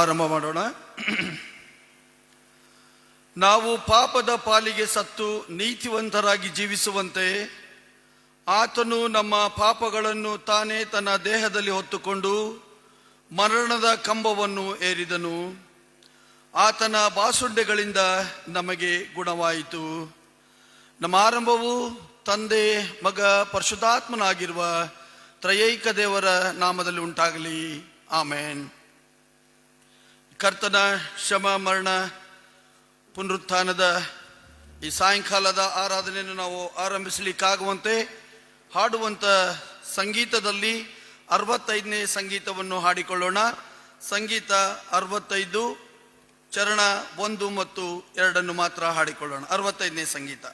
ಆರಂಭ ಮಾಡೋಣ. ನಾವು ಪಾಪದ ಪಾಲಿಗೆ ಸತ್ತು ನೀತಿವಂತರಾಗಿ ಜೀವಿಸುವಂತೆ ಆತನು ನಮ್ಮ ಪಾಪಗಳನ್ನು ತಾನೇ ತನ್ನ ದೇಹದಲ್ಲಿ ಹೊತ್ತುಕೊಂಡು ಮರಣದ ಕಂಬವನ್ನು ಏರಿದನು. ಆತನ ಬಾಸುಂಡೆಗಳಿಂದ ನಮಗೆ ಗುಣವಾಯಿತು. ನಮ್ಮ ಆರಂಭವು ತಂದೆ, ಮಗ, ಪರಿಶುದ್ಧಾತ್ಮನಾಗಿರುವ ತ್ರಯೈಕ ದೇವರ ನಾಮದಲ್ಲಿ ಉಂಟಾಗಲಿ. ಆಮೇನ್. ಕರ್ತನ ಶ್ರಮ, ಮರಣ, ಪುನರುತ್ಥಾನದ ಈ ಸಾಯಂಕಾಲದ ಆರಾಧನೆಯನ್ನು ನಾವು ಆರಂಭಿಸಲಿಕ್ಕಾಗುವಂತೆ ಹಾಡುವಂಥ ಸಂಗೀತದಲ್ಲಿ 65ನೇ ಸಂಗೀತವನ್ನು ಹಾಡಿಕೊಳ್ಳೋಣ. ಸಂಗೀತ 65, ಚರಣ 1 ಮತ್ತು 2 ಮಾತ್ರ ಹಾಡಿಕೊಳ್ಳೋಣ. 65ನೇ ಸಂಗೀತ.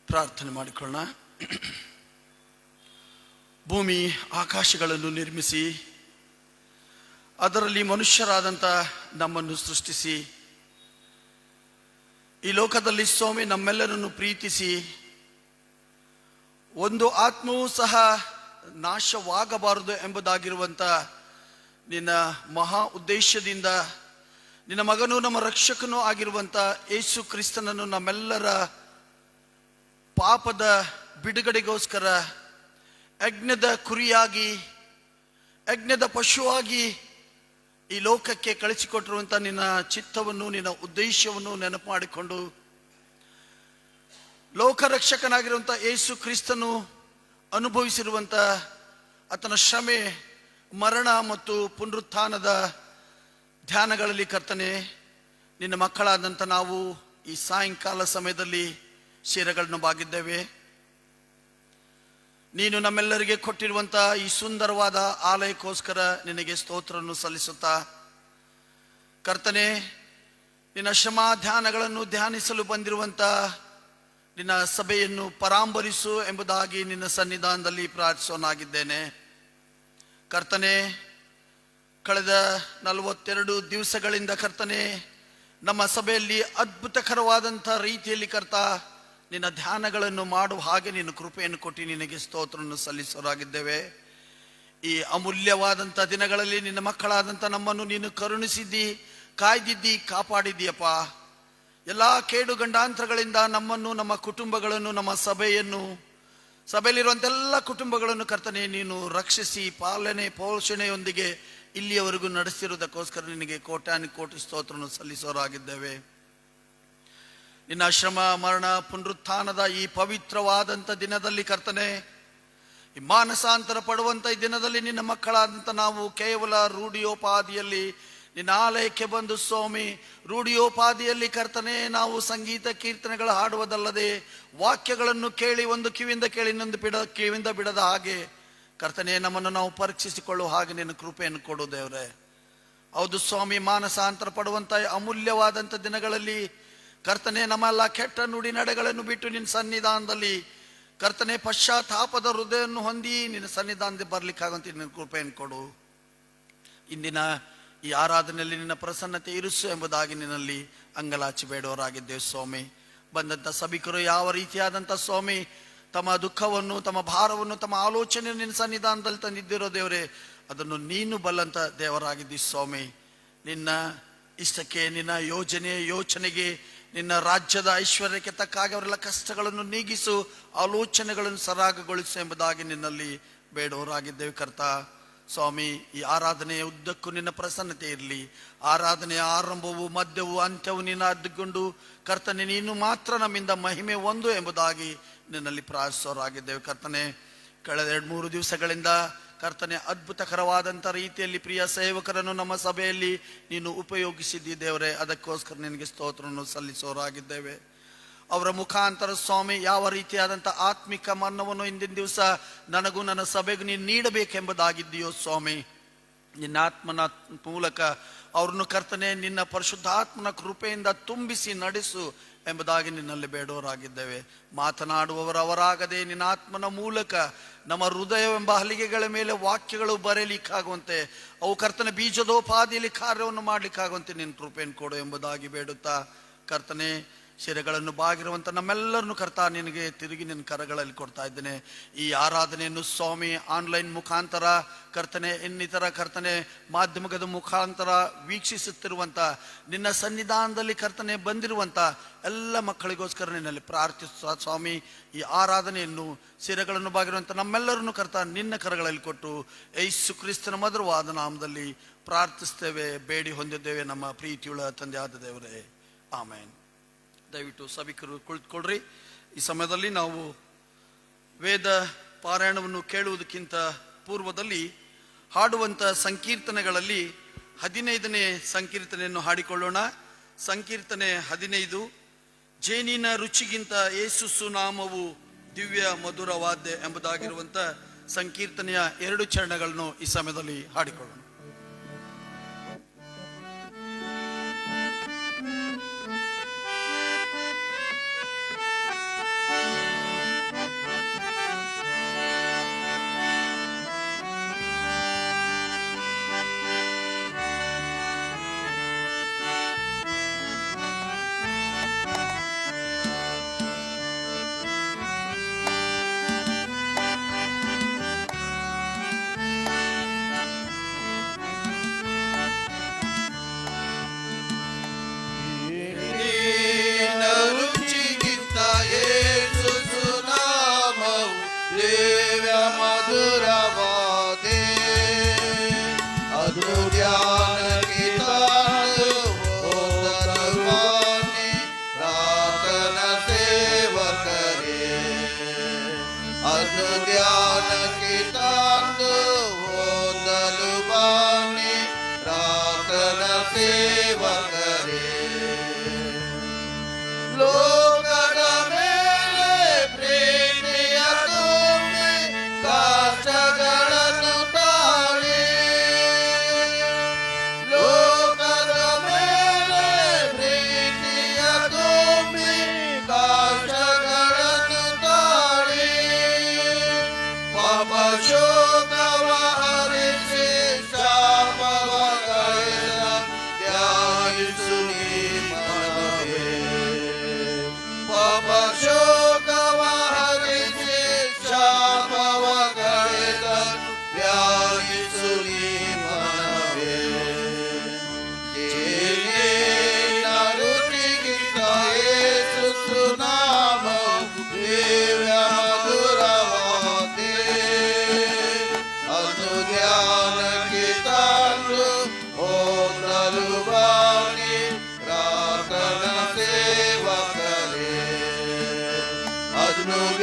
ಪ್ರಾರ್ಥನೆ ಮಾಡಿಕೊಳ್ಳೋಣ. ಭೂಮಿ ಆಕಾಶಗಳನ್ನು ನಿರ್ಮಿಸಿ ಅದರಲ್ಲಿ ಮನುಷ್ಯರಾದಂಥ ನಮ್ಮನ್ನು ಸೃಷ್ಟಿಸಿ ಈ ಲೋಕದಲ್ಲಿ ಸ್ವಾಮಿ ನಮ್ಮೆಲ್ಲರನ್ನು ಪ್ರೀತಿಸಿ ಒಂದು ಆತ್ಮವೂ ಸಹ ನಾಶವಾಗಬಾರದು ಎಂಬುದಾಗಿರುವಂಥ ನಿನ್ನ ಮಹಾ ಉದ್ದೇಶದಿಂದ ನಿನ್ನ ಮಗನೂ ನಮ್ಮ ರಕ್ಷಕನೂ ಆಗಿರುವಂಥ ಯೇಸು ಕ್ರಿಸ್ತನನ್ನು ನಮ್ಮೆಲ್ಲರ ಪಾಪದ ಬಿಡುಗಡೆಗೋಸ್ಕರ ಯಜ್ಞದ ಕುರಿಯಾಗಿ, ಯಜ್ಞದ ಪಶುವಾಗಿ ಈ ಲೋಕಕ್ಕೆ ಕಳಿಸಿಕೊಟ್ಟಿರುವಂಥ ನಿನ್ನ ಚಿತ್ತವನ್ನು, ನಿನ್ನ ಉದ್ದೇಶವನ್ನು ನೆನಪು ಮಾಡಿಕೊಂಡು ಲೋಕರಕ್ಷಕನಾಗಿರುವಂಥ ಯೇಸು ಕ್ರಿಸ್ತನು ಅನುಭವಿಸಿರುವಂಥ ಆತನ ಶ್ರಮೆ, ಮರಣ ಮತ್ತು ಪುನರುತ್ಥಾನದ ಧ್ಯಾನಗಳಲ್ಲಿ ಕರ್ತನೆ, ನಿನ್ನ ಮಕ್ಕಳಾದಂಥ ನಾವು ಈ ಸಾಯಂಕಾಲ ಸಮಯದಲ್ಲಿ ಶಿರಗಳನ್ನು ಬಾಗಿದ್ದೇವೆ. ನೀನು ನಮ್ಮೆಲ್ಲರಿಗೆ ಕೊಟ್ಟಿರುವಂಥ ಈ ಸುಂದರವಾದ ಆಲಯಕ್ಕೋಸ್ಕರ ನಿನಗೆ ಸ್ತೋತ್ರವನ್ನು ಸಲ್ಲಿಸುತ್ತಾ, ಕರ್ತನೆ, ನಿನ್ನ ಶ್ರಮ ಧ್ಯಾನಗಳನ್ನು ಧ್ಯಾನಿಸಲು ಬಂದಿರುವಂಥ ನಿನ್ನ ಸಭೆಯನ್ನು ಪರಾಂಬರಿಸು ಎಂಬುದಾಗಿ ನಿನ್ನ ಸನ್ನಿಧಾನದಲ್ಲಿ ಪ್ರಾರ್ಥಿಸೋನಾಗಿದ್ದೇನೆ. ಕರ್ತನೆ, ಕಳೆದ 42 ದಿವಸಗಳಿಂದ ಕರ್ತನೆ, ನಮ್ಮ ಸಭೆಯಲ್ಲಿ ಅದ್ಭುತಕರವಾದಂಥ ರೀತಿಯಲ್ಲಿ ಕರ್ತ ನಿನ್ನ ಧ್ಯಾನಗಳನ್ನು ಮಾಡುವ ಹಾಗೆ ನಿನ್ನ ಕೃಪೆಯನ್ನು ಕೊಟ್ಟು ನಿನಗೆ ಸ್ತೋತ್ರವನ್ನು ಸಲ್ಲಿಸೋರಾಗಿದ್ದೇವೆ. ಈ ಅಮೂಲ್ಯವಾದಂಥ ದಿನಗಳಲ್ಲಿ ನಿನ್ನ ಮಕ್ಕಳಾದಂಥ ನಮ್ಮನ್ನು ನೀನು ಕರುಣಿಸಿದ್ದಿ, ಕಾಯ್ದಿದ್ದಿ, ಕಾಪಾಡಿದ್ದೀಯಪ್ಪ. ಎಲ್ಲ ಕೇಡು ಗಂಡಾಂತರಗಳಿಂದ ನಮ್ಮನ್ನು, ನಮ್ಮ ಕುಟುಂಬಗಳನ್ನು, ನಮ್ಮ ಸಭೆಯಲ್ಲಿರುವಂಥ ಎಲ್ಲ ಕುಟುಂಬಗಳನ್ನು ಕರ್ತನೆ ನೀನು ರಕ್ಷಿಸಿ ಪಾಲನೆ ಪೋಷಣೆಯೊಂದಿಗೆ ಇಲ್ಲಿಯವರೆಗೂ ನಡೆಸಿರುವುದಕ್ಕೋಸ್ಕರ ನಿನಗೆ ಕೋಟಿ ಸ್ತೋತ್ರವನ್ನು ಸಲ್ಲಿಸೋರಾಗಿದ್ದೇವೆ. ನಿನ್ನ ಶ್ರಮ ಮರಣ ಪುನರುತ್ಥಾನದ ಈ ಪವಿತ್ರವಾದಂಥ ದಿನದಲ್ಲಿ ಕರ್ತನೆ, ಈ ಮಾನಸಾಂತರ ಪಡುವಂಥ ಈ ದಿನದಲ್ಲಿ ನಿನ್ನ ಮಕ್ಕಳಾದಂಥ ನಾವು ಕೇವಲ ರೂಢಿಯೋಪಾದಿಯಲ್ಲಿ ನಿನ್ನ ಆಲಯಕ್ಕೆ ಬಂದು ಸ್ವಾಮಿ, ರೂಢಿಯೋಪಾದಿಯಲ್ಲಿ ಕರ್ತನೆ ನಾವು ಸಂಗೀತ ಕೀರ್ತನೆಗಳು ಹಾಡುವುದಲ್ಲದೆ ವಾಕ್ಯಗಳನ್ನು ಕೇಳಿ ಒಂದು ಕಿವಿಯಿಂದ ಕೇಳಿ ಇನ್ನೊಂದು ಕಿವಿಯಿಂದ ಬಿಡದ ಹಾಗೆ ಕರ್ತನೆ ನಮ್ಮನ್ನು ನಾವು ಪರೀಕ್ಷಿಸಿಕೊಳ್ಳುವ ಹಾಗೆ ನಿನ್ನ ಕೃಪೆಯನ್ನು ಕೊಡು ದೇವರೇ. ಹೌದು ಸ್ವಾಮಿ, ಮಾನಸಾಂತರ ಪಡುವಂಥ ಅಮೂಲ್ಯವಾದಂಥ ದಿನಗಳಲ್ಲಿ ಕರ್ತನೆ ನಮ್ಮೆಲ್ಲ ಕೆಟ್ಟ ನುಡಿ ನಡೆಗಳನ್ನು ಬಿಟ್ಟು ನಿನ್ನ ಸನ್ನಿಧಾನದಲ್ಲಿ ಕರ್ತನೆ ಪಶ್ಚಾತ್ತಾಪದ ಹೃದಯವನ್ನು ಹೊಂದಿ ನಿನ್ನ ಸನ್ನಿಧಾನದಲ್ಲಿ ಬರ್ಲಿಕ್ಕಾಗಂತ ನಿನ್ನ ಕೃಪೆಯನ್ನು ಕೊಡು. ಇಂದಿನ ಈ ಆರಾಧನೆಯಲ್ಲಿ ನಿನ್ನ ಪ್ರಸನ್ನತೆ ಇರಿಸು ಎಂಬುದಾಗಿ ನಿನ್ನಲ್ಲಿ ಅಂಗಲಾಚಿ ಬೇಡವರಾಗಿದ್ದೇವೆ ಸ್ವಾಮಿ. ಬಂದಂಥ ಸಭಿಕರು ಯಾವ ರೀತಿಯಾದಂಥ ಸ್ವಾಮಿ ತಮ್ಮ ದುಃಖವನ್ನು, ತಮ್ಮ ಭಾರವನ್ನು, ತಮ್ಮ ಆಲೋಚನೆಯನ್ನು ನಿನ್ನ ಸನ್ನಿಧಾನದಲ್ಲಿ ತಂದಿದ್ದಿರೋ ದೇವರೇ, ಅದನ್ನು ಬಲ್ಲಂತ ದೇವರಾಗಿದ್ದಿ ಸ್ವಾಮಿ. ನಿನ್ನ ಇಷ್ಟಕ್ಕೆ, ನಿನ್ನ ಯೋಚನೆಗೆ, ನಿನ್ನ ರಾಜ್ಯದ ಐಶ್ವರ್ಯಕ್ಕೆ ತಕ್ಕ ಹಾಗೆ ಅವರೆಲ್ಲ ಕಷ್ಟಗಳನ್ನು ನೀಗಿಸು, ಆಲೋಚನೆಗಳನ್ನು ಸರಾಗಗೊಳಿಸು ಎಂಬುದಾಗಿ ನಿನ್ನಲ್ಲಿ ಬೇಡವರಾಗಿದ್ದೇವೆ ಕರ್ತ ಸ್ವಾಮಿ. ಈ ಆರಾಧನೆಯ ಉದ್ದಕ್ಕೂ ನಿನ್ನ ಪ್ರಸನ್ನತೆ ಇರಲಿ. ಆರಾಧನೆಯ ಆರಂಭವು ಮಧ್ಯವು ಅಂತ್ಯವು ನಿನ್ನ ಅದ್ದುಕೊಂಡು ಕರ್ತನೆ ನೀನು ಮಾತ್ರ ನಮ್ಮಿಂದ ಮಹಿಮೆ ಒಂದು ಎಂಬುದಾಗಿ ನಿನ್ನಲ್ಲಿ ಪ್ರಾರ್ಥಿಸೋರಾಗಿದ್ದೇವೆ ಕರ್ತನೆ. ಕಳೆದ 2-3 ದಿವಸಗಳಿಂದ ಕರ್ತನೆ ಅದ್ಭುತಕರವಾದಂಥ ರೀತಿಯಲ್ಲಿ ಪ್ರಿಯ ಸೇವಕರನ್ನು ನಮ್ಮ ಸಭೆಯಲ್ಲಿ ನೀನು ಉಪಯೋಗಿಸಿದ್ದಿ ದೇವರೇ, ಅದಕ್ಕೋಸ್ಕರ ನಿನಗೆ ಸ್ತೋತ್ರವನ್ನು ಸಲ್ಲಿಸೋರಾಗಿದ್ದೇವೆ. ಅವರ ಮುಖಾಂತರ ಸ್ವಾಮಿ ಯಾವ ರೀತಿಯಾದಂಥ ಆತ್ಮಿಕ ಮನ್ನವನ್ನು ಇಂದಿನ ದಿವಸ ನನಗೂ ನನ್ನ ಸಭೆಗೂ ನೀನು ನೀಡಬೇಕೆಂಬುದಾಗಿದ್ದೀಯೋ ಸ್ವಾಮಿ. ನಿನ್ನ ಆತ್ಮನ ಮೂಲಕ ಅವ್ರನ್ನು ಕರ್ತನೆ ನಿನ್ನ ಪರಿಶುದ್ಧಾತ್ಮನ ಕೃಪೆಯಿಂದ ತುಂಬಿಸಿ ನಡೆಸು ಎಂಬುದಾಗಿ ನಿನ್ನಲ್ಲಿ ಬೇಡೋರಾಗಿದ್ದೇವೆ. ಮಾತನಾಡುವವರವರಾಗದೆ ನಿನ್ನ ಆತ್ಮನ ಮೂಲಕ ನಮ್ಮ ಹೃದಯವೆಂಬ ಹಲಿಗೆಗಳ ಮೇಲೆ ವಾಕ್ಯಗಳು ಬರೆಯಲಿಕ್ಕಾಗುವಂತೆ, ಅವು ಕರ್ತನೆ ಬೀಜದೋಪಾದಿಯಲ್ಲಿ ಕಾರ್ಯವನ್ನು ಮಾಡಲಿಕ್ಕಾಗುವಂತೆ ನಿನ್ನ ಕೃಪೆಯನ್ನು ಕೊಡು ಎಂಬುದಾಗಿ ಬೇಡುತ್ತಾ ಕರ್ತನೆ, ಶಿರೆಗಳನ್ನು ಬಾಗಿರುವಂಥ ನಮ್ಮೆಲ್ಲರನ್ನು ಕರ್ತ ನಿನಗೆ ತಿರುಗಿ ನಿನ್ನ ಕರಗಳಲ್ಲಿ ಕೊಡ್ತಾ ಇದ್ದೇನೆ. ಈ ಆರಾಧನೆಯನ್ನು ಸ್ವಾಮಿ ಆನ್ಲೈನ್ ಮುಖಾಂತರ ಕರ್ತನೆ, ಇನ್ನಿತರ ಕರ್ತನೆ ಮಾಧ್ಯಮದ ಮುಖಾಂತರ ವೀಕ್ಷಿಸುತ್ತಿರುವಂಥ ನಿನ್ನ ಸನ್ನಿಧಾನದಲ್ಲಿ ಕರ್ತನೆ ಬಂದಿರುವಂಥ ಎಲ್ಲ ಮಕ್ಕಳಿಗೋಸ್ಕರ ನಿನ್ನಲ್ಲಿ ಪ್ರಾರ್ಥಿಸುತ್ತಾ ಸ್ವಾಮಿ, ಈ ಆರಾಧನೆಯನ್ನು ಶಿರೆಗಳನ್ನು ಬಾಗಿರುವಂಥ ನಮ್ಮೆಲ್ಲರನ್ನು ಕರ್ತ ನಿನ್ನ ಕರಗಳಲ್ಲಿ ಕೊಟ್ಟು ಯೇಸು ಕ್ರಿಸ್ತನ ಮಧುರವಾದ ನಾಮದಲ್ಲಿ ಪ್ರಾರ್ಥಿಸ್ತೇವೆ, ಬೇಡಿ ಹೊಂದಿದ್ದೇವೆ ನಮ್ಮ ಪ್ರೀತಿಯುಳ್ಳ ತಂದೆ ಆದ ದೇವರೇ, ಆಮೇನ್. ದಯವಿಟ್ಟು ಸಭಿಕರು ಕುಳಿತುಕೊಳ್ಳ್ರಿ. ಈ ಸಮಯದಲ್ಲಿ ನಾವು ವೇದ ಪಾರಾಯಣವನ್ನು ಕೇಳುವುದಕ್ಕಿಂತ ಪೂರ್ವದಲ್ಲಿ ಹಾಡುವಂಥ ಸಂಕೀರ್ತನೆಗಳಲ್ಲಿ 15ನೇ ಸಂಕೀರ್ತನೆಯನ್ನು ಹಾಡಿಕೊಳ್ಳೋಣ. ಸಂಕೀರ್ತನೆ 15, ಜೇನಿನ ರುಚಿಗಿಂತ ಯೇಸು ಸುನಾಮವು ದಿವ್ಯ ಮಧುರವಾದ್ಯ ಎಂಬುದಾಗಿರುವಂಥ ಸಂಕೀರ್ತನೆಯ 2 ಚರಣಗಳನ್ನು ಈ ಸಮಯದಲ್ಲಿ ಹಾಡಿಕೊಳ್ಳೋಣ. ಲೋಕದ ಮೇಲೆ ಪ್ರೀತಿಯ ತುಂಬಿ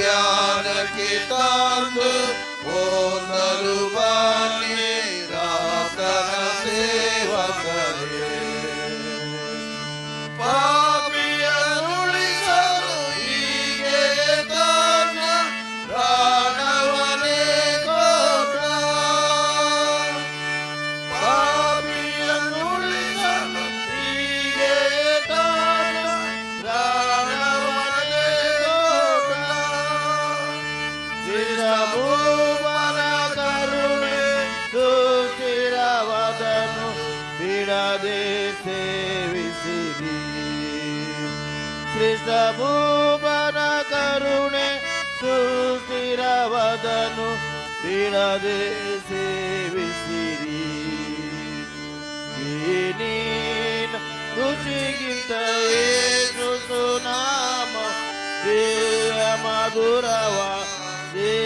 ಧ್ಯಾನಕ್ಕೆ ತಂದು ಓದಲು ಬನ್ನಿ ರಾತನ ಸೇವಕರೇ. ಪಾಪಿಯನುಳಿಸಲು ಹೀಗೆ ತನ್ನ ಪ್ರಾಣವನ್ನೇ ಕೊಟ್ಟ. ಪಾಪಿಯನುಳಿಸಲು ಹೀಗೆ ತನ್ನ ಪ್ರಾಣವನ್ನೇ ಕೊಟ್ಟ. ಶ್ರೀರಭೂಮನ ಕರುಣೆ ಸುಸ್ಥಿರವಾದನು ಬಿಡದೆ ಸೇವಿಸಿರಿ. ಶ್ರೀರಭೂಮನ ಕರುಣೆ ಸುಸ್ಥಿರವಾದನು ಬಿಡದೆ ಸೇವಿಸಿರಿ. ನೀನ ರುಚಿಗಿಂತ ಏನು ಸುನಾಮ ದೇವ ಮಧುರವಾದೆ.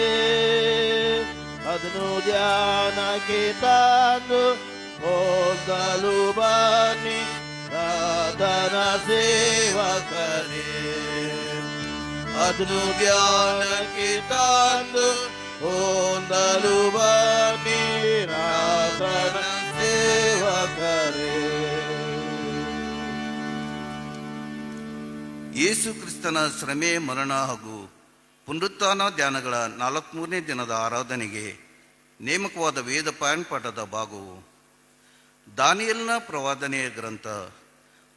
ಅದನ್ನು ಧ್ಯಾನಕ್ಕೆ ತಂದು ಓದಲು ಬನ್ನಿ ರಾಧನ ಸೇವಕರೇ. ಅದನ್ನು ಧ್ಯಾನಕ್ಕೆ ತಂದು ಓದಲು ಬನ್ನಿ ರಾಧನ ಸೇವಕರೇ. ಯೇಸು ಕ್ರಿಸ್ತನ ಶ್ರಮೆ, ಮರಣ ಹಾಗೂ ಪುನರುತ್ಥಾನ ಧ್ಯಾನಗಳ 43ನೇ ದಿನದ ಆರಾಧನೆಗೆ ನೇಮಕವಾದ ವೇದ ಪಾಠದ ಭಾಗವು ದಾನಿಯೇಲನ ಪ್ರವಾದನೆಯ ಗ್ರಂಥ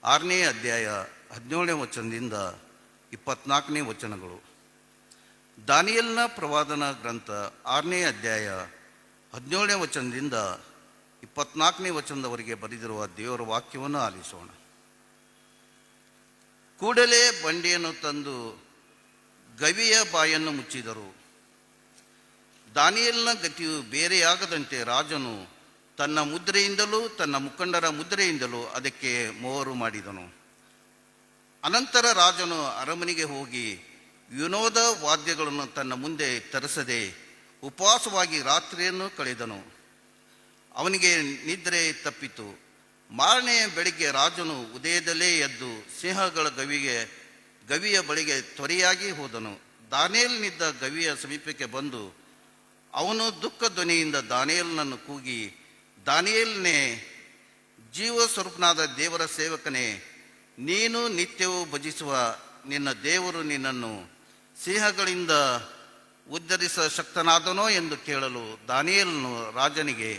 6ನೇ ಅಧ್ಯಾಯ 17ನೇ ವಚನದಿಂದ 24ನೇ ವಚನಗಳು. ದಾನಿಯೇಲನ ಪ್ರವಾದನ ಗ್ರಂಥ 6ನೇ ಅಧ್ಯಾಯ 17ನೇ ವಚನದಿಂದ 24ನೇ ವಚನದವರೆಗೆ ಬರೆದಿರುವ ದೇವರ ವಾಕ್ಯವನ್ನು ಆಲಿಸೋಣ. ಕೂಡಲೇ ಬಂಡೆಯನ್ನು ತಂದು ಗವಿಯ ಬಾಯನ್ನು ಮುಚ್ಚಿದರು. ದಾನಿಯೇಲನ ಗತಿಯು ಬೇರೆಯಾಗದಂತೆ ರಾಜನು ತನ್ನ ಮುದ್ರೆಯಿಂದಲೂ ತನ್ನ ಮುಖಂಡರ ಮುದ್ರೆಯಿಂದಲೂ ಅದಕ್ಕೆ ಮೊಹರು ಮಾಡಿದನು. ಅನಂತರ ರಾಜನು ಅರಮನೆಗೆ ಹೋಗಿ ವಿನೋದ ವಾದ್ಯಗಳನ್ನು ತನ್ನ ಮುಂದೆ ತರಿಸದೆ ಉಪವಾಸವಾಗಿ ರಾತ್ರಿಯನ್ನು ಕಳೆದನು. ಅವನಿಗೆ ನಿದ್ರೆ ತಪ್ಪಿತು. ಮಾರನೆಯ ಬೆಳಿಗ್ಗೆ ರಾಜನು ಉದಯದಲ್ಲೇ ಎದ್ದು ಸಿಂಹಗಳ ಗವಿಯ ಬಳಿಗೆ ತ್ವರೆಯಾಗಿ ಹೋದನು. ದಾನಿಯೇಲನಿದ್ದ ಗವಿಯ ಸಮೀಪಕ್ಕೆ ಬಂದು ಅವನು ದುಃಖ ಧ್ವನಿಯಿಂದ ದಾನಿಯೇಲನನ್ನು ಕೂಗಿ, ದಾನಿಯೇಲನೇ, ಜೀವ ಸ್ವರೂಪನಾದ ದೇವರ ಸೇವಕನೇ, ನೀನು ನಿತ್ಯವೂ ಭಜಿಸುವ ನಿನ್ನ ದೇವರು ನಿನ್ನನ್ನು ಸಿಂಹಗಳಿಂದ ಉದ್ಧರಿಸ ಶಕ್ತನಾದನೋ ಎಂದು ಕೇಳಲು ದಾನಿಯೇಲನು ರಾಜನಿಗೆ,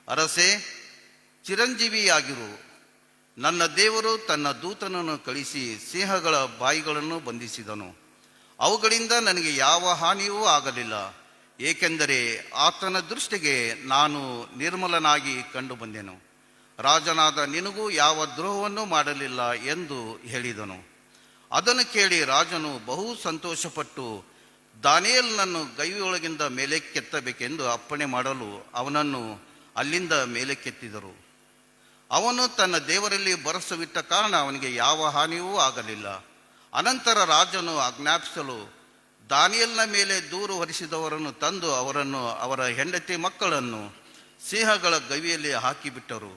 ಅರಸೇ, ಚಿರಂಜೀವಿಯಾಗಿರು. ನನ್ನ ದೇವರು ತನ್ನ ದೂತನನ್ನು ಕಳಿಸಿ ಸಿಂಹಗಳ ಬಾಯಿಗಳನ್ನು ಬಂಧಿಸಿದನು. ಅವುಗಳಿಂದ ನನಗೆ ಯಾವ ಹಾನಿಯೂ ಆಗಲಿಲ್ಲ, ಏಕೆಂದರೆ ಆತನ ದೃಷ್ಟಿಗೆ ನಾನು ನಿರ್ಮಲನಾಗಿ ಕಂಡು ಬಂದೆನು. ರಾಜನಾದ ನಿನಗೂ ಯಾವ ದ್ರೋಹವನ್ನು ಮಾಡಲಿಲ್ಲ ಎಂದು ಹೇಳಿದನು. ಅದನ್ನು ಕೇಳಿ ರಾಜನು ಬಹು ಸಂತೋಷಪಟ್ಟು ದಾನಿಯೇಲನನ್ನು ಗವಿಯೊಳಗಿಂದ ಮೇಲಕ್ಕೆತ್ತಬೇಕೆಂದು ಅಪ್ಪಣೆ ಮಾಡಲು ಅವನನ್ನು ಅಲ್ಲಿಂದ ಮೇಲಕ್ಕೆತ್ತಿದರು. ಅವನು ತನ್ನ ದೇವರಲ್ಲಿ ಭರವಸವಿಟ್ಟ ಕಾರಣ ಅವನಿಗೆ ಯಾವ ಹಾನಿಯೂ ಆಗಲಿಲ್ಲ. ಅನಂತರ ರಾಜನು ಆಜ್ಞಾಪಿಸಲು ದಾನಿಯೇಲನ ಮೇಲೆ ದೂರು ಹೊರಿಸಿದವರನ್ನು ತಂದು ಅವರನ್ನು ಅವರ ಹೆಂಡತಿ ಮಕ್ಕಳನ್ನು ಸಿಂಹಗಳ ಗವಿಯಲ್ಲಿ ಹಾಕಿಬಿಟ್ಟರು.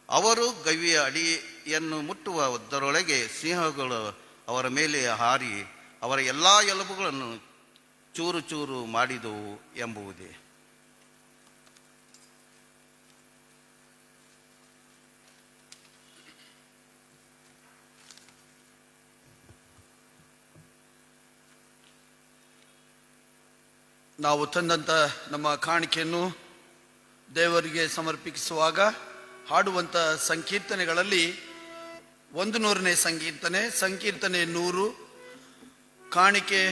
ಅವರು ಗವಿಯ ಅಡಿಯನ್ನು ಮುಟ್ಟುವುದರೊಳಗೆ ಸಿಂಹಗಳು ಅವರ ಮೇಲೆ ಹಾರಿ ಅವರ ಎಲ್ಲ ಎಲುಬುಗಳನ್ನು ಚೂರು ಚೂರು ಮಾಡಿದವು ಎಂಬುದೇ. ನಾವು ತಂದಂಥ ನಮ್ಮ ಕಾಣಿಕೆಯನ್ನು ದೇವರಿಗೆ ಸಮರ್ಪಿಸುವಾಗ ಹಾಡುವಂಥ ಸಂಕೀರ್ತನೆಗಳಲ್ಲಿ 100ನೇ ಸಂಕೀರ್ತನೆ 100, ಕಾಣಿಕೆ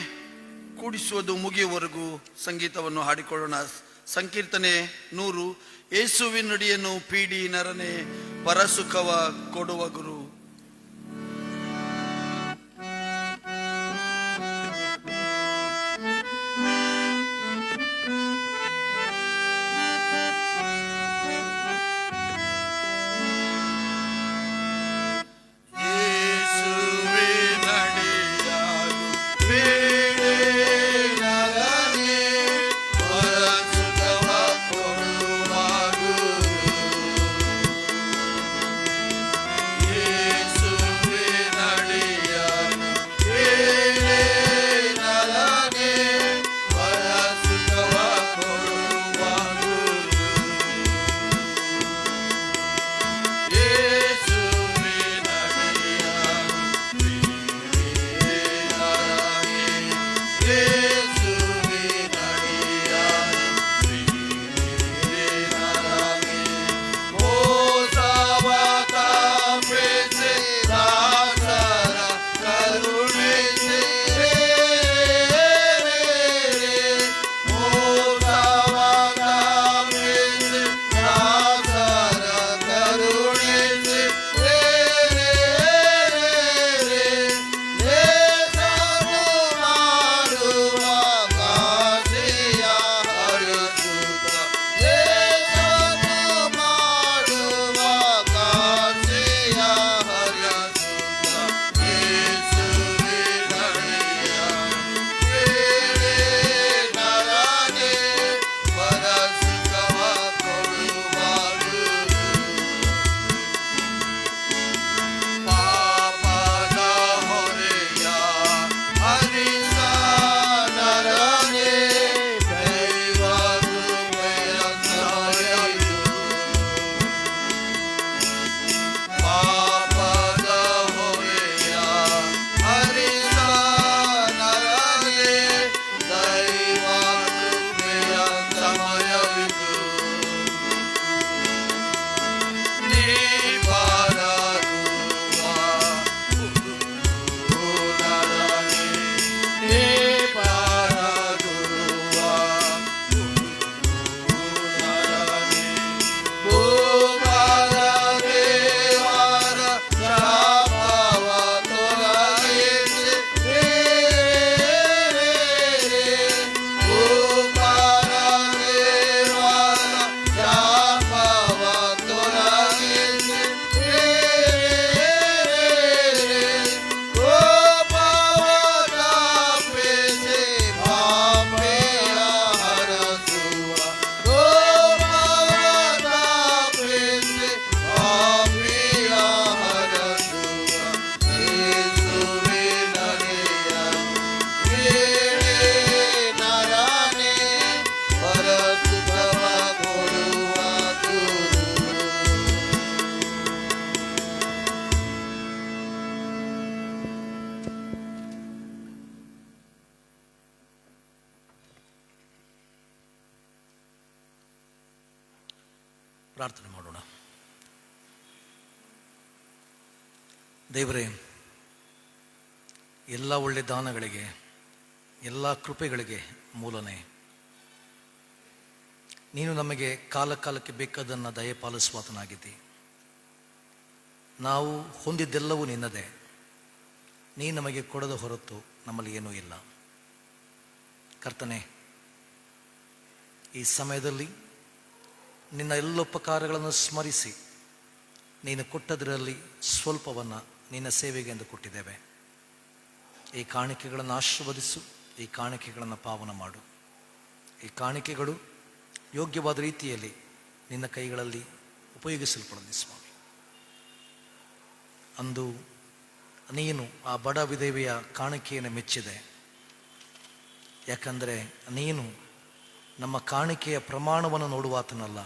ಕೂಡಿಸುವುದು ಮುಗಿಯುವವರೆಗೂ ಸಂಗೀತವನ್ನು ಹಾಡಿಕೊಳ್ಳೋಣ. ಸಂಕೀರ್ತನೆ 100. ಯೇಸುವಿನ ನುಡಿಯನ್ನು ಪೀಡಿ ನರನೆ ಪರಸುಖವ ಕೊಡುವ ಗುರು. Yeah. ಪ್ರಾರ್ಥನೆ ಮಾಡೋಣ. ದೇವರೇ, ಎಲ್ಲ ಒಳ್ಳೆ ದಾನಗಳಿಗೆ, ಎಲ್ಲ ಕೃಪೆಗಳಿಗೆ ಮೂಲನೇ ನೀನು ನಮಗೆ ಕಾಲ ಕಾಲಕ್ಕೆ ಬೇಕಾದನ್ನು ದಯಪಾಲಿಸುವಾತನಾಗಿದ್ದಿ. ನಾವು ಹೊಂದಿದ್ದೆಲ್ಲವೂ ನಿನ್ನದೇ. ನೀ ನಮಗೆ ಕೊಡದ ಹೊರತು ನಮ್ಮಲ್ಲಿ ಏನೂ ಇಲ್ಲ. ಕರ್ತನೆ, ಈ ಸಮಯದಲ್ಲಿ ನಿನ್ನ ಎಲ್ಲ ಉಪಕಾರಗಳನ್ನು ಸ್ಮರಿಸಿ ನೀನು ಕೊಟ್ಟದರಲ್ಲಿ ಸ್ವಲ್ಪವನ್ನು ನಿನ್ನ ಸೇವೆಗೆ ಎಂದು ಕೊಟ್ಟಿದ್ದೇವೆ. ಈ ಕಾಣಿಕೆಗಳನ್ನು ಆಶೀರ್ವದಿಸು, ಈ ಕಾಣಿಕೆಗಳನ್ನು ಪಾವನ ಮಾಡು. ಈ ಕಾಣಿಕೆಗಳು ಯೋಗ್ಯವಾದ ರೀತಿಯಲ್ಲಿ ನಿನ್ನ ಕೈಗಳಲ್ಲಿ ಉಪಯೋಗಿಸಲ್ಪಡಲಿ ಸ್ವಾಮಿ. ಅಂದು ನೀನು ಆ ಬಡ ವಿಧವೆಯ ಕಾಣಿಕೆಯನ್ನು ಮೆಚ್ಚಿದೆ. ಯಾಕಂದರೆ ನೀನು ನಮ್ಮ ಕಾಣಿಕೆಯ ಪ್ರಮಾಣವನ್ನು ನೋಡುವಾತನಲ್ಲ,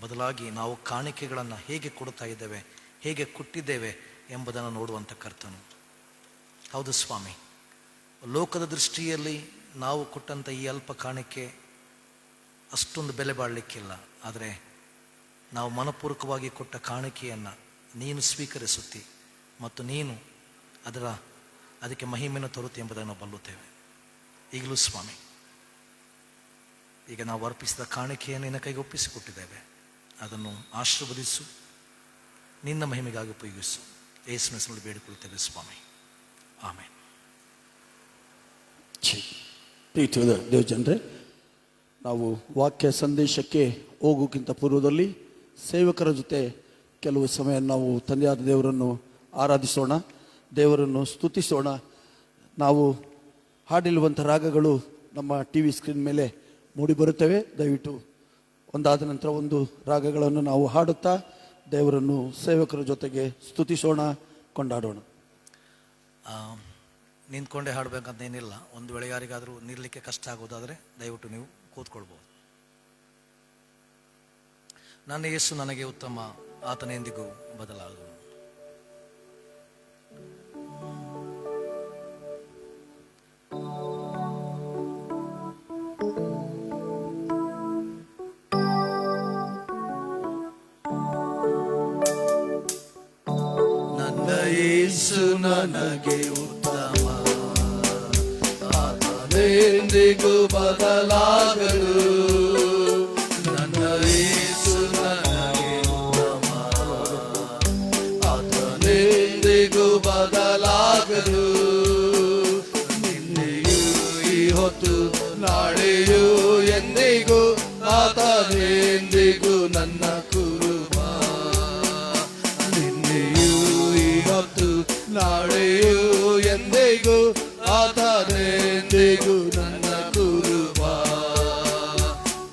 ಬದಲಾಗಿ ನಾವು ಕಾಣಿಕೆಗಳನ್ನು ಹೇಗೆ ಕೊಡ್ತಾ ಇದ್ದೇವೆ, ಹೇಗೆ ಕೊಟ್ಟಿದ್ದೇವೆ ಎಂಬುದನ್ನು ನೋಡುವಂಥ ಕರ್ತನು. ಹೌದು ಸ್ವಾಮಿ, ಲೋಕದ ದೃಷ್ಟಿಯಲ್ಲಿ ನಾವು ಕೊಟ್ಟಂಥ ಈ ಅಲ್ಪ ಕಾಣಿಕೆ ಅಷ್ಟೊಂದು ಬೆಲೆ ಬಾಳಲಿಕ್ಕಿಲ್ಲ. ಆದರೆ ನಾವು ಮನಪೂರ್ವಕವಾಗಿ ಕೊಟ್ಟ ಕಾಣಿಕೆಯನ್ನು ನೀನು ಸ್ವೀಕರಿಸುತ್ತಿ ಮತ್ತು ನೀನು ಅದಕ್ಕೆ ಮಹಿಮೆಯನ್ನು ತರುತ್ತಿ ಎಂಬುದನ್ನು ಬಲ್ಲುತ್ತೇವೆ. ಈಗಲೂ ಸ್ವಾಮಿ, ಈಗ ನಾವು ಅರ್ಪಿಸಿದ ಕಾಣಿಕೆಯನ್ನು ನಿನ್ನ ಕೈಗೆ ಒಪ್ಪಿಸಿಕೊಟ್ಟಿದ್ದೇವೆ. ಅದನ್ನು ಆಶೀರ್ವದಿಸು, ನಿನ್ನ ಮಹಿಮೆಗಾಗಿ ಉಪಯೋಗಿಸು. ಯೇಸುವಿನ ಹೆಸರಿನಲ್ಲಿ ಬೇಡಿಕೊಳ್ಳುತ್ತೇವೆ ಸ್ವಾಮಿ, ಆಮೇನ್. ಪ್ರೀತಿಯಾದ ದೇವಜನರೇ, ನಾವು ವಾಕ್ಯ ಸಂದೇಶಕ್ಕೆ ಹೋಗೋಕ್ಕಿಂತ ಪೂರ್ವದಲ್ಲಿ ಸೇವಕರ ಜೊತೆ ಕೆಲವು ಸಮಯ ನಾವು ತಂದೆಯಾದ ದೇವರನ್ನು ಆರಾಧಿಸೋಣ, ದೇವರನ್ನು ಸ್ತುತಿಸೋಣ. ನಾವು ಹಾಡಿರುವಂಥ ರಾಗಗಳು ನಮ್ಮ ಟಿ ವಿ ಸ್ಕ್ರೀನ್ ಮೇಲೆ ಮೂಡಿಬರುತ್ತವೆ. ದಯವಿಟ್ಟು ಒಂದಾದ ನಂತರ ಒಂದು ರಾಗಗಳನ್ನು ನಾವು ಹಾಡುತ್ತಾ ದೇವರನ್ನು ಸೇವಕರ ಜೊತೆಗೆ ಸ್ತುತಿಸೋಣ, ಕೊಂಡಾಡೋಣ. ನಿಂತ್ಕೊಂಡೇ ಹಾಡಬೇಕಂತೇನಿಲ್ಲ. ಒಂದು ವೇಳೆ ಯಾರಿಗಾದರೂ ನಿಲ್ಲಲಿಕ್ಕೆ ಕಷ್ಟ ಆಗೋದಾದರೆ ದಯವಿಟ್ಟು ನೀವು ಕೂತ್ಕೊಳ್ಬೋದು. ನನ್ನ ಯೇಸು ನನಗೆ ಉತ್ತಮ, ಆತನೆಂದಿಗೂ ಬದಲಾಗದು. ನನ್ನ ಯೇಸು ನನಗೆ ಉತ್ತಮ, ಆತನೆಂದಿಗೂ ಬದಲಾಗದು. ನನ್ನ ಯೇಸು ನನಗೆ ಉತ್ತಮ, ಆತನೆಂದಿಗೂ ಬದಲಾಗದು. ನಿನ್ನೆಯೂ ಈ ಹೊತ್ತು ನಾಳೆಯೂ ಎಂದಿಗೂ ಆತನೆಂದಿಗೂ ನನ್ನ ಕುರುಬ. ನಿನ್ನೆಯೂ ಈ ಹೊತ್ತು ನಾಳೆಯೂ ಎಂದಿಗೂ ಆತನೆಂದಿಗೂ ನನ್ನ ಕುರುಬ.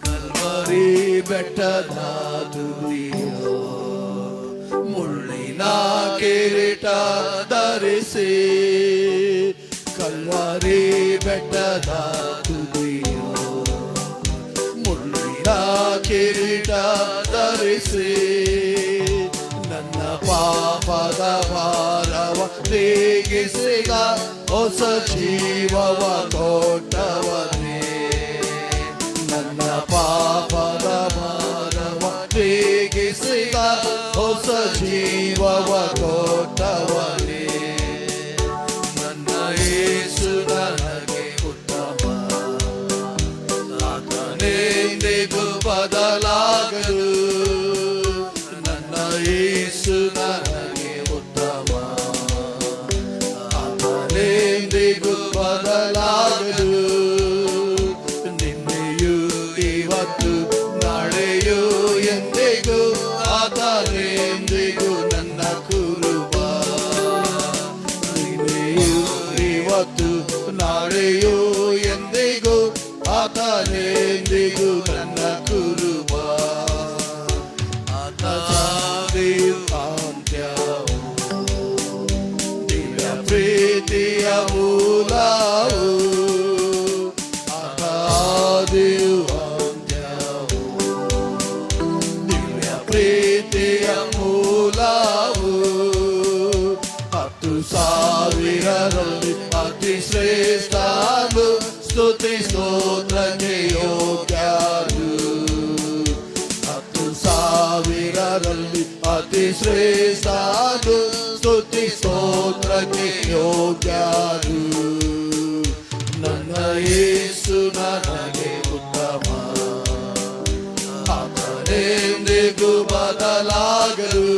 ಕಲ್ವರಿ ಬೆಟ್ಟದ ತುದಿಯೋ ಮುಳ್ಳಿನ ಕಿರೀಟ ಧರಿಸಿ, ಕಲ್ವರಿ ಬೆಟ್ಟದ ತುದಿಯೋ ಮುಳ್ಳಿನ ಕಿರೀಟ ಧರಿಸಿ, ನನ್ನ ಪಾಪದ ಭಾರವ ನೀಗಿಸಿದ ಹೊಸ ಜೀವವ ಕೊಟ್ಟವನೇ. ನನ್ನ ಪಾಪದ ಭಾರವ ನೀಗಿಸಿದ ಹೊಸ ಜೀವವ ಕೊಟ್ಟವನೇ. ನನ್ನ ಯೇಸು ನನಗೆ ಉತ್ತಮ, ಆತನೆಂದಿಗೂ ಬದಲಾಗದು. ನನ್ನ ಯೇಸು ನನಗೆ ಉತ್ತಮ, ಆತನೆಂದಿಗೂ ಬದಲಾಗದು. ನಿನ್ನೆಯೂ ಇವತ್ತು ನಾಳೆಯೂ ಎಂದಿಗೂ ಆತನೆಂದಿಗೂ ನನ್ನ ಕುರುಬ. ನಿನ್ನೆಯೂ ಇವತ್ತು ನಾಳೆಯೂ ಎಂದಿಗೂ ಆತನೆಂದಿಗೂ ನನ್ನ ಕುರುಬ. ಆತನೆಯು ಅಂತ್ಯವು, ದಿವ್ಯ ಪ್ರೀತಿಯ ಮೂಲವು. ಆತನೆಯು ಅಂತ್ಯವು, ದಿವ್ಯ ಪ್ರೀತಿಯ ಮೂಲವು. 10,000ರಲ್ಲಿ ಅತಿ ಶ್ರೇಷ್ಠನು, ಸ್ತುತಿ ಸ್ತೋತ್ರಕ್ಕೆ ಯೋಗ್ಯನು. 10,000 ಸಾವಿರರಲ್ಲಿ ಅತಿ ಶ್ರೇಷ್ಠನು, ಸ್ತುತಿ ಸ್ತೋತ್ರಕ್ಕೆ ಯೋಗ್ಯನು. ನನ್ನ ಯೇಸು ನನಗೆ ಉತ್ತಮ, ಆತನೆಂದಿಗೂ ಬದಲಾಗರು.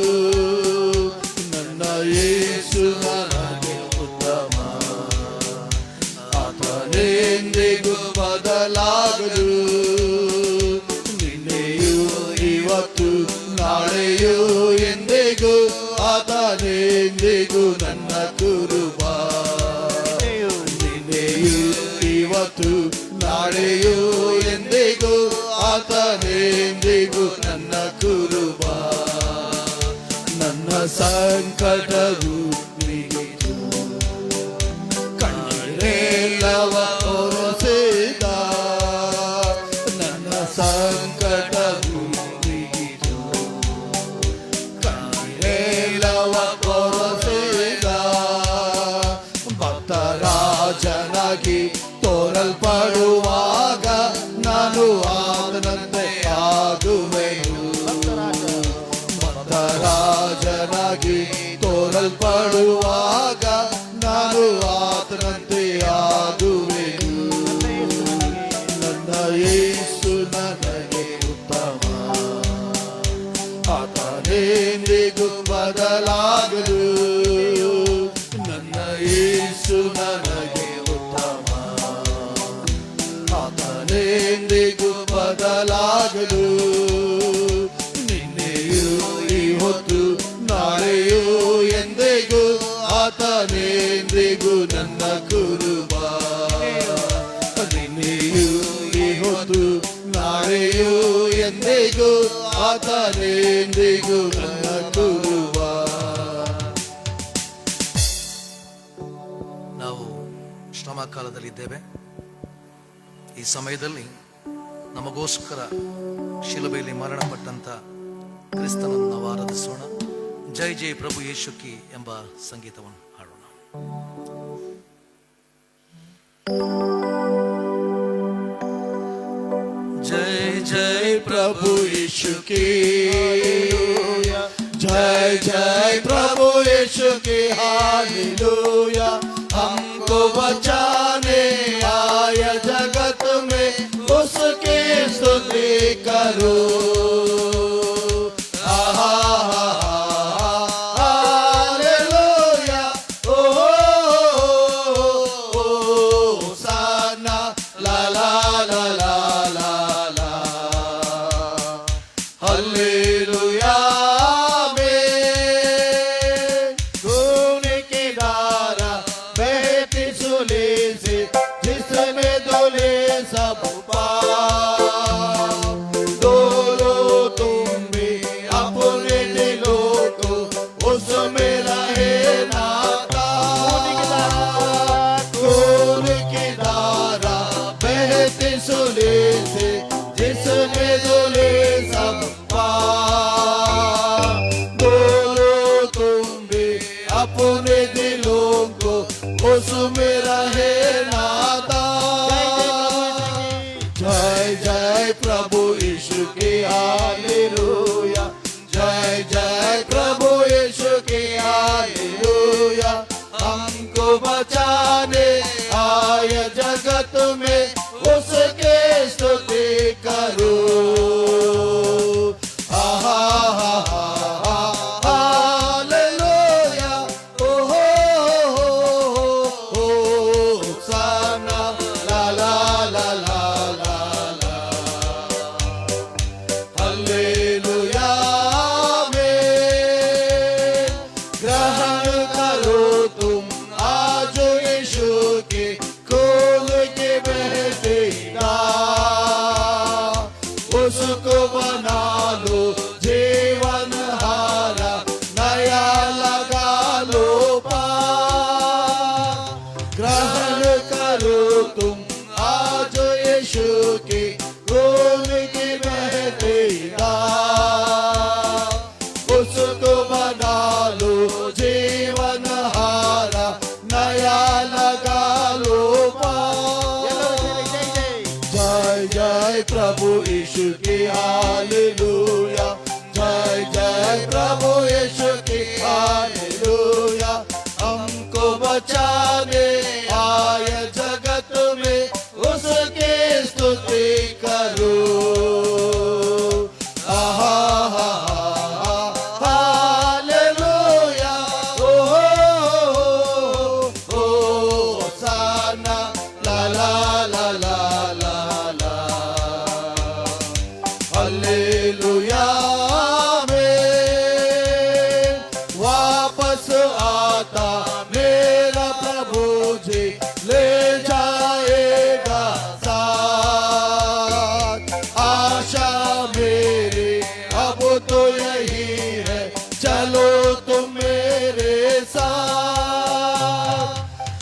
ನನ್ನ ಯೇಸು ನನಗೆ ಉತ್ತಮ, ಆತನೆಂದಿಗೂ ಬದಲಾಗರು. ನಿನ್ನೆಯೂ ಇವತ್ತು ನಾಳೆಯೂ ಎಂದಿಗೂ ಆತನೆಂದಿಗೂ ನನ್ನ ಕುರುಬ. ನಿನ್ನೆಯೂ ಇವತ್ತು ನಾಳೆಯೂ ಎಂದಿಗೂ ಆತನೆಂದಿಗೂ ನನ್ನ ಕುರುಬ. ನನ್ನ ಸಂಕಟವು ನೀಗಿತು, ಕಣ್ಣೀರೆಲ್ಲವ ಒರೆಸಿದ. ನನ್ನ ಸಂಕಟವು ನೀಗಿತು, ಕಣ್ಣೀರೆಲ್ಲವ ಒರೆಸಿದ. ಭಕ್ತರಾಜನಾಗಿ ತೋರಲ್ಪಡುವಾಗ ನಾನು ಆತನಂತೆ ಆಗುವೆನು. ಭಕ್ತರಾಜನಾಗಿ ತೋರಲ್ಪಡುವಾಗ ನಾನು ಆತನಂತೆ ಆಗುವೆನು. ನನ್ನ ಯೇಸು ನನಗೆ ಉತ್ತಮ, ಆತನೆಂದಿಗೂ ಬದಲಾಗದು. ನನ್ನ ಯೇಸು ನನಗೆ ಉತ್ತಮ, ಆತನೆಂದಿಗೂ ಬದಲಾಗದು. ನಿನ್ನೆಯೂ ಇವತ್ತು ನಾಳೆಯೂ ಎಂದಿಗೂ ಆತನೆಂದಿಗೂ ನನ್ನ ಕುರುಬ. ನಿನ್ನೆಯೂ ಇವತ್ತು ನಾಳೆಯೂ ಎಂದಿಗೂ ಆತನೆಂದಿಗೂ ನನ್ನ ಕುರುಬ. ನಾವು ಶ್ರಮ ಕಾಲದಲ್ಲಿದ್ದೇವೆ. ಈ ಸಮಯದಲ್ಲಿ ನಮಗೋಸ್ಕರ ಶಿಲುಬೆಯಲ್ಲಿ ಮರಣಪಟ್ಟಂತ ಕ್ರಿಸ್ತನನ್ನು ನಾವು ಆರಾಧಿಸೋಣ. ಜೈ ಜೈ ಪ್ರಭು ಯೇಸುಕಿ ಎಂಬ ಸಂಗೀತವನ್ನು ಹಾಡೋಣ. जय जय प्रभु यीशु की, जय जय प्रभु यीशु की, हालेलुया. हमको बचाने आया जगत में, उसकी स्तुति करो. हालेलुया. ओ साना ला ला ला ला ला ला. हालेलुया में खून की धारा बहती सूली से, जिसमें धुले सब पाप. डोलो तुम भी अपने दिलों को, उसमें रहे नाता. खून की धारा बहती सूली से, जिसमें धुले सब पाप. डोलो तुम भी अपने दिलों को, उसमें रहे नाता. जय जय प्रभु यीशु की, हालेलुया. जय जय प्रभु यीशु की, हालेलुया. हमको बचाने आए जगत में, उसके स्तुति करो. हालेलुया. ओ हो साना ला ला ला ला ला ला. हालेलुया में ग्रहण करो तुम आज यीशु के खोल के बहते नाम. उसको बना लो जीवन हारा, नया लगा लो पार. ग्रहण करो तुम आज यीशु के खोल के बहते नाम. उसको बना लो जीवन हारा, नया लगा लो पार. जय जय प्रभु यीशु की, हालेलुया. जय जय प्रभु यीशु की हालेलुया। हमको बचाने आए जगत में, उसकी स्तुति करो। हालेलुया, ओ होसाना, ला ला ला ला ला ला। हालेलुया में वापस आता मेरा प्रभु जी, ले जाएगा साथ। आशा मेरी अब तो यही है, चलो तुम मेरे साथ।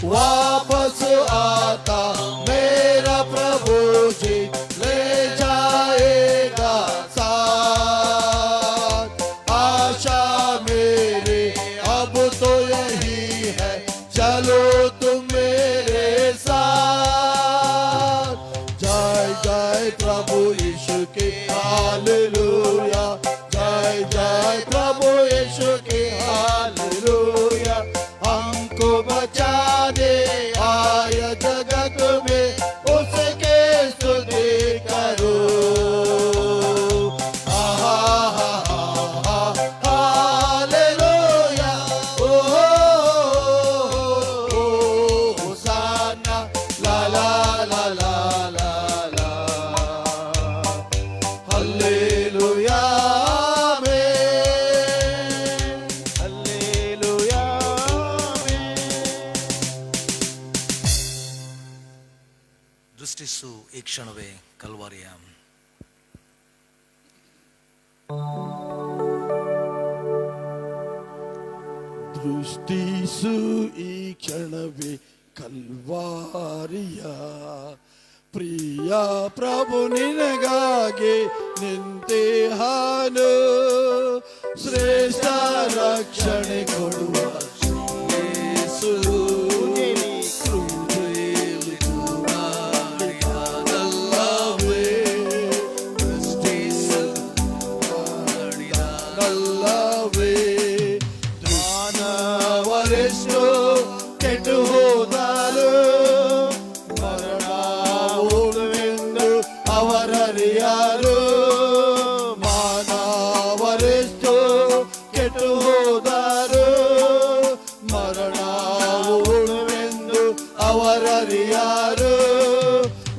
वापस आता मेरा प्रभु जी, ले जाएगा साथ। आशा मेरी अब तो यही है, चलो तुम मेरे साथ। जय जय प्रभु यीशु की हालेलुया। जय जय प्रभु यीशु की हालेलुया। हमको बचाने आया जगत में, उसके स्तुति करो। हालेलुया, ओ होसाना, ला ला ला ला ला ला। हालेलुया में, हालेलुया में। ದೃಷ್ಟಿಸು ಈ ಕ್ಷಣವೇ ಕಲ್ವಾರಿಯ. ದೃಷ್ಟಿಸು ಈ ಕ್ಷಣವೇ ಕಲ್ವಾರಿಯ. ಪ್ರಿಯ ಪ್ರಭು ನಿನಗಾಗಿ ನಿಂತೆ ಹಾನು, ಶ್ರೇಷ್ಠ ರಕ್ಷಣೆ ಕೊಡುವ ಯೇಸು. ಮಾನವರೆಷ್ಟು ಕೆಟ್ಟು ಹೋದರು, ಮರಣ ಉಳುವೆಂದು ಅವರರಿಯಾರು. ಮಾನವರೆಷ್ಟು ಕೆಟ್ಟು ಹೋದರು, ಮರಣ ಉಳುವೆಂದು ಅವರರಿಯಾರು.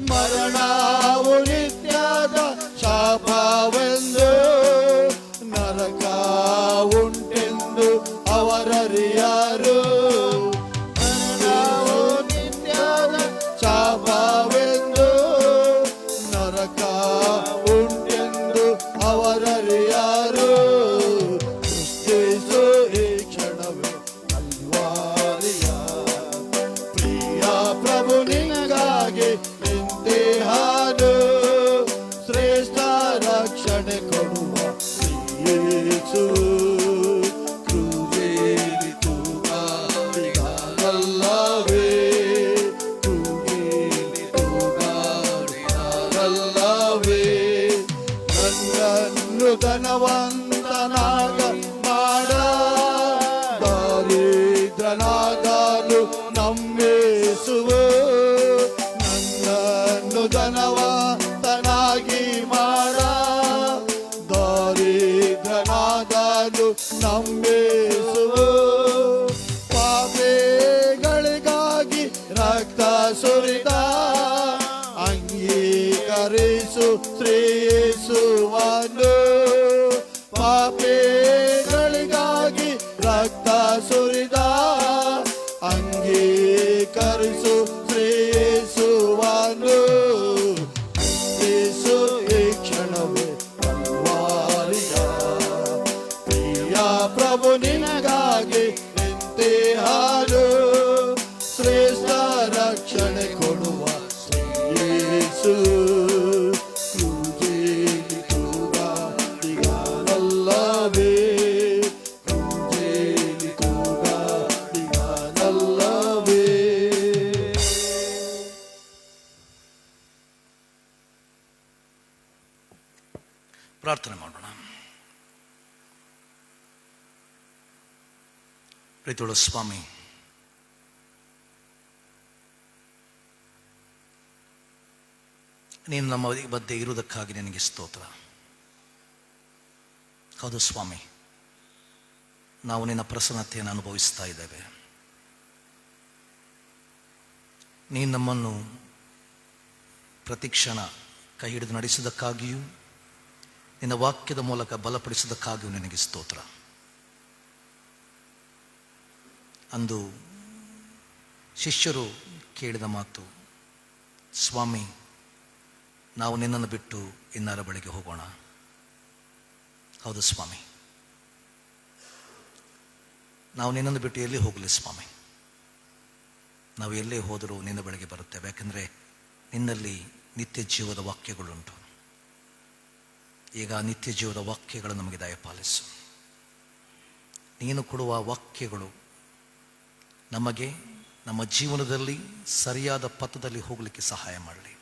ಮರಣವು ನಿತ್ಯದ ಶಾಪವೆಂದು, ನರಕ ಉಂಟೆಂದು ಅವರರಿಯಾರು. ಮರಣವು ನಿತ್ಯದ ಶಾಪವೆಂದು, ನರಕ ಉಂಟೆಂದು ಅವರರಿಯಾರು. ಸೃಷ್ಟಿಸು ಈ ಕ್ಷಣವೇ ಕಲ್ವಾರಿಯ. ಪ್ರಿಯ ಪ್ರಭು ನಿನಗಾಗಿ ನಿಂತೆ ಹಾನು, ಶ್ರೇಷ್ಠ ರಕ್ಷಣೆ ಕೊಡುವ ಯೇಸು. ಕ್ರೂಜೇಲಿ ತೂಗಾಡಿದರಲ್ಲವೇ, ಕ್ರೂಜೇಲಿ ತೂಗಾಡಿದರಲ್ಲವೇ. ನನ್ನನ್ನು ಧನವಂತನಾಗ ಮಾಡ, ದಾರಿದ್ರನಾಗಲು ನಂಬಿಸುವು. ನನ್ನನ್ನು ಧನವಂತನಾಗಿ ಮಾಡ, ದಾರಿದ್ರನಾಗಲು ನಂಬಿಸುವು. ಪಾಪಿಗಳಿಗಾಗಿ ರಕ್ತ ಸುರಿದ, ಅಂಗೀಕರಿಸು ಶ್ರೀ ಯೇಸುವನ್ನು. ಪಾಪಿಗಳಿಗಾಗಿ ರಕ್ತ ಸುರಿದ, ಅಂಗೀಕರಿಸು ಶ್ರೀ ಯೇಸುವನ್ನು. ಯೇಸು ಈ ಕ್ಷಣವೇ ಕಲ್ವಾರಿಯ. ಪ್ರಿಯ ಪ್ರಭು ನಿನಗಾಗಿ ನಿಂತೆ ಹಾನು, ಶ್ರೇಷ್ಠ ರಕ್ಷಣೆ ಕೊಡುವ ಯೇಸು. ಕ್ರೂಜೇಲಿ ತೂಗಾಡಿದರಲ್ಲವೇ, ಕ್ರೂಜೇಲಿ ತೂಗಾಡಿದರಲ್ಲವೇ. ಪ್ರಾರ್ಥನೆ ಮಾಡೋಣ. ಪ್ರೀತಿಯುಳ್ಳ ಸ್ವಾಮಿ, ನೀನು ನಮ್ಮ ಮಧ್ಯೆ ಇರುವುದಕ್ಕಾಗಿ ನಿನಗೆ ಸ್ತೋತ್ರ. ಹೌದು ಸ್ವಾಮಿ, ನಾವು ನಿನ್ನ ಪ್ರಸನ್ನತೆಯನ್ನು ಅನುಭವಿಸ್ತಾ ಇದ್ದೇವೆ. ನೀನು ನಮ್ಮನ್ನು ಪ್ರತಿಕ್ಷಣ ಕೈ ಹಿಡಿದು ನಡೆಸುವುದಕ್ಕಾಗಿಯೂ ನಿನ್ನ ವಾಕ್ಯದ ಮೂಲಕ ಬಲಪಡಿಸುವುದಕ್ಕಾಗಿಯೂ ನಿನಗೆ ಸ್ತೋತ್ರ. ಅಂದು ಶಿಷ್ಯರು ಕೇಳಿದ ಮಾತು, ಸ್ವಾಮಿ, ನಾವು ನಿನ್ನನ್ನು ಬಿಟ್ಟು ಇನ್ನಾರ ಬಳಿಗೆ ಹೋಗೋಣ. ಹೌದು ಸ್ವಾಮಿ, ನಾವು ನಿನ್ನನ್ನು ಬಿಟ್ಟು ಎಲ್ಲಿ ಹೋಗಲಿ ಸ್ವಾಮಿ. ನಾವು ಎಲ್ಲೇ ಹೋದರೂ ನಿನ್ನ ಬಳಿಗೆ ಬರುತ್ತೇವೆ, ಯಾಕೆಂದರೆ ನಿನ್ನಲ್ಲಿ ನಿತ್ಯ ಜೀವದ ವಾಕ್ಯಗಳುಂಟು. ಈಗ ನಿತ್ಯ ಜೀವದ ವಾಕ್ಯಗಳು ನಮಗೆ ದಯಪಾಲಿಸು. ನೀನು ಕೊಡುವ ವಾಕ್ಯಗಳು ನಮಗೆ ನಮ್ಮ ಜೀವನದಲ್ಲಿ ಸರಿಯಾದ ಪಥದಲ್ಲಿ ಹೋಗಲಿಕ್ಕೆ ಸಹಾಯ ಮಾಡಲಿ.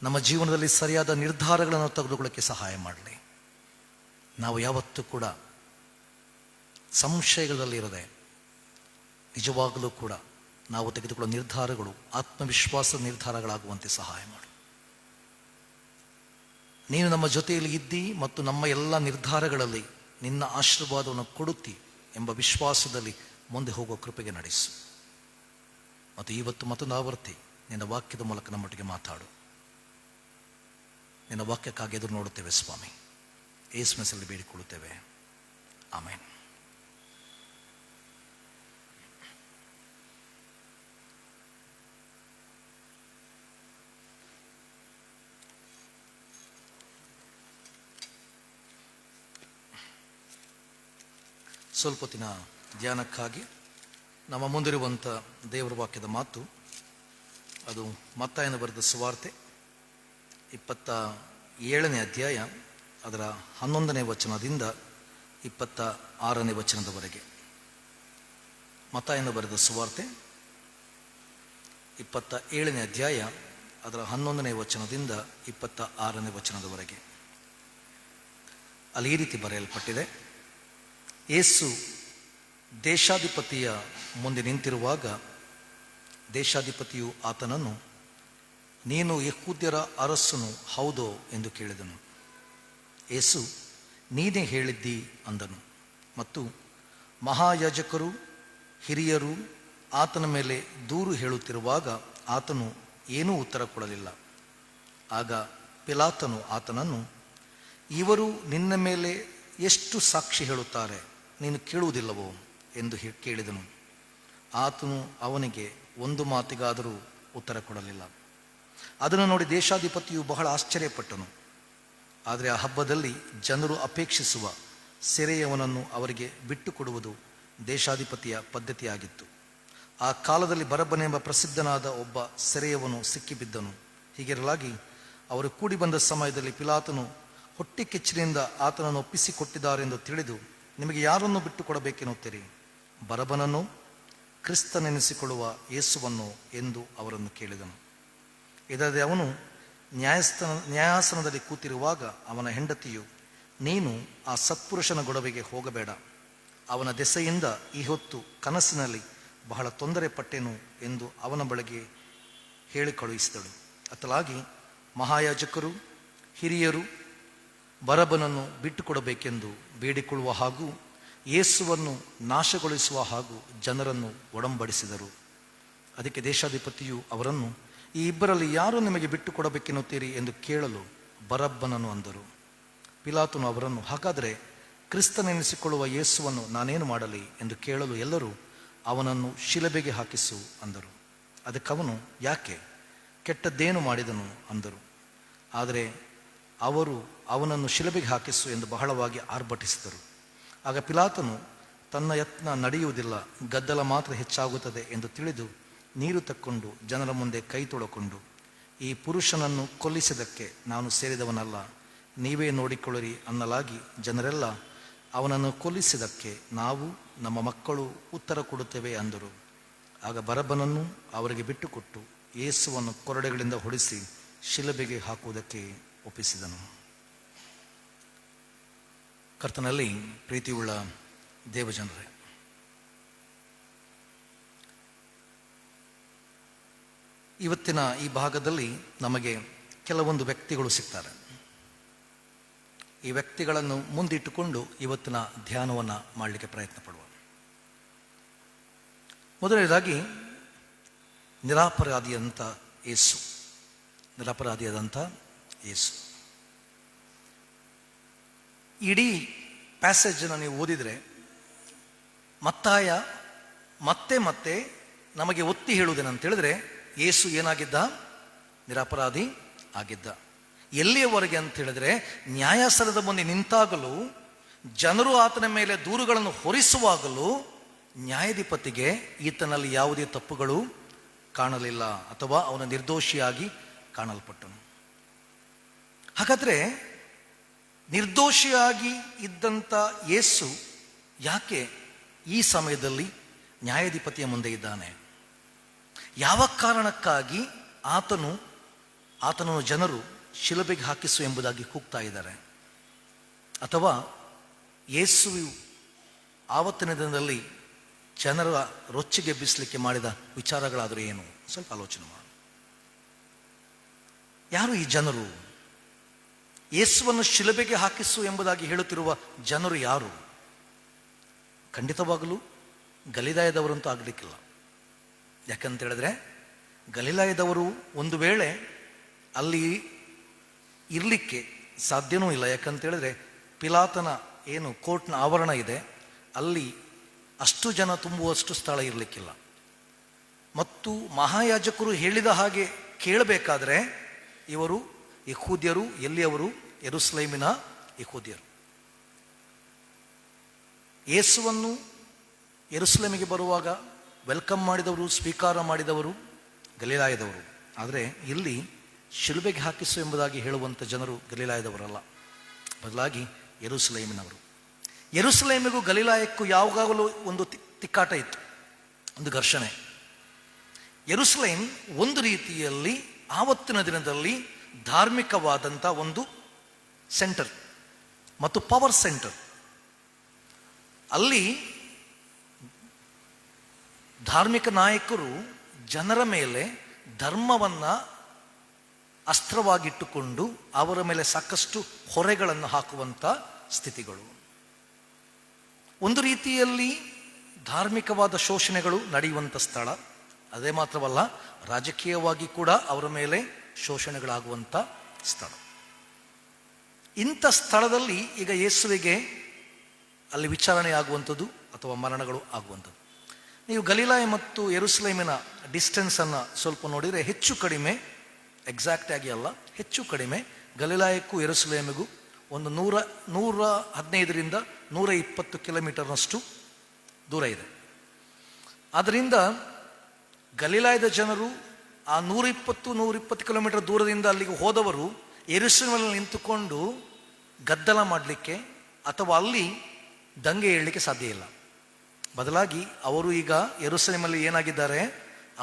ನಮ್ಮ ಜೀವನದಲ್ಲಿ ಸರಿಯಾದ ನಿರ್ಧಾರಗಳನ್ನು ತೆಗೆದುಕೊಳ್ಳಕ್ಕೆ ಸಹಾಯ ಮಾಡಲಿ. ನಾವು ಯಾವತ್ತೂ ಕೂಡ ಸಂಶಯಗಳಲ್ಲಿರದೆ ನಿಜವಾಗಲೂ ಕೂಡ ನಾವು ತೆಗೆದುಕೊಳ್ಳುವ ನಿರ್ಧಾರಗಳು ಆತ್ಮವಿಶ್ವಾಸದ ನಿರ್ಧಾರಗಳಾಗುವಂತೆ ಸಹಾಯ ಮಾಡು. ನೀನು ನಮ್ಮ ಜೊತೆಯಲ್ಲಿ ಇದ್ದಿ ಮತ್ತು ನಮ್ಮ ಎಲ್ಲ ನಿರ್ಧಾರಗಳಲ್ಲಿ ನಿನ್ನ ಆಶೀರ್ವಾದವನ್ನು ಕೊಡುತ್ತಿ ಎಂಬ ವಿಶ್ವಾಸದಲ್ಲಿ ಮುಂದೆ ಹೋಗುವ ಕೃಪೆಗೆ ನಡೆಸು. ಮತ್ತು ಇವತ್ತು ಮತ್ತೊಂದು ಆವರ್ತಿ ನಿನ್ನ ವಾಕ್ಯದ ಮೂಲಕ ನಮ್ಮೊಟ್ಟಿಗೆ ಮಾತಾಡು. ನಿನ್ನ ವಾಕ್ಯಕ್ಕಾಗಿ ಎದುರು ನೋಡುತ್ತೇವೆ ಸ್ವಾಮಿ. ಯೇಸುವಿನ ಹೆಸರಲ್ಲಿ ಬೇಡಿಕೊಳ್ಳುತ್ತೇವೆ, ಆಮೆನ್. ಸ್ವಲ್ಪ ಹೊತ್ತಿನ ಧ್ಯಾನಕ್ಕಾಗಿ ನಮ್ಮ ಮುಂದಿರುವಂಥ ದೇವರ ವಾಕ್ಯದ ಮಾತು, ಅದು ಮತ್ತಾಯನ ಬರೆದ ಸುವಾರ್ತೆ 27ನೇ ಅಧ್ಯಾಯ ಅದರ 11ನೇ ವಚನದಿಂದ 26ನೇ ವಚನದವರೆಗೆ. ಮತ್ತಾಯನ ಬರೆದ ಸುವಾರ್ತೆ 27ನೇ ಅಧ್ಯಾಯ ಅದರ 11ನೇ ವಚನದಿಂದ 26ನೇ ವಚನದವರೆಗೆ. ಅಲ್ಲಿ ಈ ರೀತಿ ಬರೆಯಲ್ಪಟ್ಟಿದೆ: ಯೇಸು ದೇಶಾಧಿಪತಿಯ ಮುಂದೆ ನಿಂತಿರುವಾಗ ದೇಶಾಧಿಪತಿಯು ಆತನನ್ನು, ನೀನು ಯೆಹೂದ್ಯರ ಅರಸನು ಹೌದೋ ಎಂದು ಕೇಳಿದನು. ಯೇಸು, ನೀನೇ ಹೇಳಿದ್ದಿ ಅಂದನು. ಮತ್ತು ಮಹಾಯಾಜಕರು ಹಿರಿಯರು ಆತನ ಮೇಲೆ ದೂರು ಹೇಳುತ್ತಿರುವಾಗ ಆತನು ಏನೂ ಉತ್ತರ ಕೊಡಲಿಲ್ಲ. ಆಗ ಪಿಲಾತನು ಆತನನ್ನು, ಇವರು ನಿನ್ನ ಮೇಲೆ ಎಷ್ಟು ಸಾಕ್ಷಿ ಹೇಳುತ್ತಾರೆ, ನೀನು ಕೇಳುವುದಿಲ್ಲವೋ ಎಂದು ಕೇಳಿದನು. ಆತನು ಅವನಿಗೆ ಒಂದು ಮಾತಿಗಾದರೂ ಉತ್ತರ ಕೊಡಲಿಲ್ಲ. ಅದನ್ನು ನೋಡಿ ದೇಶಾಧಿಪತಿಯು ಬಹಳ ಆಶ್ಚರ್ಯಪಟ್ಟನು. ಆದರೆ ಆ ಹಬ್ಬದಲ್ಲಿ ಜನರು ಅಪೇಕ್ಷಿಸುವ ಸೆರೆಯವನನ್ನು ಅವರಿಗೆ ಬಿಟ್ಟು ಕೊಡುವುದು ದೇಶಾಧಿಪತಿಯ ಪದ್ಧತಿಯಾಗಿತ್ತು. ಆ ಕಾಲದಲ್ಲಿ ಬರಬ್ಬನೆಂಬ ಪ್ರಸಿದ್ಧನಾದ ಒಬ್ಬ ಸೆರೆಯವನು ಸಿಕ್ಕಿಬಿದ್ದನು. ಹೀಗಿರಲಾಗಿ ಅವರು ಕೂಡಿ ಬಂದ ಸಮಯದಲ್ಲಿ ಪಿಲಾತನು ಹೊಟ್ಟೆ ಕಿಚ್ಚಿನಿಂದ ಆತನನ್ನು ಒಪ್ಪಿಸಿಕೊಟ್ಟಿದ್ದಾರೆಂದು ತಿಳಿದು, ನಿಮಗೆ ಯಾರನ್ನು ಬಿಟ್ಟು ಕೊಡಬೇಕೆನ್ನುತ್ತೀರಿ, ಬರಬ್ಬನನ್ನು, ಕ್ರಿಸ್ತನೆನಿಸಿಕೊಳ್ಳುವ ಯೇಸುವನ್ನು ಎಂದು ಅವರನ್ನು ಕೇಳಿದನು. ಇದಲ್ಲದೆ ಅವನು ನ್ಯಾಯಾಸನದಲ್ಲಿ ಕೂತಿರುವಾಗ ಅವನ ಹೆಂಡತಿಯು, ನೀನು ಆ ಸತ್ಪುರುಷನ ಗೊಡವೆಗೆ ಹೋಗಬೇಡ, ಅವನ ದೆಸೆಯಿಂದ ಈ ಹೊತ್ತು ಕನಸಿನಲ್ಲಿ ಬಹಳ ತೊಂದರೆ ಪಟ್ಟೆನು ಎಂದು ಅವನ ಬಳಿಗೆ ಹೇಳಿ ಕಳುಹಿಸಿದಳು. ಅತ್ತಲಾಗಿ ಮಹಾಯಾಜಕರು ಹಿರಿಯರು ಬರಬ್ಬನನ್ನು ಬಿಟ್ಟುಕೊಡಬೇಕೆಂದು ಬೇಡಿಕೊಳ್ಳುವ ಹಾಗೂ ಯೇಸುವನ್ನು ನಾಶಗೊಳಿಸುವ ಹಾಗೂ ಜನರನ್ನು ಒಡಂಬಡಿಸಿದರು. ಅದಕ್ಕೆ ದೇಶಾಧಿಪತಿಯು ಅವರನ್ನು, ಈ ಇಬ್ಬರಲ್ಲಿ ಯಾರು ನಿಮಗೆ ಬಿಟ್ಟು ಕೊಡಬೇಕೆನ್ನುತ್ತೀರಿ ಎಂದು ಕೇಳಲು ಬರಬ್ಬನನು ಅಂದರು. ಪಿಲಾತನು ಅವರನ್ನು, ಹಾಗಾದರೆ ಕ್ರಿಸ್ತನೆನಿಸಿಕೊಳ್ಳುವ ಯೇಸುವನ್ನು ನಾನೇನು ಮಾಡಲಿ ಎಂದು ಕೇಳಲು ಎಲ್ಲರೂ ಅವನನ್ನು ಶಿಲುಬೆಗೆ ಹಾಕಿಸು ಅಂದರು. ಅದಕ್ಕವನು, ಯಾಕೆ, ಕೆಟ್ಟದ್ದೇನು ಮಾಡಿದನು ಅಂದರು. ಆದರೆ ಅವರು ಅವನನ್ನು ಶಿಲುಬೆಗೆ ಹಾಕಿಸು ಎಂದು ಬಹಳವಾಗಿ ಆರ್ಭಟಿಸಿದರು. ಆಗ ಪಿಲಾತನು ತನ್ನ ಯತ್ನ ನಡೆಯುವುದಿಲ್ಲ, ಗದ್ದಲ ಮಾತ್ರ ಹೆಚ್ಚಾಗುತ್ತದೆ ಎಂದು ತಿಳಿದು ನೀರು ತಕ್ಕೊಂಡು ಜನರ ಮುಂದೆ ಕೈ ತೊಳಕೊಂಡು, ಈ ಪುರುಷನನ್ನು ಕೊಲ್ಲಿಸಿದ್ದಕ್ಕೆ ನಾನು ಸೇರಿದವನಲ್ಲ, ನೀವೇ ನೋಡಿಕೊಳ್ಳಿರಿ ಅನ್ನಲಾಗಿ ಜನರೆಲ್ಲ ಅವನನ್ನು ಕೊಲ್ಲಿಸಿದ್ದಕ್ಕೆ ನಾವು ನಮ್ಮ ಮಕ್ಕಳು ಉತ್ತರ ಕೊಡುತ್ತೇವೆ ಅಂದರು. ಆಗ ಬರಬ್ಬನನ್ನು ಅವರಿಗೆ ಬಿಟ್ಟುಕೊಟ್ಟು ಯೇಸುವನ್ನು ಕೊರಡೆಗಳಿಂದ ಹೊಡಿಸಿ ಶಿಲುಬೆಗೆ ಹಾಕುವುದಕ್ಕೆ ಒಪ್ಪಿಸಿದನು. ಕರ್ತನಲ್ಲಿ ಪ್ರೀತಿಯುಳ್ಳ ದೇವಜನರೇ, ಇವತ್ತಿನ ಈ ಭಾಗದಲ್ಲಿ ನಮಗೆ ಕೆಲವೊಂದು ವ್ಯಕ್ತಿಗಳು ಸಿಗ್ತಾರೆ. ಈ ವ್ಯಕ್ತಿಗಳನ್ನು ಮುಂದಿಟ್ಟುಕೊಂಡು ಇವತ್ತಿನ ಧ್ಯಾನವನ್ನು ಮಾಡಲಿಕ್ಕೆ ಪ್ರಯತ್ನ ಪಡುವ. ಮೊದಲನೇದಾಗಿ ನಿರಪರಾಧಿಯಾದಂಥ ಯೇಸು. ನಿರಪರಾಧಿಯಾದಂಥ ಯೇಸು. ಇಡೀ ಪ್ಯಾಸೇಜನ್ನು ನೀವು ಓದಿದರೆ ಮತ್ತಾಯ ಮತ್ತೆ ಮತ್ತೆ ನಮಗೆ ಒತ್ತಿ ಹೇಳುವುದೇನಂತ ಹೇಳಿದ್ರೆ, ಯೇಸು ಏನಾಗಿದ್ದ? ನಿರಪರಾಧಿ ಆಗಿದ್ದ. ಎಲ್ಲಿಯವರೆಗೆ ಅಂತ ಹೇಳಿದ್ರೆ, ನ್ಯಾಯಾಸನದ ಮುಂದೆ ನಿಂತಾಗಲೂ, ಜನರು ಆತನ ಮೇಲೆ ದೂರುಗಳನ್ನು ಹೊರಿಸುವಾಗಲೂ ನ್ಯಾಯಾಧಿಪತಿಗೆ ಈತನಲ್ಲಿ ಯಾವುದೇ ತಪ್ಪುಗಳು ಕಾಣಲಿಲ್ಲ, ಅಥವಾ ಅವನ ನಿರ್ದೋಷಿಯಾಗಿ ಕಾಣಲ್ಪಟ್ಟನು. ಹಾಗಾದ್ರೆ ನಿರ್ದೋಷಿಯಾಗಿ ಇದ್ದಂಥ ಯೇಸು ಯಾಕೆ ಈ ಸಮಯದಲ್ಲಿ ನ್ಯಾಯಾಧಿಪತಿಯ ಮುಂದೆ ಇದ್ದಾನೆ? ಯಾವ ಕಾರಣಕ್ಕಾಗಿ ಆತನನ್ನು ಜನರು ಶಿಲುಬೆಗೆ ಹಾಕಿಸು ಎಂಬುದಾಗಿ ಕೂಗ್ತಾ ಇದ್ದಾರೆ? ಅಥವಾ ಯೇಸು ಆವತ್ತಿನ ದಿನದಲ್ಲಿ ಜನರ ರೊಚ್ಚಿಗೆ ಬಿಸಲಿಕ್ಕೆ ಮಾಡಿದ ವಿಚಾರಗಳಾದರೂ ಏನು? ಸ್ವಲ್ಪ ಆಲೋಚನೆ ಮಾಡಿ. ಯಾರು ಈ ಜನರು? ಯೇಸುವನ್ನು ಶಿಲುಬೆಗೆ ಹಾಕಿಸು ಎಂಬುದಾಗಿ ಹೇಳುತ್ತಿರುವ ಜನರು ಯಾರು? ಖಂಡಿತವಾಗಲೂ ಗಲಿಲಾಯದವರಂತೂ ಆಗಲಿಕ್ಕಿಲ್ಲ. ಯಾಕಂತ ಹೇಳಿದ್ರೆ, ಗಲಿಲಾಯದವರು ಒಂದು ವೇಳೆ ಅಲ್ಲಿ ಇರಲಿಕ್ಕೆ ಸಾಧ್ಯವೂ ಇಲ್ಲ. ಯಾಕಂತ ಹೇಳಿದ್ರೆ, ಪಿಲಾತನ ಏನು ಕೋರ್ಟ್ನ ಆವರಣ ಇದೆ, ಅಲ್ಲಿ ಅಷ್ಟು ಜನ ತುಂಬುವಷ್ಟು ಸ್ಥಳ ಇರಲಿಕ್ಕಿಲ್ಲ. ಮತ್ತು ಮಹಾಯಾಜಕರು ಹೇಳಿದ ಹಾಗೆ ಕೇಳಬೇಕಾದ್ರೆ ಇವರು ಯೆಹೂದ್ಯರು. ಎಲ್ಲಿಯವರು? ಯೆರೂಸಲೇಮಿನ ಯೆಹೂದ್ಯರು. ಯೇಸುವನ್ನು ಯೆರೂಸಲೇಮಿಗೆ ಬರುವಾಗ ವೆಲ್ಕಮ್ ಮಾಡಿದವರು, ಸ್ವೀಕಾರ ಮಾಡಿದವರು ಗಲಿಲಾಯದವರು. ಆದರೆ ಇಲ್ಲಿ ಶಿಲುಬೆಗೆ ಹಾಕಿಸು ಎಂಬುದಾಗಿ ಹೇಳುವಂಥ ಜನರು ಗಲಿಲಾಯದವರಲ್ಲ, ಬದಲಾಗಿ ಯೆರೂಸಲೇಮಿನವರು. ಯೆರೂಸಲೇಮಿಗೂ ಗಲಿಲಾಯಕ್ಕೂ ಯಾವಾಗಲೂ ಒಂದು ತಿಕ್ಕಾಟ ಇತ್ತು, ಒಂದು ಘರ್ಷಣೆ. ಯೆರೂಸಲೇಮ್ ಒಂದು ರೀತಿಯಲ್ಲಿ ಆವತ್ತಿನ ದಿನದಲ್ಲಿ ಧಾರ್ಮಿಕವಾದಂಥ ಒಂದು ಸೆಂಟರ್ ಮತ್ತು ಪವರ್ ಸೆಂಟರ್. ಅಲ್ಲಿ ಧಾರ್ಮಿಕ ನಾಯಕರು ಜನರ ಮೇಲೆ ಧರ್ಮವನ್ನು ಅಸ್ತ್ರವಾಗಿಟ್ಟುಕೊಂಡು ಅವರ ಮೇಲೆ ಸಾಕಷ್ಟು ಹೊರೆಗಳನ್ನು ಹಾಕುವಂಥ ಸ್ಥಿತಿಗಳು. ಒಂದು ರೀತಿಯಲ್ಲಿ ಧಾರ್ಮಿಕವಾದ ಶೋಷಣೆಗಳು ನಡೆಯುವಂಥ ಸ್ಥಳ. ಅದೇ ಮಾತ್ರವಲ್ಲ, ರಾಜಕೀಯವಾಗಿ ಕೂಡ ಅವರ ಮೇಲೆ ಶೋಷಣೆಗಳಾಗುವಂಥ ಸ್ಥಳ. ಇಂಥ ಸ್ಥಳದಲ್ಲಿ ಈಗ ಯೇಸುವಿಗೆ ಅಲ್ಲಿ ವಿಚಾರಣೆ ಆಗುವಂಥದ್ದು ಅಥವಾ ಮರಣಗಳು ಆಗುವಂಥದ್ದು. ನೀವು ಗಲಿಲಾಯ ಮತ್ತು ಯೆರೂಸಲೇಮಿನ ಡಿಸ್ಟೆನ್ಸನ್ನು ಸ್ವಲ್ಪ ನೋಡಿದರೆ ಹೆಚ್ಚು ಕಡಿಮೆ, ಎಕ್ಸಾಕ್ಟ್ ಆಗಿ ಅಲ್ಲ, ಹೆಚ್ಚು ಕಡಿಮೆ ಗಲಿಲಾಯಕ್ಕೂ ಯೆರೂಸಲೇಮಿಗೂ ಒಂದು 115ರಿಂದ 120 ಕಿಲೋಮೀಟರ್ನಷ್ಟು ದೂರ ಇದೆ. ಆದ್ದರಿಂದ ಗಲಿಲಾಯದ ಜನರು ಆ 120 ಕಿಲೋಮೀಟರ್ ದೂರದಿಂದ ಅಲ್ಲಿಗೆ ಹೋದವರು ಯೆರೂಸಲೇಮಿನಲ್ಲಿ ನಿಂತುಕೊಂಡು ಗದ್ದಲ ಮಾಡಲಿಕ್ಕೆ ಅಥವಾ ಅಲ್ಲಿ ದಂಗೆ ಏಳಲಿಕ್ಕೆ ಸಾಧ್ಯ ಇಲ್ಲ. ಬದಲಾಗಿ ಅವರು ಈಗ ಯೆರೂಸಲೇಮಲ್ಲಿ ಏನಾಗಿದ್ದಾರೆ?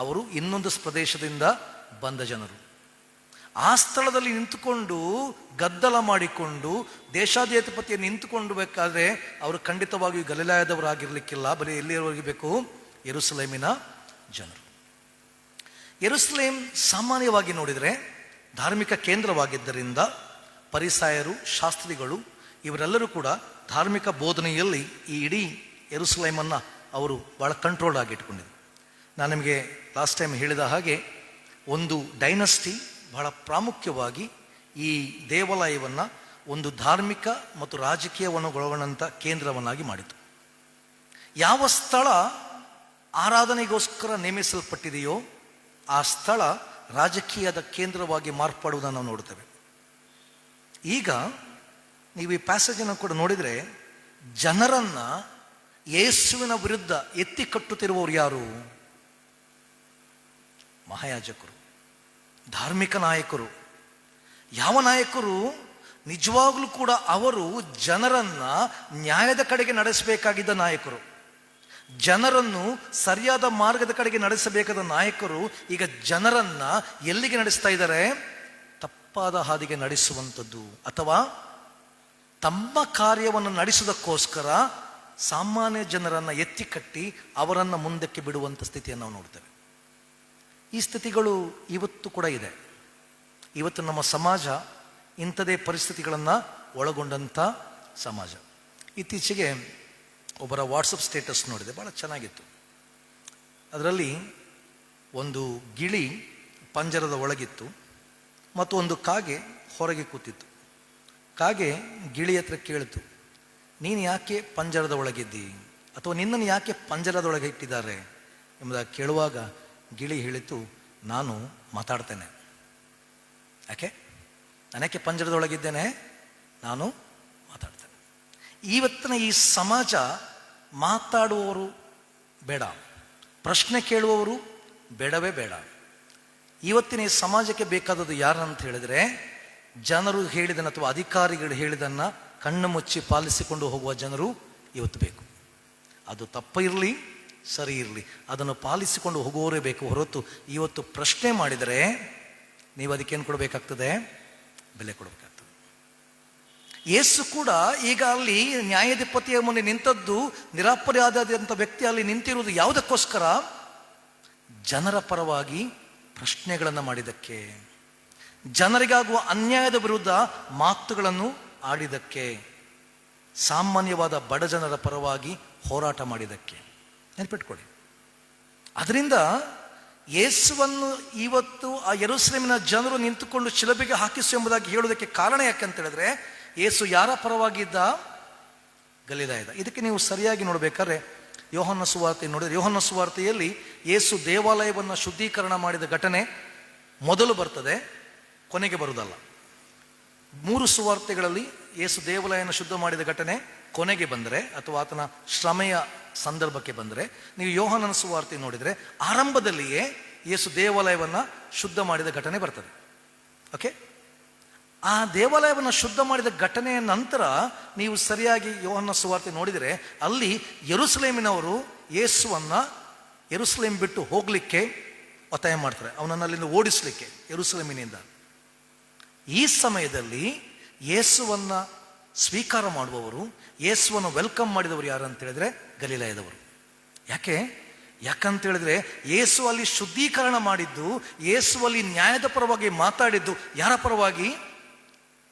ಅವರು ಇನ್ನೊಂದು ಪ್ರದೇಶದಿಂದ ಬಂದ ಜನರು. ಆ ಸ್ಥಳದಲ್ಲಿ ನಿಂತುಕೊಂಡು ಗದ್ದಲ ಮಾಡಿಕೊಂಡು ದೇಶಾಧಿಪತಿಯನ್ನು ನಿಂತುಕೊಂಡು ಬೇಕಾದ್ರೆ ಅವರು ಖಂಡಿತವಾಗಿಯೂ ಗಲಿಲಾಯದವರಾಗಿರ್ಲಿಕ್ಕಿಲ್ಲ. ಬರೀ ಎಲ್ಲಿರಬೇಕು? ಯೆರೂಸಲೇಮಿನ ಜನರು. ಯೆರೂಸಲೇಮ್ ಸಾಮಾನ್ಯವಾಗಿ ನೋಡಿದರೆ ಧಾರ್ಮಿಕ ಕೇಂದ್ರವಾಗಿದ್ದರಿಂದ ಫರಿಸಾಯರು, ಶಾಸ್ತ್ರಿಗಳು ಇವರೆಲ್ಲರೂ ಕೂಡ ಧಾರ್ಮಿಕ ಬೋಧನೆಯಲ್ಲಿ ಈ ಇಡೀ ಯೆರೂಸಲೇಮನ್ನು ಅವರು ಭಾಳ ಕಂಟ್ರೋಲ್ ಆಗಿ ಇಟ್ಕೊಂಡಿದ್ರು. ನಾನು ನಿಮಗೆ ಲಾಸ್ಟ್ ಟೈಮ್ ಹೇಳಿದ ಹಾಗೆ ಒಂದು ಡೈನಸ್ಟಿ ಬಹಳ ಪ್ರಾಮುಖ್ಯವಾಗಿ ಈ ದೇವಾಲಯವನ್ನು ಒಂದು ಧಾರ್ಮಿಕ ಮತ್ತು ರಾಜಕೀಯವನ್ನು ಒಳಗೊಂಡಂಥ ಕೇಂದ್ರವನ್ನಾಗಿ ಮಾಡಿತು. ಯಾವ ಸ್ಥಳ ಆರಾಧನೆಗೋಸ್ಕರ ನೇಮಿಸಲ್ಪಟ್ಟಿದೆಯೋ ಆ ಸ್ಥಳ ರಾಜಕೀಯದ ಕೇಂದ್ರವಾಗಿ ಮಾರ್ಪಡುವುದನ್ನು ನಾವು ನೋಡ್ತೇವೆ. ಈಗ ನೀವು ಈ ಪ್ಯಾಸೇಜನ್ನು ಕೂಡ ನೋಡಿದರೆ ಜನರನ್ನ ಯೇಸುವಿನ ವಿರುದ್ಧ ಎತ್ತಿ ಕಟ್ಟುತ್ತಿರುವವರು ಯಾರು? ಮಹಾಯಾಜಕರು, ಧಾರ್ಮಿಕ ನಾಯಕರು. ಯಾವ ನಾಯಕರು? ನಿಜವಾಗ್ಲೂ ಕೂಡ ಅವರು ಜನರನ್ನ ನ್ಯಾಯದ ಕಡೆಗೆ ನಡೆಸಬೇಕಾಗಿದ್ದ ನಾಯಕರು, ಜನರನ್ನು ಸರಿಯಾದ ಮಾರ್ಗದ ಕಡೆಗೆ ನಡೆಸಬೇಕಾದ ನಾಯಕರು ಈಗ ಜನರನ್ನ ಎಲ್ಲಿಗೆ ನಡೆಸ್ತಾ ಇದ್ದಾರೆ? ತಪ್ಪಾದ ಹಾದಿಗೆ ನಡೆಸುವಂಥದ್ದು, ಅಥವಾ ತಮ್ಮ ಕಾರ್ಯವನ್ನು ನಡೆಸುವುದಕ್ಕೋಸ್ಕರ ಸಾಮಾನ್ಯ ಜನರನ್ನು ಎತ್ತಿ ಕಟ್ಟಿ ಅವರನ್ನು ಮುಂದಕ್ಕೆ ಬಿಡುವಂಥ ಸ್ಥಿತಿಯನ್ನು ನಾವು ನೋಡ್ತೇವೆ. ಈ ಸ್ಥಿತಿಗಳು ಇವತ್ತು ಕೂಡ ಇದೆ. ಇವತ್ತು ನಮ್ಮ ಸಮಾಜ ಇಂಥದೇ ಪರಿಸ್ಥಿತಿಗಳನ್ನು ಒಳಗೊಂಡಂಥ ಸಮಾಜ. ಇತ್ತೀಚೆಗೆ ಒಬ್ಬರ ವಾಟ್ಸಪ್ ಸ್ಟೇಟಸ್ ನೋಡಿದೆ, ಭಾಳ ಚೆನ್ನಾಗಿತ್ತು. ಅದರಲ್ಲಿ ಒಂದು ಗಿಳಿ ಪಂಜರದ ಒಳಗಿತ್ತು ಮತ್ತು ಒಂದು ಕಾಗೆ ಹೊರಗೆ ಕೂತಿತ್ತು. ಕಾಗೆ ಗಿಳಿ ಹತ್ರ ಕೇಳಿತು, ನೀನು ಯಾಕೆ ಪಂಜರದ ಒಳಗಿದ್ದಿ, ಅಥವಾ ನಿನ್ನನ್ನು ಯಾಕೆ ಪಂಜರದೊಳಗೆ ಇಟ್ಟಿದ್ದಾರೆ ಎಂಬುದಾಗಿ ಕೇಳುವಾಗ ಗಿಳಿ ಹೇಳಿತು, ನಾನು ಮಾತಾಡ್ತೇನೆ. ಯಾಕೆ ನಾನ್ಯಾಕೆ ಪಂಜರದೊಳಗಿದ್ದೇನೆ, ನಾನು ಮಾತಾಡ್ತೇನೆ. ಇವತ್ತಿನ ಈ ಸಮಾಜ ಮಾತಾಡುವವರು ಬೇಡ, ಪ್ರಶ್ನೆ ಕೇಳುವವರು ಬೇಡವೇ ಬೇಡ. ಇವತ್ತಿನ ಈ ಸಮಾಜಕ್ಕೆ ಬೇಕಾದದ್ದು ಯಾರಂತ ಹೇಳಿದರೆ, ಜನರು ಹೇಳಿದನ್ನು ಅಥವಾ ಅಧಿಕಾರಿಗಳು ಹೇಳಿದನ್ನು ಕಣ್ಣು ಮುಚ್ಚಿ ಪಾಲಿಸಿಕೊಂಡು ಹೋಗುವ ಜನರು ಇವತ್ತು ಬೇಕು. ಅದು ತಪ್ಪ ಇರಲಿ ಸರಿ ಇರಲಿ, ಅದನ್ನು ಪಾಲಿಸಿಕೊಂಡು ಹೋಗುವವರೇ ಬೇಕು ಹೊರತು ಇವತ್ತು ಪ್ರಶ್ನೆ ಮಾಡಿದರೆ ನೀವು ಅದಕ್ಕೇನು ಕೊಡಬೇಕಾಗ್ತದೆ, ಬೆಲೆ ಕೊಡಬೇಕಾಗ್ತದೆ. ಯೇಸು ಕೂಡ ಈಗ ಅಲ್ಲಿ ನ್ಯಾಯಾಧಿಪತಿಯ ಮುಂದೆ ನಿಂತದ್ದು, ನಿರಪರಾಧಿಯಾದಂಥ ವ್ಯಕ್ತಿ ಅಲ್ಲಿ ನಿಂತಿರುವುದು ಯಾವುದಕ್ಕೋಸ್ಕರ? ಜನರ ಪರವಾಗಿ ಪ್ರಶ್ನೆಗಳನ್ನು ಮಾಡಿದ್ದಕ್ಕೆ, ಜನರಿಗಾಗುವ ಅನ್ಯಾಯದ ವಿರುದ್ಧ ಮಾತುಗಳನ್ನು ಆಡಿದ್ದಕ್ಕೆ, ಸಾಮಾನ್ಯವಾದ ಬಡ ಜನರ ಪರವಾಗಿ ಹೋರಾಟ ಮಾಡಿದ್ದಕ್ಕೆ. ನೆನಪಿಟ್ಕೊಳ್ಳಿ. ಅದರಿಂದ ಯೇಸುವನ್ನು ಇವತ್ತು ಆ ಯೆರೂಸಲೇಮಿನ ಜನರು ನಿಂತುಕೊಂಡು ಶಿಲುಬೆಗೆ ಹಾಕಿಸು ಎಂಬುದಾಗಿ ಹೇಳೋದಕ್ಕೆ ಕಾರಣ ಯಾಕಂತ ಹೇಳಿದ್ರೆ, ಯೇಸು ಯಾರ ಪರವಾಗಿದ್ದ? ಗಲಿಲಾಯದ. ಇದಕ್ಕೆ ನೀವು ಸರಿಯಾಗಿ ನೋಡಬೇಕಾದ್ರೆ ಯೋಹನ್ನ ಸುವಾರ್ತೆ ನೋಡಿದ್ರೆ, ಯೋಹನ್ನ ಸುವಾರ್ತೆಯಲ್ಲಿ ಯೇಸು ದೇವಾಲಯವನ್ನು ಶುದ್ಧೀಕರಣ ಮಾಡಿದ ಘಟನೆ ಮೊದಲು ಬರ್ತದೆ, ಕೊನೆಗೆ ಬರುವುದಲ್ಲ. 3 ಸುವಾರ್ತೆಗಳಲ್ಲಿ ಯೇಸು ದೇವಾಲಯನ ಶುದ್ಧ ಮಾಡಿದ ಘಟನೆ ಕೊನೆಗೆ ಬಂದರೆ, ಅಥವಾ ಆತನ ಶ್ರಮೆಯ ಸಂದರ್ಭಕ್ಕೆ ಬಂದರೆ, ನೀವು ಯೋಹನನ ಸುವಾರ್ತೆ ನೋಡಿದರೆ ಆರಂಭದಲ್ಲಿಯೇ ಯೇಸು ದೇವಾಲಯವನ್ನು ಶುದ್ಧ ಮಾಡಿದ ಘಟನೆ ಬರ್ತದೆ. ಓಕೆ, ಆ ದೇವಾಲಯವನ್ನು ಶುದ್ಧ ಮಾಡಿದ ಘಟನೆಯ ನಂತರ ನೀವು ಸರಿಯಾಗಿ ಯೋಹನ್ನ ಸುವಾರ್ತೆ ನೋಡಿದರೆ ಅಲ್ಲಿ ಯೆರೂಸಲೇಮಿನವರು ಯೇಸುವನ್ನು ಯೆರೂಸಲೇಮ್ ಬಿಟ್ಟು ಹೋಗಲಿಕ್ಕೆ ಒತ್ತಾಯ ಮಾಡ್ತಾರೆ, ಅವನನ್ನು ಅಲ್ಲಿಂದ ಓಡಿಸಲಿಕ್ಕೆ ಯೆರೂಸಲೇಮಿನಿಂದ. ಈ ಸಮಯದಲ್ಲಿ ಯೇಸುವನ್ನು ಸ್ವೀಕಾರ ಮಾಡುವವರು, ಯೇಸುವನ್ನು ವೆಲ್ಕಮ್ ಮಾಡಿದವರು ಯಾರು ಅಂತ ಹೇಳಿದ್ರೆ ಗಲಿಲಾಯದವರು. ಯಾಕಂತ ಹೇಳಿದ್ರೆ ಯೇಸು ಅಲ್ಲಿ ಶುದ್ಧೀಕರಣ ಮಾಡಿದ್ದು, ಯೇಸು ಅಲ್ಲಿ ನ್ಯಾಯದ ಪರವಾಗಿ ಮಾತಾಡಿದ್ದು ಯಾರ ಪರವಾಗಿ?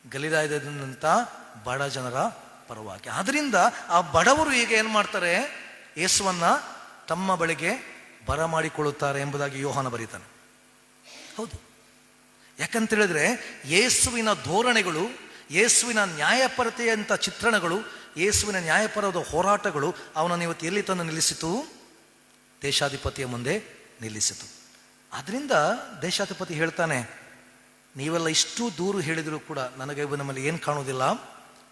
ಗಲಿಲಾಯದಂಥ ಬಡ ಜನರ ಪರವಾಗಿ. ಆದ್ರಿಂದ ಆ ಬಡವರು ಈಗ ಏನು ಮಾಡ್ತಾರೆ? ಯೇಸುವನ್ನ ತಮ್ಮ ಬಳಿಗೆ ಬರಮಾಡಿಕೊಳ್ಳುತ್ತಾರೆ ಎಂಬುದಾಗಿ ಯೋಹಾನ ಬರೀತಾನೆ. ಹೌದು, ಯಾಕಂತ ಹೇಳಿದ್ರೆ ಯೇಸುವಿನ ಧೋರಣೆಗಳು, ಯೇಸುವಿನ ನ್ಯಾಯಪರತೆಯಂಥ ಚಿತ್ರಣಗಳು, ಯೇಸುವಿನ ನ್ಯಾಯಪರದ ಹೋರಾಟಗಳು ಅವನನ್ನು ಇವತ್ತು ಎಲ್ಲಿ ತಂದು ನಿಲ್ಲಿಸಿತು? ದೇಶಾಧಿಪತಿಯ ಮುಂದೆ ನಿಲ್ಲಿಸಿತು. ಆದ್ರಿಂದ ದೇಶಾಧಿಪತಿ ಹೇಳ್ತಾನೆ, ನೀವೆಲ್ಲ ಇಷ್ಟು ದೂರು ಹೇಳಿದರೂ ಕೂಡ ನನಗೆ ನಮ್ಮಲ್ಲಿ ಏನು ಕಾಣುವುದಿಲ್ಲ?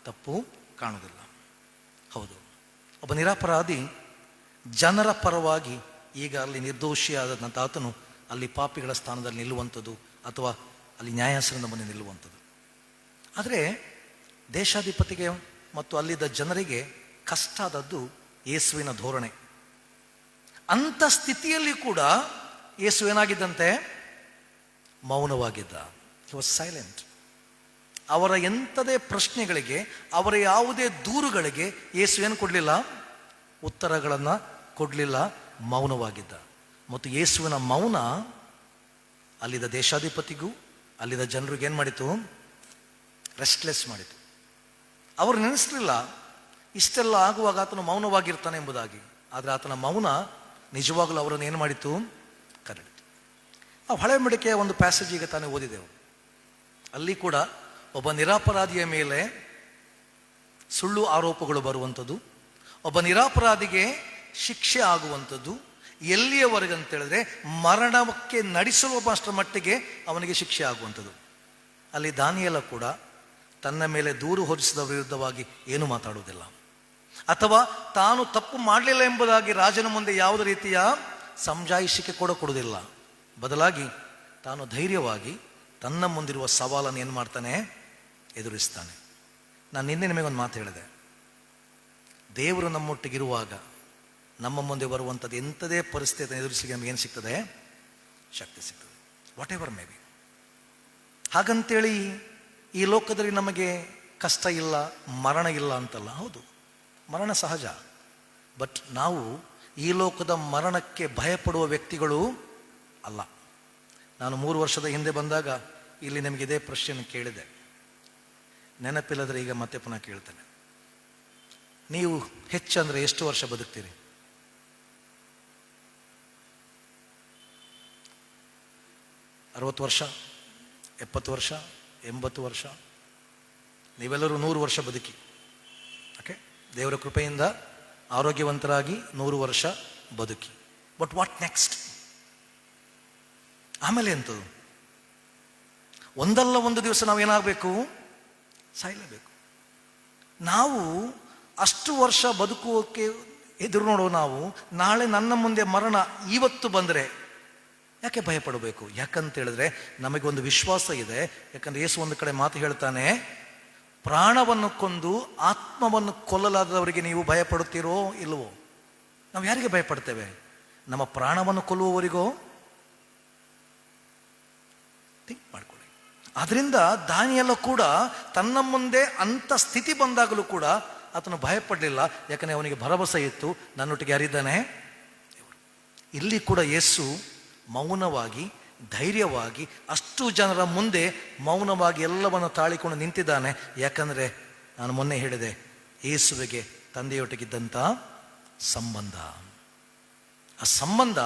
ತಪ್ಪು ಕಾಣುವುದಿಲ್ಲ. ಹೌದು, ಒಬ್ಬ ನಿರಪರಾಧಿ ಜನರ ಪರವಾಗಿ ಈಗ ಅಲ್ಲಿ ನಿರ್ದೋಷಿಯಾದಂಥ ಆತನು ಅಲ್ಲಿ ಪಾಪಿಗಳ ಸ್ಥಾನದಲ್ಲಿ ನಿಲ್ಲುವಂಥದ್ದು, ಅಥವಾ ಅಲ್ಲಿ ನ್ಯಾಯಾಸನದ ಮುಂದೆ ನಿಲ್ಲುವಂಥದ್ದು. ಆದರೆ ದೇಶಾಧಿಪತಿಗೆ ಮತ್ತು ಅಲ್ಲಿದ್ದ ಜನರಿಗೆ ಕಷ್ಟ ಆದದ್ದು ಯೇಸುವಿನ ಧೋರಣೆ. ಅಂಥ ಸ್ಥಿತಿಯಲ್ಲಿ ಕೂಡ ಯೇಸು ಏನಾಗಿದ್ದಂತೆ? ಮೌನವಾಗಿದ್ದ. He was silent. ಅವರ ಎಂಥದೇ ಪ್ರಶ್ನೆಗಳಿಗೆ, ಅವರ ಯಾವುದೇ ದೂರುಗಳಿಗೆ ಯೇಸು ಏನು ಕೊಡಲಿಲ್ಲ? ಉತ್ತರಗಳನ್ನು ಕೊಡಲಿಲ್ಲ, ಮೌನವಾಗಿದ್ದ. ಮತ್ತು ಯೇಸುವಿನ ಮೌನ ಅಲ್ಲಿದ್ದ ದೇಶಾಧಿಪತಿಗೂ ಅಲ್ಲಿದ್ದ ಜನರಿಗೆ ಏನು ಮಾಡಿತು? ರೆಸ್ಟ್ಲೆಸ್ ಮಾಡಿತು. ಅವರು ನೆನೆಸಲಿಲ್ಲ ಇಷ್ಟೆಲ್ಲ ಆಗುವಾಗ ಆತನು ಮೌನವಾಗಿರ್ತಾನೆ ಎಂಬುದಾಗಿ. ಆದರೆ ಆತನ ಮೌನ ನಿಜವಾಗಲೂ ಅವರನ್ನು ಏನು ಮಾಡಿತು? ಕರಡಿತು. ನಾವು ಹಳೆ ಮಡಿಕೆಯ ಒಂದು ಪ್ಯಾಸೇಜ್ ಈಗ ತಾನೇ ಓದಿದೆವು. ಅಲ್ಲಿ ಕೂಡ ಒಬ್ಬ ನಿರಪರಾಧಿಯ ಮೇಲೆ ಸುಳ್ಳು ಆರೋಪಗಳು ಬರುವಂಥದ್ದು, ಒಬ್ಬ ನಿರಪರಾಧಿಗೆ ಶಿಕ್ಷೆ ಆಗುವಂಥದ್ದು. ಎಲ್ಲಿಯವರೆಗೆ ಅಂತ ಹೇಳಿದ್ರೆ ಮರಣಕ್ಕೆ ನಡೆಸುವಷ್ಟರ ಮಟ್ಟಿಗೆ ಅವನಿಗೆ ಶಿಕ್ಷೆ ಆಗುವಂಥದ್ದು. ಅಲ್ಲಿ ದಾನಿಯೇಲ ಕೂಡ ತನ್ನ ಮೇಲೆ ದೂರು ಹೊರಿಸಿದ ವಿರುದ್ಧವಾಗಿ ಏನು ಮಾತಾಡುವುದಿಲ್ಲ, ಅಥವಾ ತಾನು ತಪ್ಪು ಮಾಡಲಿಲ್ಲ ಎಂಬುದಾಗಿ ರಾಜನ ಮುಂದೆ ಯಾವುದೇ ರೀತಿಯ ಸಮಜಾಯಿಷಿಕೆ ಕೊಡುವುದಿಲ್ಲ. ಬದಲಾಗಿ ತಾನು ಧೈರ್ಯವಾಗಿ ತನ್ನ ಮುಂದಿರುವ ಸವಾಲನ್ನು ಏನು ಮಾಡ್ತಾನೆ? ಎದುರಿಸ್ತಾನೆ. ನಾನು ನಿನ್ನೆ ನಿಮಗೊಂದು ಮಾತು ಹೇಳಿದೆ, ದೇವರು ನಮ್ಮೊಟ್ಟಿಗಿರುವಾಗ ನಮ್ಮ ಮುಂದೆ ಬರುವಂಥದ್ದು ಎಂಥದೇ ಪರಿಸ್ಥಿತಿಯನ್ನು ಎದುರಿಸಲಿಕ್ಕೆ ನಮಗೆ ಏನು ಸಿಗ್ತದೆ? ಶಕ್ತಿ ಸಿಗ್ತದೆ. Whatever may be. ಹಾಗಂತೇಳಿ ಈ ಲೋಕದಲ್ಲಿ ನಮಗೆ ಕಷ್ಟ ಇಲ್ಲ, ಮರಣ ಇಲ್ಲ ಅಂತಲ್ಲ. ಹೌದು, ಮರಣ ಸಹಜ. ಬಟ್ ನಾವು ಈ ಲೋಕದ ಮರಣಕ್ಕೆ ಭಯಪಡುವ ವ್ಯಕ್ತಿಗಳು ಅಲ್ಲ. ನಾನು 3 ವರ್ಷದ ಹಿಂದೆ ಬಂದಾಗ ಇಲ್ಲಿ ನಿಮಗೆ ಇದೇ ಪ್ರಶ್ನೆಯನ್ನು ಕೇಳಿದೆ. ನೆನಪಿಲ್ಲದ್ರೆ ಈಗ ಮತ್ತೆ ಪುನಃ ಕೇಳ್ತೇನೆ. ನೀವು ಹೆಚ್ಚಂದ್ರೆ ಎಷ್ಟು ವರ್ಷ ಬದುಕ್ತೀರಿ? 60 ವರ್ಷ, 70 ವರ್ಷ, 80 ವರ್ಷ? ನೀವೆಲ್ಲರೂ 100 ವರ್ಷ ಬದುಕಿ. ಓಕೆ, ದೇವರ ಕೃಪೆಯಿಂದ ಆರೋಗ್ಯವಂತರಾಗಿ 100 ವರ್ಷ ಬದುಕಿ. But what next? ಆಮೇಲೆ ಎಂಥದ್ದು? ಒಂದಲ್ಲ ಒಂದು ದಿವಸ ನಾವೇನಾಗಬೇಕು? ಸಾಯಲೇಬೇಕು. ನಾವು ಅಷ್ಟು ವರ್ಷ ಬದುಕುವಕ್ಕೆ ಎದುರು ನೋಡೋ ನಾವು ನಾಳೆ ನನ್ನ ಮುಂದೆ ಮರಣ ಇವತ್ತು ಬಂದರೆ ಯಾಕೆ ಭಯಪಡಬೇಕು? ಯಾಕಂತ ಹೇಳಿದ್ರೆ ನಮಗೊಂದು ವಿಶ್ವಾಸ ಇದೆ. ಯಾಕಂದ್ರೆ ಯೇಸು ಒಂದು ಕಡೆ ಮಾತು ಹೇಳ್ತಾನೆ, ಪ್ರಾಣವನ್ನು ಕೊಂದು ಆತ್ಮವನ್ನು ಕೊಲ್ಲಲಾದವರಿಗೆ ನೀವು ಭಯಪಡುತ್ತೀರೋ ಇಲ್ಲವೋ? ನಾವು ಯಾರಿಗೆ ಭಯಪಡ್ತೇವೆ? ನಮ್ಮ ಪ್ರಾಣವನ್ನು ಕೊಲ್ಲುವವರಿಗೋ? ಥಿಂಕ್ ಮಾಡ್ಕೊಳ್ಳಿ. ಅದರಿಂದ ದಾನಿಯೇಲ ಕೂಡ ತನ್ನ ಮುಂದೆ ಅಂಥ ಸ್ಥಿತಿ ಬಂದಾಗಲೂ ಕೂಡ ಆತನು ಭಯಪಡಲಿಲ್ಲ. ಯಾಕಂದರೆ ಅವನಿಗೆ ಭರವಸೆ ಇತ್ತು, ನನ್ನೊಟ್ಟಿಗೆ ಯಾರಿದ್ದಾನೆ? ಇಲ್ಲಿ ಕೂಡ ಯೇಸು ಮೌನವಾಗಿ, ಧೈರ್ಯವಾಗಿ, ಅಷ್ಟು ಜನರ ಮುಂದೆ ಮೌನವಾಗಿ ಎಲ್ಲವನ್ನು ತಾಳಿಕೊಂಡು ನಿಂತಿದ್ದಾನೆ. ಯಾಕಂದರೆ ನಾನು ಮೊನ್ನೆ ಹೇಳಿದೆ, ಯೇಸುವಿಗೆ ತಂದೆಯೊಟ್ಟಿಗಿದ್ದಂಥ ಸಂಬಂಧ, ಆ ಸಂಬಂಧ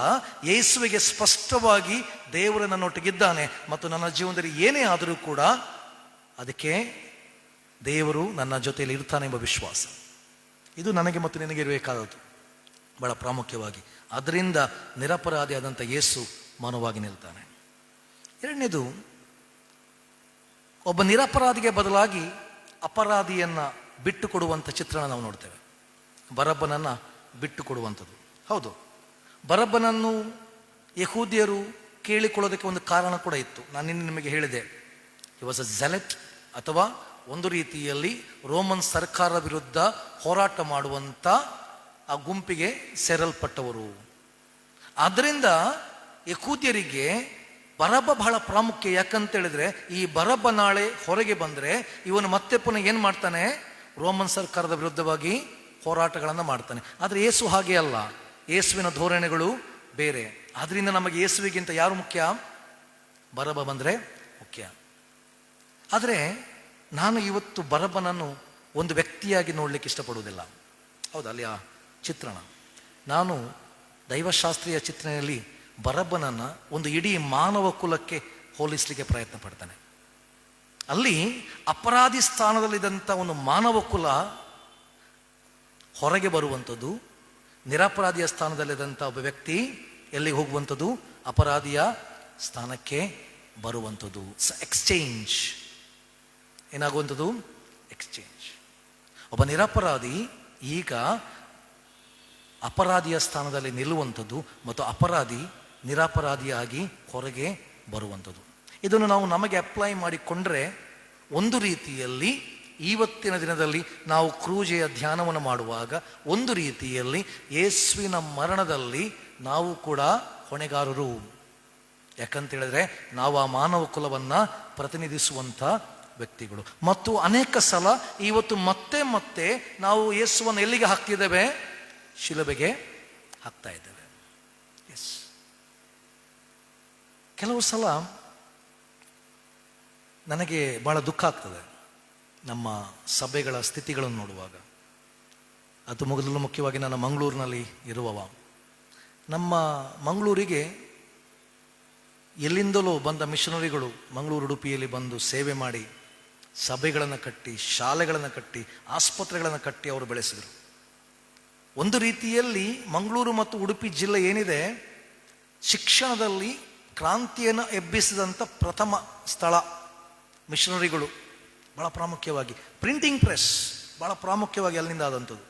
ಯೇಸುವಿಗೆ ಸ್ಪಷ್ಟವಾಗಿ ದೇವರು ನನ್ನೊಟ್ಟಿಗಿದ್ದಾನೆ ಮತ್ತು ನನ್ನ ಜೀವನದಲ್ಲಿ ಏನೇ ಆದರೂ ಕೂಡ ಅದಕ್ಕೆ ದೇವರು ನನ್ನ ಜೊತೆಯಲ್ಲಿ ಇರ್ತಾನೆ ಎಂಬ ವಿಶ್ವಾಸ. ಇದು ನನಗೆ ಮತ್ತು ನಿನಗೆ ಇರಬೇಕಾದದ್ದು ಬಹಳ ಪ್ರಾಮುಖ್ಯವಾಗಿ. ಅದರಿಂದ ನಿರಪರಾಧಿಯಾದಂಥ ಯೇಸು ಮೌನವಾಗಿ ನಿಲ್ತಾನೆ. ಎರಡನೇದು, ಒಬ್ಬ ನಿರಪರಾಧಿಗೆ ಬದಲಾಗಿ ಅಪರಾಧಿಯನ್ನು ಬಿಟ್ಟು ಕೊಡುವಂಥ ಚಿತ್ರಣ ನಾವು ನೋಡ್ತೇವೆ. ಬರಬ್ಬನನ್ನು ಬಿಟ್ಟು ಕೊಡುವಂಥದ್ದು. ಹೌದು, ಬರಬ್ಬನನ್ನು ಯಹೂದ್ಯರು ಕೇಳಿಕೊಳ್ಳೋದಕ್ಕೆ ಒಂದು ಕಾರಣ ಕೂಡ ಇತ್ತು. ನಾನು ನಿಮಗೆ ಹೇಳಿದೆ, ಹಿ ವಾಸ್ ಅ ಝೆಲೆಟ್, ಅಥವಾ ಒಂದು ರೀತಿಯಲ್ಲಿ ರೋಮನ್ ಸರ್ಕಾರ ವಿರುದ್ಧ ಹೋರಾಟ ಮಾಡುವಂಥ ಆ ಗುಂಪಿಗೆ ಸೇರಲ್ಪಟ್ಟವರು. ಆದ್ದರಿಂದ ಯಹೂದ್ಯರಿಗೆ ಬರಬ್ಬ ಬಹಳ ಪ್ರಾಮುಖ್ಯ. ಯಾಕಂತ ಹೇಳಿದ್ರೆ ಈ ಬರಬ್ಬ ನಾಳೆ ಹೊರಗೆ ಬಂದರೆ ಇವನು ಮತ್ತೆ ಪುನಃ ಏನು ಮಾಡ್ತಾನೆ? ರೋಮನ್ ಸರ್ಕಾರದ ವಿರುದ್ಧವಾಗಿ ಹೋರಾಟಗಳನ್ನು ಮಾಡ್ತಾನೆ. ಆದರೆ ಯೇಸು ಹಾಗೆ ಅಲ್ಲ, ಯೇಸುವಿನ ಧೋರಣೆಗಳು ಬೇರೆ. ಆದ್ರಿಂದ ನಮಗೆ ಯೇಸುವಿಗಿಂತ ಯಾರು ಮುಖ್ಯ? ಬರಬ್ಬ ಬಂದರೆ ಮುಖ್ಯ. ಆದರೆ ನಾನು ಇವತ್ತು ಬರಬ್ಬನನ್ನು ಒಂದು ವ್ಯಕ್ತಿಯಾಗಿ ನೋಡಲಿಕ್ಕೆ ಇಷ್ಟಪಡುವುದಿಲ್ಲ. ಹೌದಾ? ಅಲ್ಲಿ ಆ ಚಿತ್ರಣ, ನಾನು ದೈವಶಾಸ್ತ್ರೀಯ ಚಿತ್ರಣದಲ್ಲಿ ಬರಬ್ಬನನ್ನು ಒಂದು ಇಡೀ ಮಾನವ ಕುಲಕ್ಕೆ ಹೋಲಿಸಲಿಕ್ಕೆ ಪ್ರಯತ್ನ ಪಡ್ತಾನೆ. ಅಲ್ಲಿ ಅಪರಾಧಿ ಸ್ಥಾನದಲ್ಲಿದ್ದಂಥ ಒಂದು ಮಾನವ ಕುಲ ಹೊರಗೆ ಬರುವಂಥದ್ದು, ನಿರಪರಾಧಿಯ ಸ್ಥಾನದಲ್ಲಿದ್ದಂಥ ಒಬ್ಬ ವ್ಯಕ್ತಿ ಎಲ್ಲಿಗೆ ಹೋಗುವಂಥದ್ದು? ಅಪರಾಧಿಯ ಸ್ಥಾನಕ್ಕೆ ಬರುವಂಥದ್ದು. ಎಕ್ಸ್ಚೇಂಜ್ ಏನಾಗುವಂಥದ್ದು? ಎಕ್ಸ್ಚೇಂಜ್. ಒಬ್ಬ ನಿರಪರಾಧಿ ಈಗ ಅಪರಾಧಿಯ ಸ್ಥಾನದಲ್ಲಿ ನಿಲ್ಲುವಂಥದ್ದು ಮತ್ತು ಅಪರಾಧಿ ನಿರಪರಾಧಿಯಾಗಿ ಹೊರಗೆ ಬರುವಂಥದ್ದು. ಇದನ್ನು ನಾವು ನಮಗೆ ಅಪ್ಲೈ ಮಾಡಿಕೊಂಡ್ರೆ ಒಂದು ರೀತಿಯಲ್ಲಿ ಇವತ್ತಿನ ದಿನದಲ್ಲಿ ನಾವು ಕ್ರೂಜೆಯ ಧ್ಯಾನವನ್ನು ಮಾಡುವಾಗ ಒಂದು ರೀತಿಯಲ್ಲಿ ಯೇಸುವಿನ ಮರಣದಲ್ಲಿ ನಾವು ಕೂಡ ಹೊಣೆಗಾರರು. ಯಾಕಂತೇಳಿದ್ರೆ ನಾವು ಆ ಮಾನವ ಕುಲವನ್ನು ಪ್ರತಿನಿಧಿಸುವಂಥ ವ್ಯಕ್ತಿಗಳು. ಮತ್ತು ಅನೇಕ ಸಲ ಇವತ್ತು ಮತ್ತೆ ಮತ್ತೆ ನಾವು ಯೇಸುವನ್ನು ಎಲ್ಲಿಗೆ ಹಾಕ್ತಿದ್ದೇವೆ? ಶಿಲುಬೆಗೆ ಹಾಕ್ತಾ ಇದ್ದೇವೆ. ಎಸ್, ಕೆಲವು ಸಲ ನನಗೆ ಬಹಳ ದುಃಖ ಆಗ್ತದೆ ನಮ್ಮ ಸಭೆಗಳ ಸ್ಥಿತಿಗಳನ್ನು ನೋಡುವಾಗ. ಅದು ಮೊದಲು ಮುಖ್ಯವಾಗಿ ನಾನು ಮಂಗಳೂರಿನಲ್ಲಿ ಇರುವವ. ನಮ್ಮ ಮಂಗಳೂರಿಗೆ ಎಲ್ಲಿಂದಲೂ ಬಂದ ಮಿಷನರಿಗಳು ಮಂಗಳೂರು ಉಡುಪಿಯಲ್ಲಿ ಬಂದು ಸೇವೆ ಮಾಡಿ ಸಭೆಗಳನ್ನು ಕಟ್ಟಿ, ಶಾಲೆಗಳನ್ನು ಕಟ್ಟಿ, ಆಸ್ಪತ್ರೆಗಳನ್ನು ಕಟ್ಟಿ ಅವರು ಬೆಳೆಸಿದರು. ಒಂದು ರೀತಿಯಲ್ಲಿ ಮಂಗಳೂರು ಮತ್ತು ಉಡುಪಿ ಜಿಲ್ಲೆ ಏನಿದೆ, ಶಿಕ್ಷಣದಲ್ಲಿ ಕ್ರಾಂತಿಯನ್ನು ಎಬ್ಬಿಸಿದಂಥ ಪ್ರಥಮ ಸ್ಥಳ ಮಿಷನರಿಗಳು. ಭಾಳ ಪ್ರಾಮುಖ್ಯವಾಗಿ ಪ್ರಿಂಟಿಂಗ್ ಪ್ರೆಸ್ ಭಾಳ ಪ್ರಾಮುಖ್ಯವಾಗಿ ಅಲ್ಲಿಂದ ಆದಂಥದ್ದು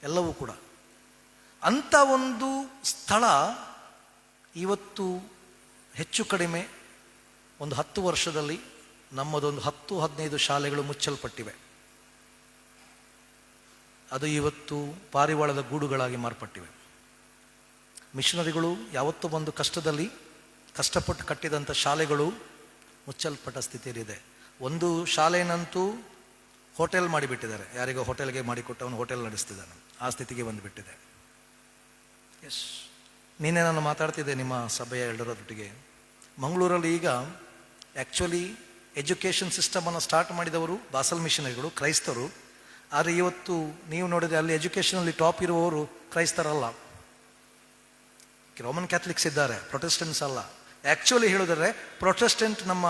ಎಲ್ಲವೂ ಕೂಡ. ಅಂಥ ಒಂದು ಸ್ಥಳ ಇವತ್ತು ಹೆಚ್ಚು ಕಡಿಮೆ ಒಂದು 10 ವರ್ಷದಲ್ಲಿ ನಮ್ಮದೊಂದು 10-15 ಶಾಲೆಗಳು ಮುಚ್ಚಲ್ಪಟ್ಟಿವೆ. ಅದು ಇವತ್ತು ಪಾರಿವಾಳದ ಗೂಡುಗಳಾಗಿ ಮಾರ್ಪಟ್ಟಿವೆ. ಮಿಷನರಿಗಳು ಯಾವತ್ತೂ ಒಂದು ಕಷ್ಟಪಟ್ಟು ಕಟ್ಟಿದಂಥ ಶಾಲೆಗಳು ಮುಚ್ಚಲ್ಪಟ್ಟ ಸ್ಥಿತಿಯಲ್ಲಿದೆ. ಒಂದು ಶಾಲೆಯನ್ನಂತೂ ಹೋಟೆಲ್ ಮಾಡಿಬಿಟ್ಟಿದ್ದಾರೆ. ಯಾರಿಗೋ ಹೋಟೆಲ್ಗೆ ಮಾಡಿಕೊಟ್ಟವನು ಹೋಟೆಲ್ ನಡೆಸ್ತಿದ್ದಾನೆ, ಆ ಸ್ಥಿತಿಗೆ ಬಂದುಬಿಟ್ಟಿದೆ. ಎಸ್, ನಿನ್ನೆ ನಾನು ಮಾತಾಡ್ತಿದ್ದೆ ನಿಮ್ಮ ಸಭೆಯ ಎಲ್ಲರೊಟ್ಟಿಗೆ. ಮಂಗಳೂರಲ್ಲಿ ಈಗ ಆ್ಯಕ್ಚುಲಿ ಎಜುಕೇಷನ್ ಸಿಸ್ಟಮನ್ನು ಸ್ಟಾರ್ಟ್ ಮಾಡಿದವರು ಬಾಸಲ್ ಮಿಷನರಿಗಳು, ಕ್ರೈಸ್ತರು. ಆದರೆ ಇವತ್ತು ನೀವು ನೋಡಿದರೆ ಅಲ್ಲಿ ಎಜುಕೇಷನಲ್ಲಿ ಟಾಪ್ ಇರುವವರು ಕ್ರೈಸ್ತರಲ್ಲ, ರೋಮನ್ ಕ್ಯಾಥಲಿಕ್ಸ್ ಇದ್ದಾರೆ, ಪ್ರೊಟೆಸ್ಟೆಂಟ್ಸ್ ಅಲ್ಲ. ಆ್ಯಕ್ಚುಲಿ ಹೇಳಿದರೆ ಪ್ರೊಟೆಸ್ಟೆಂಟ್ ನಮ್ಮ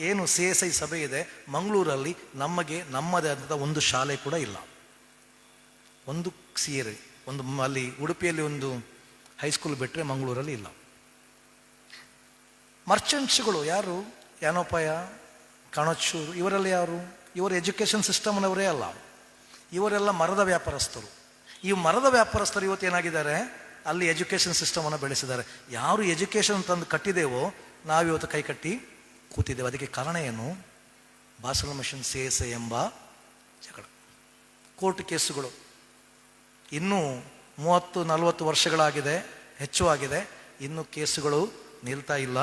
ಏನು CSI ಸಭೆ ಇದೆ ಮಂಗಳೂರಲ್ಲಿ, ನಮಗೆ ನಮ್ಮದೇ ಆದಂಥ ಒಂದು ಶಾಲೆ ಕೂಡ ಇಲ್ಲ. ಒಂದು ಸೇರಿ ಒಂದು ಅಲ್ಲಿ ಉಡುಪಿಯಲ್ಲಿ ಒಂದು ಹೈಸ್ಕೂಲ್ ಬಿಟ್ಟರೆ ಮಂಗಳೂರಲ್ಲಿ ಇಲ್ಲ. ಮರ್ಚೆಂಟ್ಸ್ಗಳು ಯಾರು? ಯಾನೋಪಾಯ, ಕಣಚೂರು, ಇವರೆಲ್ಲ ಯಾರು? ಇವರು ಎಜುಕೇಷನ್ ಸಿಸ್ಟಮ್ನವರೇ ಅಲ್ಲ, ಇವರೆಲ್ಲ ಮರದ ವ್ಯಾಪಾರಸ್ಥರು. ಈ ಮರದ ವ್ಯಾಪಾರಸ್ಥರು ಇವತ್ತು ಏನಾಗಿದ್ದಾರೆ, ಅಲ್ಲಿ ಎಜುಕೇಷನ್ ಸಿಸ್ಟಮನ್ನು ಬೆಳೆಸಿದ್ದಾರೆ. ಯಾರು ಎಜುಕೇಷನ್ ತಂದು ಕಟ್ಟಿದ್ದೇವೋ ನಾವಿವತ್ತು ಕೈ ಕಟ್ಟಿ ಕೂತಿದ್ದೇವೆ. ಅದಕ್ಕೆ ಕಾರಣ ಏನು? ಬಾಸಲ್ ಮಿಷನ್ CSI ಎಂಬ ಜಗಳ, ಕೋರ್ಟ್ ಕೇಸುಗಳು. ಇನ್ನೂ 30-40 ವರ್ಷಗಳಾಗಿದೆ, ಹೆಚ್ಚು ಆಗಿದೆ, ಇನ್ನೂ ಕೇಸುಗಳು ನಿಲ್ತಾ ಇಲ್ಲ.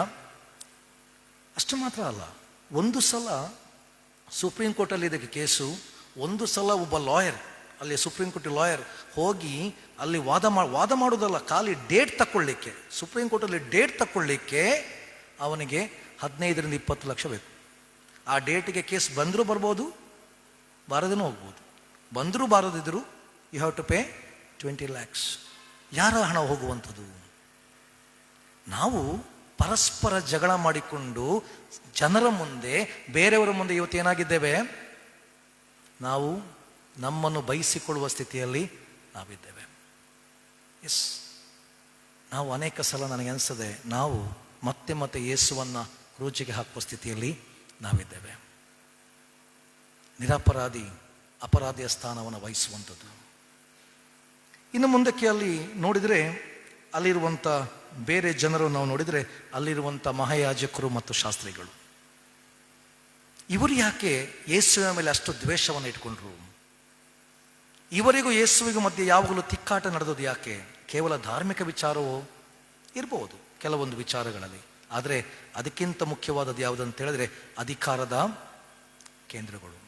ಅಷ್ಟು ಮಾತ್ರ ಅಲ್ಲ, ಒಂದು ಸಲ ಸುಪ್ರೀಂ ಕೋರ್ಟಲ್ಲಿ ಇದಕ್ಕೆ ಕೇಸು, ಒಂದು ಸಲ ಒಬ್ಬ ಲಾಯರ್, ಅಲ್ಲಿ ಸುಪ್ರೀಂ ಕೋರ್ಟ್ ಲಾಯರ್ ಹೋಗಿ ಅಲ್ಲಿ ವಾದ ಮಾಡೋದಲ್ಲ, ಖಾಲಿ ಡೇಟ್ ತಗೊಳ್ಳಿಕ್ಕೆ, ಸುಪ್ರೀಂ ಕೋರ್ಟಲ್ಲಿ ಡೇಟ್ ತಗೊಳ್ಳಿಕ್ಕೆ ಅವನಿಗೆ 15-20 ಲಕ್ಷ ಬೇಕು. ಆ ಡೇಟಿಗೆ ಕೇಸ್ ಬಂದರೂ ಬರ್ಬೋದು, ಬಾರದೇನೂ ಹೋಗ್ಬೋದು. ಬಂದರೂ ಬಾರದಿದ್ರು you have to pay 20 lakhs. ಯಾರ ಹಣ ಹೋಗುವಂಥದ್ದು? ನಾವು ಪರಸ್ಪರ ಜಗಳ ಮಾಡಿಕೊಂಡು ಜನರ ಮುಂದೆ, ಬೇರೆಯವರ ಮುಂದೆ ಇವತ್ತೇನಾಗಿದ್ದೇವೆ, ನಾವು ನಮ್ಮನ್ನು ಬಯಸಿಕೊಳ್ಳುವ ಸ್ಥಿತಿಯಲ್ಲಿ ನಾವಿದ್ದೇವೆ. ಎಸ್, ನಾವು ಅನೇಕ ಸಲ ನನಗೆ ಅನಿಸ್ತದೆ ನಾವು ಮತ್ತೆ ಮತ್ತೆ ಯೇಸುವನ್ನು ಕ್ರೂಚಿಗೆ ಹಾಕುವ ಸ್ಥಿತಿಯಲ್ಲಿ ನಾವಿದ್ದೇವೆ. ನಿರಪರಾಧಿ ಅಪರಾಧಿಯ ಸ್ಥಾನವನ್ನು ವಹಿಸುವಂಥದ್ದು. ಇನ್ನು ಮುಂದಕ್ಕೆ ಅಲ್ಲಿ ನೋಡಿದರೆ ಅಲ್ಲಿರುವಂಥ ಬೇರೆ ಜನರು ನಾವು ನೋಡಿದರೆ ಅಲ್ಲಿರುವಂಥ ಮಹಾಯಾಜಕರು ಮತ್ತು ಶಾಸ್ತ್ರಿಗಳು, ಇವರು ಯಾಕೆ ಯೇಸುವಿನ ಮೇಲೆ ಅಷ್ಟು ದ್ವೇಷವನ್ನು ಇಟ್ಕೊಂಡ್ರು? ಇವರಿಗೂ ಯೇಸುವಿಗೂ ಮಧ್ಯೆ ಯಾವಾಗಲೂ ತಿಕ್ಕಾಟ ನಡೆದೋದು ಯಾಕೆ? ಕೇವಲ ಧಾರ್ಮಿಕ ವಿಚಾರವೋ ಇರಬಹುದು ಕೆಲವೊಂದು ವಿಚಾರಗಳಲ್ಲಿ, ಆದರೆ ಅದಕ್ಕಿಂತ ಮುಖ್ಯವಾದದ್ದು ಯಾವುದಂತ ಹೇಳಿದ್ರೆ ಅಧಿಕಾರದ ಕೇಂದ್ರಗಳು.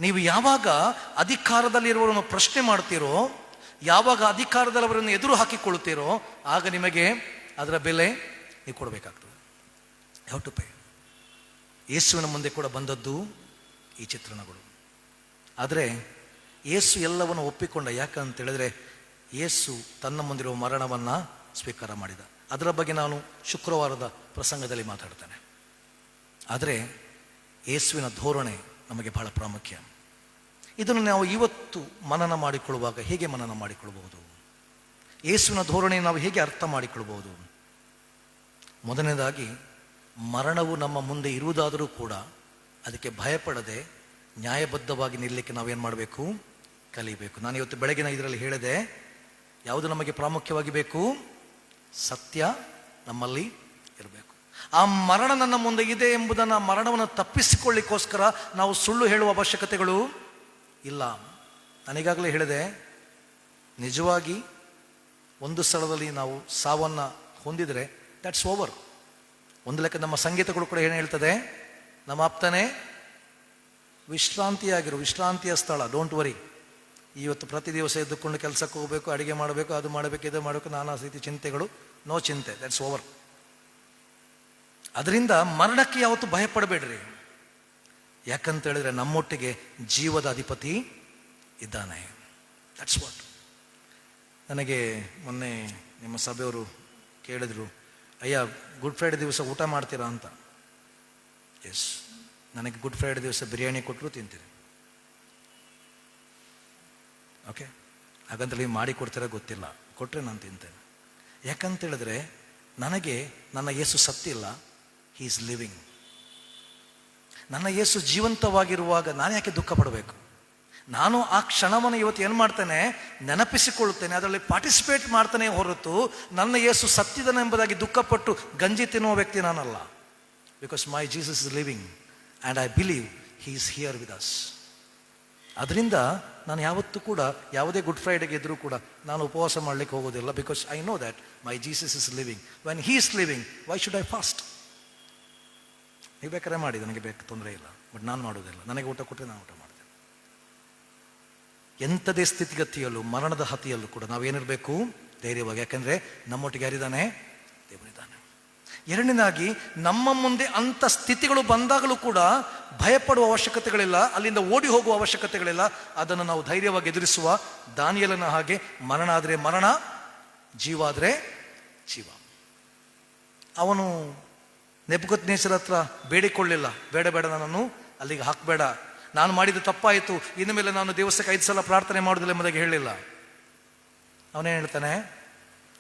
ನೀವು ಯಾವಾಗ ಅಧಿಕಾರದಲ್ಲಿರುವವರನ್ನು ಪ್ರಶ್ನೆ ಮಾಡ್ತೀರೋ, ಯಾವಾಗ ಅಧಿಕಾರದಲ್ಲಿ ಅವರನ್ನು ಎದುರು ಹಾಕಿಕೊಳ್ಳುತ್ತೀರೋ, ಆಗ ನಿಮಗೆ ಅದರ ಬೆಲೆ ನೀವು ಕೊಡಬೇಕಾಗ್ತದೆ. Have to pay. ಯೇಸುವಿನ ಮುಂದೆ ಕೂಡ ಬಂದದ್ದು ಈ ಚಿತ್ರಣಗಳು. ಆದರೆ ಯೇಸು ಎಲ್ಲವನ್ನು ಒಪ್ಪಿಕೊಂಡ. ಯಾಕಂತ ಹೇಳಿದ್ರೆ ಯೇಸು ತನ್ನ ಮುಂದಿರುವ ಮರಣವನ್ನು ಸ್ವೀಕಾರ ಮಾಡಿದ. ಅದರ ಬಗ್ಗೆ ನಾನು ಶುಕ್ರವಾರದ ಪ್ರಸಂಗದಲ್ಲಿ ಮಾತಾಡ್ತೇನೆ. ಆದರೆ ಯೇಸುವಿನ ಧೋರಣೆ ನಮಗೆ ಬಹಳ ಪ್ರಾಮುಖ್ಯ. ಇದನ್ನು ನಾವು ಇವತ್ತು ಮನನ ಮಾಡಿಕೊಳ್ಳುವಾಗ ಹೇಗೆ ಮನನ ಮಾಡಿಕೊಳ್ಳಬಹುದು? ಯೇಸುವಿನ ಧೋರಣೆ ನಾವು ಹೇಗೆ ಅರ್ಥ ಮಾಡಿಕೊಳ್ಳಬಹುದು? ಮೊದಲನೇದಾಗಿ, ಮರಣವು ನಮ್ಮ ಮುಂದೆ ಇರುವುದಾದರೂ ಕೂಡ ಅದಕ್ಕೆ ಭಯಪಡದೆ ನ್ಯಾಯಬದ್ಧವಾಗಿ ನಿಲ್ಲಕ್ಕೆ ನಾವೇನು ಮಾಡಬೇಕು? ಕಲಿಬೇಕು. ನಾನು ಇವತ್ತು ಬೆಳಗಿನ ಇದರಲ್ಲಿ ಹೇಳಿದೆ, ಯಾವುದು ನಮಗೆ ಪ್ರಾಮುಖ್ಯವಾಗಿ ಬೇಕು? ಸತ್ಯ ನಮ್ಮಲ್ಲಿ ಇರಬೇಕು. ಆ ಮರಣ ನನ್ನ ಮುಂದೆ ಇದೆ ಎಂಬುದನ್ನು, ಮರಣವನ್ನು ತಪ್ಪಿಸಿಕೊಳ್ಳಿಕ್ಕೋಸ್ಕರ ನಾವು ಸುಳ್ಳು ಹೇಳುವ ಅವಶ್ಯಕತೆಗಳು ಇಲ್ಲ. ನಾನೀಗಾಗಲೇ ಹೇಳಿದೆ, ನಿಜವಾಗಿ ಒಂದು ಸ್ಥಳದಲ್ಲಿ ನಾವು ಸಾವನ್ನು ಹೊಂದಿದರೆ ದಟ್ಸ್ ಓವರ್. ಒಂದು ಲೆಕ್ಕ ನಮ್ಮ ಸಂಗೀತಗಳು ಕೂಡ ಏನು ಹೇಳ್ತದೆ? ನಮ್ಮ ಆಪ್ತನೇ ವಿಶ್ರಾಂತಿಯಾಗಿರು, ವಿಶ್ರಾಂತಿಯ ಸ್ಥಳ, ಡೋಂಟ್ ವರಿ. ಇವತ್ತು ಪ್ರತಿ ದಿವಸ ಎದ್ದುಕೊಂಡು ಕೆಲಸಕ್ಕೆ ಹೋಗಬೇಕು, ಅಡುಗೆ ಮಾಡಬೇಕು, ಅದು ಮಾಡಬೇಕು, ಇದು ಮಾಡಬೇಕು, ನಾನಾ ರೀತಿ ಚಿಂತೆಗಳು, ನೋ ಚಿಂತೆ, ದಟ್ಸ್ ಓವರ್. ಅದರಿಂದ ಮರಣಕ್ಕೆ ಯಾವತ್ತು ಭಯಪಡಬೇಡ್ರಿ. ಯಾಕಂತ ಹೇಳಿದ್ರೆ ನಮ್ಮೊಟ್ಟಿಗೆ ಜೀವದ ಅಧಿಪತಿ ಇದ್ದಾನೆ. That's what. ನನಗೆ ಮೊನ್ನೆ ನಿಮ್ಮ ಸಭೆಯವರು ಕೇಳಿದ್ರು, ಅಯ್ಯ ಗುಡ್ ಫ್ರೈಡೆ ದಿವಸ ಊಟ ಮಾಡ್ತೀರಾ ಅಂತ. ಎಸ್, ನನಗೆ ಗುಡ್ ಫ್ರೈಡೆ ದಿವಸ ಬಿರಿಯಾನಿ ಕೊಟ್ಟರು ತಿಂತೀರಿ. ಓಕೆ, ಹಾಗಂತ ನೀವು ಮಾಡಿ ಕೊಡ್ತೀರ ಗೊತ್ತಿಲ್ಲ, ಕೊಟ್ಟರೆ ನಾನು ತಿಂತೇನೆ. ಯಾಕಂತ ಹೇಳಿದ್ರೆ ನನಗೆ ನನ್ನ ಯೇಸು ಸತ್ತಿಲ್ಲ, ಹಿ ಈಸ್ ಲಿವಿಂಗ್. ನನ್ನ ಯೇಸು ಜೀವಂತವಾಗಿರುವಾಗ ನಾನು ಯಾಕೆ ದುಃಖ ಪಡಬೇಕು? ನಾನು ಆ ಕ್ಷಣವನ್ನು ಇವತ್ತು ಏನು ಮಾಡ್ತೇನೆ? ನೆನಪಿಸಿಕೊಳ್ಳುತ್ತೇನೆ, ಅದರಲ್ಲಿ ಪಾರ್ಟಿಸಿಪೇಟ್ ಮಾಡ್ತಾನೆ ಹೊರತು ನನ್ನ ಯೇಸು ಸತ್ತಿದನೆಂಬುದಾಗಿ ದುಃಖಪಟ್ಟು ಗಂಜಿ ತಿನ್ನುವ ವ್ಯಕ್ತಿ ನಾನಲ್ಲ. Because my Jesus is living and I believe he is here with us. ಅದರಿಂದ ನಾನು ಯಾವತ್ತೂ ಕೂಡ ಯಾವುದೇ ಗುಡ್ ಫ್ರೈಡೆಗೆ ಇದ್ದರೂ ಕೂಡ ನಾನು ಉಪವಾಸ ಮಾಡಲಿಕ್ಕೆ ಹೋಗೋದಿಲ್ಲ. Because I know that my Jesus is living. When he is living, why should I fast? ನೀವು ಬೇಕಾದ್ರೆ ಮಾಡಿ, ನನಗೆ ಬೇಕು, ತೊಂದರೆ ಇಲ್ಲ. ಬಟ್ ನಾನು ಮಾಡೋದಿಲ್ಲ. ನನಗೆ ಊಟ ಕೊಟ್ಟರೆ ನಾನು ಊಟ ಮಾಡ್ತೇನೆ. ಎಂಥದೇ ಸ್ಥಿತಿಗತಿಯಲ್ಲೂ, ಮರಣದ ಹತಿಯಲ್ಲೂ ಕೂಡ ನಾವೇನಿರಬೇಕು? ಧೈರ್ಯವಾಗಿ. ಯಾಕೆಂದರೆ ನಮ್ಮೊಟ್ಟಿಗೆ ಯಾರಿದ್ದಾನೆ? ದೇವರಿದ್ದಾನೆ. ಎರಡನೇದಾಗಿ ನಮ್ಮ ಮುಂದೆ ಅಂಥ ಸ್ಥಿತಿಗಳು ಬಂದಾಗಲೂ ಕೂಡ ಭಯಪಡುವ ಅವಶ್ಯಕತೆಗಳಿಲ್ಲ, ಅಲ್ಲಿಂದ ಓಡಿ ಹೋಗುವ ಅವಶ್ಯಕತೆಗಳಿಲ್ಲ. ಅದನ್ನು ನಾವು ಧೈರ್ಯವಾಗಿ ಎದುರಿಸುವ ದಾನಿಯೇಲನ ಹಾಗೆ ಮರಣ ಆದರೆ ಮರಣ, ಜೀವ ಆದರೆ ಜೀವ. ಅವನು ನೆಬೂಕದ್ನೆಚ್ಚರನ ಹತ್ರ ಬೇಡಿಕೊಳ್ಳಿಲ್ಲ, ಬೇಡ ಬೇಡ ನನ್ನನ್ನು ಅಲ್ಲಿಗೆ ಹಾಕಬೇಡ, ನಾನು ಮಾಡಿದ ತಪ್ಪಾಯಿತು, ಇನ್ನು ಮೇಲೆ ನಾನು ದಿವಸಕ್ಕೆ 5 ಸಲ ಪ್ರಾರ್ಥನೆ ಮಾಡೋದಿಲ್ಲ ಎಂಬುದಾಗಿ ಹೇಳಿಲ್ಲ. ಅವನೇನು ಹೇಳ್ತಾನೆ,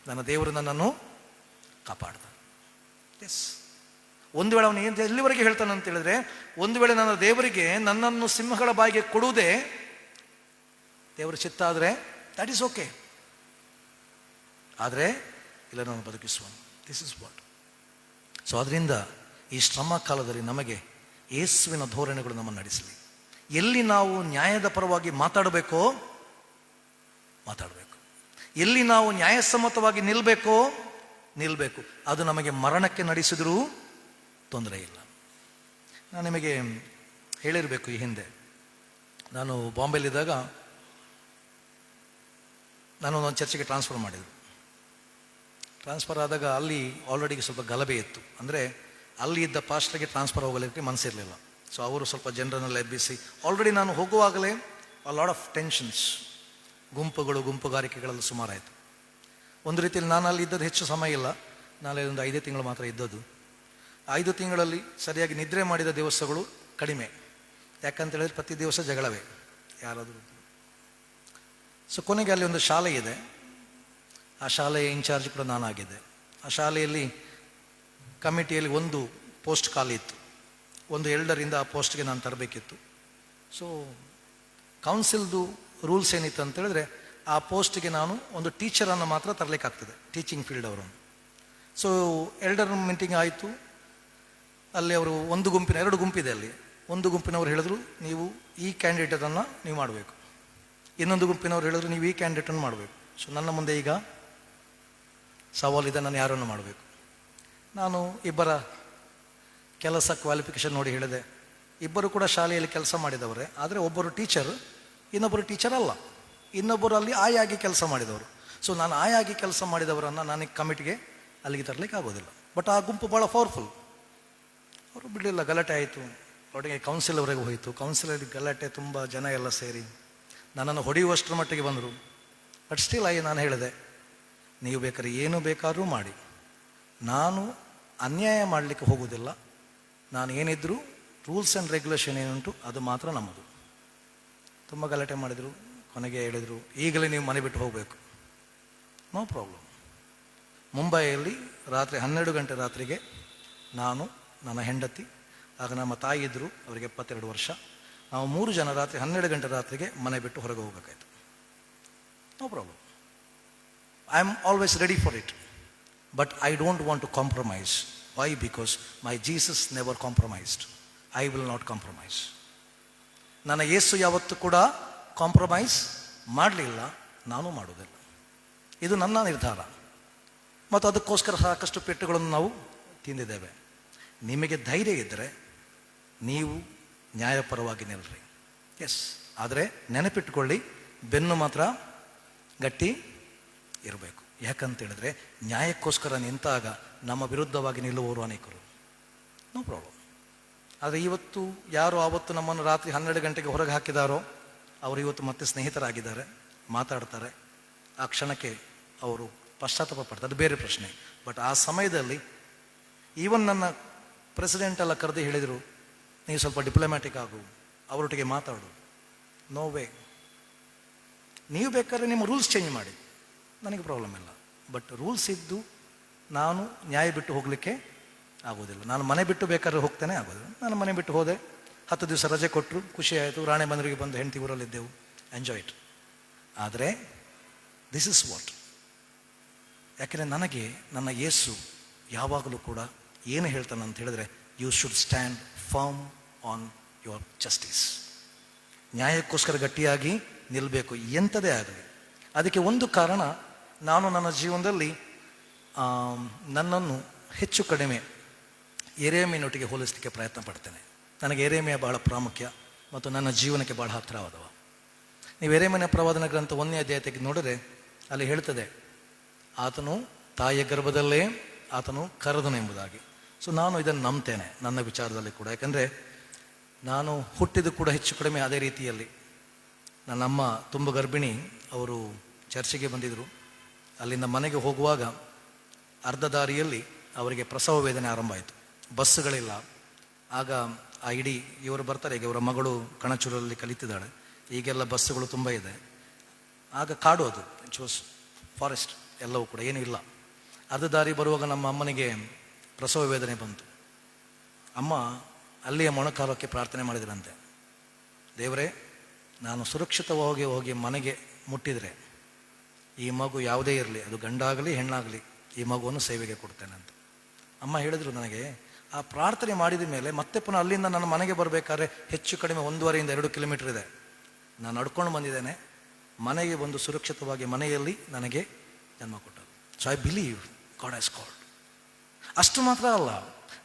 ನನ್ನ ದೇವರು ನನ್ನನ್ನು ಕಾಪಾಡ್ತಾನೆ. ಎಸ್, ಒಂದು ವೇಳೆ ಅವನು ಎಲ್ಲಿವರೆಗೆ ಹೇಳ್ತಾನೆ ಅಂತ ಹೇಳಿದ್ರೆ, ಒಂದು ವೇಳೆ ನನ್ನ ದೇವರಿಗೆ ನನ್ನನ್ನು ಸಿಂಹಗಳ ಬಾಯಿಗೆ ಕೊಡುವುದೇ ದೇವರ ಚಿತ್ತ ಆದರೆ ದ್ಯಾಟ್ ಈಸ್ ಓಕೆ, ಆದರೆ ಇಲ್ಲ ನಾನು ಬದುಕಿಸುವನು. This is what. ಸೊ ಅದರಿಂದ ಈ ಶ್ರಮ ಕಾಲದಲ್ಲಿ ನಮಗೆ ಯೇಸುವಿನ ಧೋರಣೆಗಳು ನಮ್ಮನ್ನು ನಡೆಸಲಿ. ಎಲ್ಲಿ ನಾವು ನ್ಯಾಯದ ಪರವಾಗಿ ಮಾತಾಡಬೇಕೋ ಮಾತಾಡಬೇಕು, ಎಲ್ಲಿ ನಾವು ನ್ಯಾಯಸಮ್ಮತವಾಗಿ ನಿಲ್ಲಬೇಕೋ ನಿಲ್ಲಬೇಕು. ಅದು ನಮಗೆ ಮರಣಕ್ಕೆ ನಡೆಸಿದರೂ ತೊಂದರೆ ಇಲ್ಲ. ನಾನು ನಿಮಗೆ ಹೇಳಿರಬೇಕು, ಈ ಹಿಂದೆ ನಾನು ಬಾಂಬೆಲಿದ್ದಾಗ ನಾನು ಒಂದು ಚರ್ಚಿಗೆ ಟ್ರಾನ್ಸ್ಫರ್ ಮಾಡಿದರು. ಟ್ರಾನ್ಸ್ಫರ್ ಆದಾಗ ಅಲ್ಲಿ ಆಲ್ರೆಡಿ ಸ್ವಲ್ಪ ಗಲಭೆ ಇತ್ತು. ಅಂದರೆ ಅಲ್ಲಿ ಇದ್ದ ಪಾಸ್ಟರ್ಗೆ ಟ್ರಾನ್ಸ್ಫರ್ ಹೋಗಲಿಕ್ಕೆ ಮನಸ್ಸಿರಲಿಲ್ಲ. ಸೊ ಅವರು ಸ್ವಲ್ಪ ಜನರನ್ನೆಲ್ಲ ಎಬ್ಬಿಸಿ, ಆಲ್ರೆಡಿ ನಾನು ಹೋಗುವಾಗಲೇ ಲಾಟ್ ಆಫ್ ಟೆನ್ಷನ್ಸ್, ಗುಂಪುಗಾರಿಕೆಗಳೆಲ್ಲ ಸುಮಾರಾಯಿತು. ಒಂದು ರೀತಿಯಲ್ಲಿ ನಾನು ಅಲ್ಲಿ ಇದ್ದದ್ದು ಹೆಚ್ಚು ಸಮಯ ಇಲ್ಲ, ನಾಳೆ ಒಂದು 5 ತಿಂಗಳು ಮಾತ್ರ ಇದ್ದದ್ದು. 5 ತಿಂಗಳಲ್ಲಿ ಸರಿಯಾಗಿ ನಿದ್ರೆ ಮಾಡಿದ ದಿವಸಗಳು ಕಡಿಮೆ. ಯಾಕಂತ ಹೇಳಿದ್ರೆ ಪ್ರತಿ ದಿವಸ ಜಗಳವೇ ಯಾರಾದರೂ. ಸೊ ಕೊನೆಗೆ ಅಲ್ಲಿ ಒಂದು ಶಾಲೆ ಇದೆ, ಆ ಶಾಲೆಯ ಇನ್ಚಾರ್ಜ್ ಕೂಡ ನಾನಾಗಿದ್ದೆ. ಆ ಶಾಲೆಯಲ್ಲಿ ಕಮಿಟಿಯಲ್ಲಿ ಒಂದು ಪೋಸ್ಟ್ ಖಾಲಿ ಇತ್ತು, ಒಂದು ಎಲ್ಡರಿಂದ ಆ ಪೋಸ್ಟ್ಗೆ ನಾನು ತರಬೇಕಿತ್ತು. ಸೊ ಕೌನ್ಸಿಲ್ದು ರೂಲ್ಸ್ ಏನಿತ್ತು ಅಂತ ಹೇಳಿದ್ರೆ, ಆ ಪೋಸ್ಟ್ಗೆ ನಾನು ಒಂದು ಟೀಚರನ್ನು ಮಾತ್ರ ತರಲಿಕ್ಕಾಗ್ತದೆ, ಟೀಚಿಂಗ್ ಫೀಲ್ಡ್ ಅವರನ್ನು. ಸೊ ಎಲ್ಡರ್ ಮೀಟಿಂಗ್ ಆಯಿತು. ಅಲ್ಲಿ ಅವರು ಒಂದು ಗುಂಪಿನ 2 ಗುಂಪಿದೆ ಅಲ್ಲಿ. ಒಂದು ಗುಂಪಿನವ್ರು ಹೇಳಿದ್ರು, ನೀವು ಈ ಕ್ಯಾಂಡಿಡೇಟನ್ನು ನೀವು ಮಾಡಬೇಕು. ಇನ್ನೊಂದು ಗುಂಪಿನವ್ರು ಹೇಳಿದ್ರು, ನೀವು ಈ ಕ್ಯಾಂಡಿಡೇಟನ್ನು ಮಾಡಬೇಕು. ಸೊ ನನ್ನ ಮುಂದೆ ಈಗ ಸವಾಲಿದೆ, ನಾನು ಯಾರನ್ನು ಮಾಡಬೇಕು. ನಾನು ಇಬ್ಬರ ಕೆಲಸ ಕ್ವಾಲಿಫಿಕೇಷನ್ ನೋಡಿ ಹೇಳಿದೆ, ಇಬ್ಬರು ಕೂಡ ಶಾಲೆಯಲ್ಲಿ ಕೆಲಸ ಮಾಡಿದವರೇ, ಆದರೆ ಒಬ್ಬರು ಟೀಚರ್, ಇನ್ನೊಬ್ಬರು ಟೀಚರ್ ಅಲ್ಲ, ಇನ್ನೊಬ್ಬರು ಅಲ್ಲಿ ಆಯಾಗಿ ಕೆಲಸ ಮಾಡಿದವರು. ಸೊ ನಾನು ಆಯಾಗಿ ಕೆಲಸ ಮಾಡಿದವರನ್ನು ನಾನು ಕಮಿಟಿಗೆ ಅಲ್ಲಿಗೆ ತರಲಿಕ್ಕೆ ಆಗೋದಿಲ್ಲ. ಬಟ್ ಆ ಗುಂಪು ಭಾಳ ಪವರ್ಫುಲ್, ಅವರು ಬಿಡಲಿಲ್ಲ. ಗಲಾಟೆ ಆಯಿತು, ಅವರಿಗೆ ಕೌನ್ಸಿಲ್ವರೆಗೂ ಹೋಯಿತು. ಕೌನ್ಸಿಲಲ್ಲಿ ಗಲಾಟೆ, ತುಂಬ ಜನ ಎಲ್ಲ ಸೇರಿ ನನ್ನನ್ನು ಹೊಡೆಯುವಷ್ಟರ ಮಟ್ಟಿಗೆ ಬಂದರು. ಬಟ್ ಸ್ಟಿಲ್ ನಾನು ಹೇಳಿದೆ, ನೀವು ಬೇಕಾದ್ರೆ ಏನು ಬೇಕಾದ್ರೂ ಮಾಡಿ, ನಾನು ಅನ್ಯಾಯ ಮಾಡಲಿಕ್ಕೆ ಹೋಗೋದಿಲ್ಲ. ನಾನು ಏನಿದ್ರು ರೂಲ್ಸ್ ಆ್ಯಂಡ್ ರೆಗ್ಯುಲೇಷನ್ ಏನುಂಟು ಅದು ಮಾತ್ರ ನಮ್ಮದು. ತುಂಬ ಗಲಾಟೆ ಮಾಡಿದರು. ಕೊನೆಗೆ ಹೇಳಿದರು, ಈಗಲೇ ನೀವು ಮನೆ ಬಿಟ್ಟು ಹೋಗಬೇಕು. No problem. ಮುಂಬೈಯಲ್ಲಿ ರಾತ್ರಿ 12 ಗಂಟೆ ರಾತ್ರಿಗೆ ನಾನು, ನನ್ನ ಹೆಂಡತಿ, ಆಗ ನಮ್ಮ ತಾಯಿ ಇದ್ದರು, ಅವರಿಗೆ 72 ವರ್ಷ, ನಾವು 3 ಜನ ರಾತ್ರಿ 12 ಗಂಟೆ ರಾತ್ರಿಗೆ ಮನೆ ಬಿಟ್ಟು ಹೊರಗೆ ಹೋಗಬೇಕಾಯ್ತು. No problem. I am always ready for it, but I don't want to compromise. Why? Because my Jesus never compromised. I will not compromise. ನನ್ನ ಯೇಸು ಯಾವತ್ತೂ ಕೂಡ ಕಾಂಪ್ರಮೈಸ್ ಮಾಡಲಿಲ್ಲ, ನಾನು ಮಾಡೋದಿಲ್ಲ. ಇದು ನನ್ನ ನಿರ್ಧಾರ. ಮತ್ತು ಅದಕ್ಕೋಸ್ಕರ ಸಾಕಷ್ಟು ಪೆಟ್ಟುಗಳನ್ನು ನಾವು ತಿಂದಿದ್ದೇವೆ. ನಿಮಗೆ ಧೈರ್ಯ ಇದ್ದರೆ ನೀವು ನ್ಯಾಯಪರವಾಗಿ ನಿಲ್ಲರಿ. ಎಸ್, ಆದರೆ ನೆನಪಿಟ್ಕೊಳ್ಳಿ, ಬೆನ್ನು ಮಾತ್ರ ಗಟ್ಟಿ ಇರಬೇಕು. ಯಾಕಂತೇಳಿದ್ರೆ ನ್ಯಾಯಕ್ಕೋಸ್ಕರ ನಿಂತಾಗ ನಮ್ಮ ವಿರುದ್ಧವಾಗಿ ನಿಲ್ಲುವವರು ಅನೇಕರು. No problem. ಆದರೆ ಇವತ್ತು ಯಾರು ಆವತ್ತು ನಮ್ಮನ್ನು ರಾತ್ರಿ 12 ಗಂಟೆಗೆ ಹೊರಗೆ ಹಾಕಿದಾರೋ ಅವರು ಇವತ್ತು ಮತ್ತೆ ಸ್ನೇಹಿತರಾಗಿದ್ದಾರೆ, ಮಾತಾಡ್ತಾರೆ. ಆ ಕ್ಷಣಕ್ಕೆ ಅವರು ಪಶ್ಚಾತ್ತಾಪ ಪಡ್ತಾರೆ, ಅದು ಬೇರೆ ಪ್ರಶ್ನೆ. ಬಟ್ ಆ ಸಮಯದಲ್ಲಿ ಈವನ್ ನನ್ನ ಪ್ರೆಸಿಡೆಂಟ್ ಎಲ್ಲ ಕರೆದು ಹೇಳಿದರು, ನೀವು ಸ್ವಲ್ಪ ಡಿಪ್ಲೊಮ್ಯಾಟಿಕ್ ಆಗು, ಅವರೊಟ್ಟಿಗೆ ಮಾತಾಡು. No way. ನೀವು ಬೇಕಾದ್ರೆ ನಿಮ್ಮ ರೂಲ್ಸ್ ಚೇಂಜ್ ಮಾಡಿ, ನನಗೆ ಪ್ರಾಬ್ಲಮ್ ಇಲ್ಲ. ಬಟ್ ರೂಲ್ಸ್ ಇದ್ದು ನಾನು ನ್ಯಾಯ ಬಿಟ್ಟು ಹೋಗಲಿಕ್ಕೆ ಆಗೋದಿಲ್ಲ. ನಾನು ಮನೆ ಬಿಟ್ಟು ಬೇಕಾದ್ರೆ ಹೋಗ್ತೇನೆ, ಆಗೋದಿಲ್ಲ. ನಾನು ಮನೆ ಬಿಟ್ಟು ಹೋದೆ, 10 ದಿವಸ ರಜೆ ಕೊಟ್ಟರು, ಖುಷಿ ಆಯಿತು, ರಾಣೆಬೆನ್ನೂರಿಗೆ ಬಂದು ಹೆಂಡತಿ ಊರಲ್ಲಿದ್ದೆವು, ಎಂಜಾಯ್ ಇಟ್. ಆದರೆ ದಿಸ್ ಇಸ್ ವಾಟ್. ಯಾಕೆಂದರೆ ನನಗೆ ನನ್ನ ಯೇಸು ಯಾವಾಗಲೂ ಕೂಡ ಏನು ಹೇಳ್ತಾನೆ ಅಂತ ಹೇಳಿದ್ರೆ, you should stand firm on your justice. ನ್ಯಾಯಕ್ಕೋಸ್ಕರ ಗಟ್ಟಿಯಾಗಿ ನಿಲ್ಲಬೇಕು, ಎಂಥದೇ ಆಗಲಿ. ಅದಕ್ಕೆ ಒಂದು ಕಾರಣ, ನಾನು ನನ್ನ ಜೀವನದಲ್ಲಿ ನನ್ನನ್ನು ಹೆಚ್ಚು ಕಡಿಮೆ ಯೆರೆಮೀಯನೊಟ್ಟಿಗೆ ಹೋಲಿಸಲಿಕ್ಕೆ ಪ್ರಯತ್ನ ಪಡ್ತೇನೆ. ನನಗೆ ಯೆರೆಮೀಯ ಬಹಳ ಪ್ರಾಮುಖ್ಯ ಮತ್ತು ನನ್ನ ಜೀವನಕ್ಕೆ ಬಹಳ ಹತ್ತಿರವಾದವ. ನೀವು ಯೆರೆಮೀಯನ ಪ್ರವಾದನ ಗ್ರಂಥ 1ನೇ ಅಧ್ಯಾಯ ತೆಗೆದು ನೋಡಿದ್ರೆ ಅಲ್ಲಿ ಹೇಳ್ತದೆ, ಆತನು ತಾಯಿಯ ಗರ್ಭದಲ್ಲೇ ಆತನು ಕರೆದನು ಎಂಬುದಾಗಿ. ಸೊ ನಾನು ಇದನ್ನು ನಂಬ್ತೇನೆ ನನ್ನ ವಿಚಾರದಲ್ಲಿ ಕೂಡ. ಯಾಕಂದರೆ ನಾನು ಹುಟ್ಟಿದ್ದು ಕೂಡ ಹೆಚ್ಚು ಕಡಿಮೆ ಅದೇ ರೀತಿಯಲ್ಲಿ. ನನ್ನಮ್ಮ ತುಂಬ ಗರ್ಭಿಣಿ, ಅವರು ಚರ್ಚಿಗೆ ಬಂದಿದ್ದರು. ಅಲ್ಲಿಂದ ಮನೆಗೆ ಹೋಗುವಾಗ ಅರ್ಧ ದಾರಿಯಲ್ಲಿ ಅವರಿಗೆ ಪ್ರಸವ ವೇದನೆ ಆರಂಭ ಆಯಿತು. ಬಸ್ಸುಗಳಿಲ್ಲ. ಆಗ ಆ ಇಡೀ ಇವರು ಬರ್ತಾರೆ, ಈಗ ಇವರ ಮಗಳು ಕಣಚೂರಲ್ಲಿ ಕಲಿತಿದ್ದಾಳೆ, ಈಗೆಲ್ಲ ಬಸ್ಸುಗಳು ತುಂಬ ಇದೆ. ಆಗ ಕಾಡು, ಅದು ಚೂಸ್ ಫಾರೆಸ್ಟ್ ಎಲ್ಲವೂ ಕೂಡ ಏನೂ ಇಲ್ಲ. ಅರ್ಧ ದಾರಿ ಬರುವಾಗ ನಮ್ಮ ಅಮ್ಮನಿಗೆ ಪ್ರಸವ ವೇದನೆ ಬಂತು. ಅಮ್ಮ ಅಲ್ಲಿಯ ಮೊಣಕಾಲಕ್ಕೆ ಪ್ರಾರ್ಥನೆ ಮಾಡಿದ್ರಂತೆ, ದೇವರೇ, ನಾನು ಸುರಕ್ಷಿತವಾಗಿ ಹೋಗಿ ಮನೆಗೆ ಮುಟ್ಟಿದರೆ ಈ ಮಗು ಯಾವುದೇ ಇರಲಿ, ಅದು ಗಂಡಾಗಲಿ ಹೆಣ್ಣಾಗಲಿ, ಈ ಮಗುವನ್ನು ಸೇವೆಗೆ ಕೊಡ್ತೇನೆ ಅಂತ. ಅಮ್ಮ ಹೇಳಿದರು ನನಗೆ, ಆ ಪ್ರಾರ್ಥನೆ ಮಾಡಿದ ಮೇಲೆ ಮತ್ತೆ ಪುನಃ ಅಲ್ಲಿಂದ ನನ್ನ ಮನೆಗೆ ಬರಬೇಕಾದ್ರೆ ಹೆಚ್ಚು ಕಡಿಮೆ 1.5-2 ಕಿಲೋಮೀಟರ್ ಇದೆ. ನಾನು ನಡ್ಕೊಂಡು ಬಂದಿದ್ದೇನೆ, ಮನೆಗೆ ಬಂದು ಸುರಕ್ಷಿತವಾಗಿ ಮನೆಯಲ್ಲಿ ನನಗೆ ಜನ್ಮ ಕೊಟ್ಟರು. So I believe god has called. ಅಷ್ಟು ಮಾತ್ರ ಅಲ್ಲ,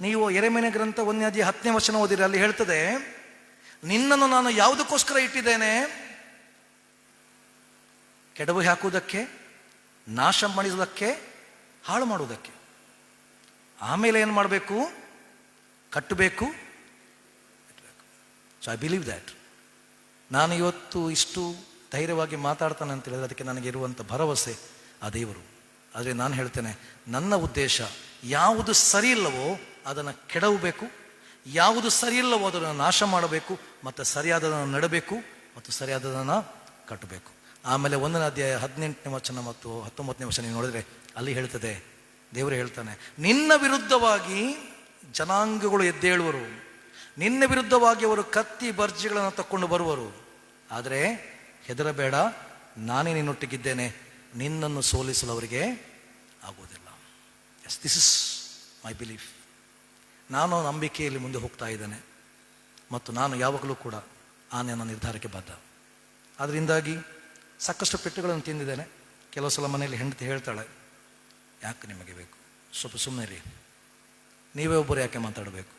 ನೀವು ಯೆರೆಮೀಯನ ಗ್ರಂಥ 1ನೇ ವಚನ ಓದಿರಿ, ಅಲ್ಲಿ ಹೇಳ್ತದೆ, ನಿನ್ನನ್ನು ನಾನು ಯಾವುದಕ್ಕೋಸ್ಕರ ಇಟ್ಟಿದ್ದೇನೆ? ಕೆಡವು ಹಾಕುವುದಕ್ಕೆ, ನಾಶ ಮಾಡಿಸುವುದಕ್ಕೆ, ಹಾಳು ಮಾಡುವುದಕ್ಕೆ. ಆಮೇಲೆ ಏನು ಮಾಡಬೇಕು? ಕಟ್ಟಬೇಕು. So I believe that. ನಾನು ಇವತ್ತು ಇಷ್ಟು ಧೈರ್ಯವಾಗಿ ಮಾತಾಡ್ತಾನೆ ಅಂತ ಹೇಳಿದ್ರೆ ಅದಕ್ಕೆ ನನಗಿರುವಂಥ ಭರವಸೆ ಆ ದೇವರು. ಆದರೆ ನಾನು ಹೇಳ್ತೇನೆ, ನನ್ನ ಉದ್ದೇಶ ಯಾವುದು ಸರಿ ಇಲ್ಲವೋ ಅದನ್ನು ಕೆಡವಬೇಕು, ಯಾವುದು ಸರಿ ಇಲ್ಲವೋ ಅದನ್ನು ನಾಶ ಮಾಡಬೇಕು, ಮತ್ತು ಸರಿಯಾದದನ್ನು ನೆಡಬೇಕು ಮತ್ತು ಸರಿಯಾದದನ್ನು ಕಟ್ಟಬೇಕು. ಆಮೇಲೆ 1ನೇ ಅಧ್ಯಾಯ 18ನೇ ವಚನ ಮತ್ತು 19ನೇ ವಚನ ನೀವು ನೋಡಿದ್ರೆ ಅಲ್ಲಿ ಹೇಳ್ತದೆ, ದೇವರು ಹೇಳ್ತಾನೆ, ನಿನ್ನ ವಿರುದ್ಧವಾಗಿ ಜನಾಂಗಗಳು ಎದ್ದೇಳುವರು, ನಿನ್ನ ವಿರುದ್ಧವಾಗಿ ಅವರು ಕತ್ತಿ ಬರ್ಜಿಗಳನ್ನು ತಕ್ಕೊಂಡು ಬರುವರು, ಆದರೆ ಹೆದರಬೇಡ, ನಾನೇ ನಿನ್ನೊಟ್ಟಿಗಿದ್ದೇನೆ, ನಿನ್ನನ್ನು ಸೋಲಿಸಲು ಅವರಿಗೆ ಆಗುವುದಿಲ್ಲ. Yes, this is my belief. ನಾನು ನಂಬಿಕೆಯಲ್ಲಿ ಮುಂದೆ ಹೋಗ್ತಾ ಇದ್ದೇನೆ ಮತ್ತು ನಾನು ಯಾವಾಗಲೂ ಕೂಡ ಆ ನನ್ನ ನಿರ್ಧಾರಕ್ಕೆ ಬದ್ಧ. ಅದರಿಂದಾಗಿ ಸಾಕಷ್ಟು ಪೆಟ್ಟುಗಳನ್ನು ತಿಂದಿದ್ದೇನೆ. ಕೆಲವು ಸಲ ಮನೆಯಲ್ಲಿ ಹೆಂಡತಿ ಹೇಳ್ತಾಳೆ, ಯಾಕೆ ನಿಮಗೆ ಬೇಕು, ಸ್ವಲ್ಪ ಸುಮ್ಮನೆ ರೀ, ನೀವೇ ಒಬ್ಬರು ಯಾಕೆ ಮಾತಾಡಬೇಕು,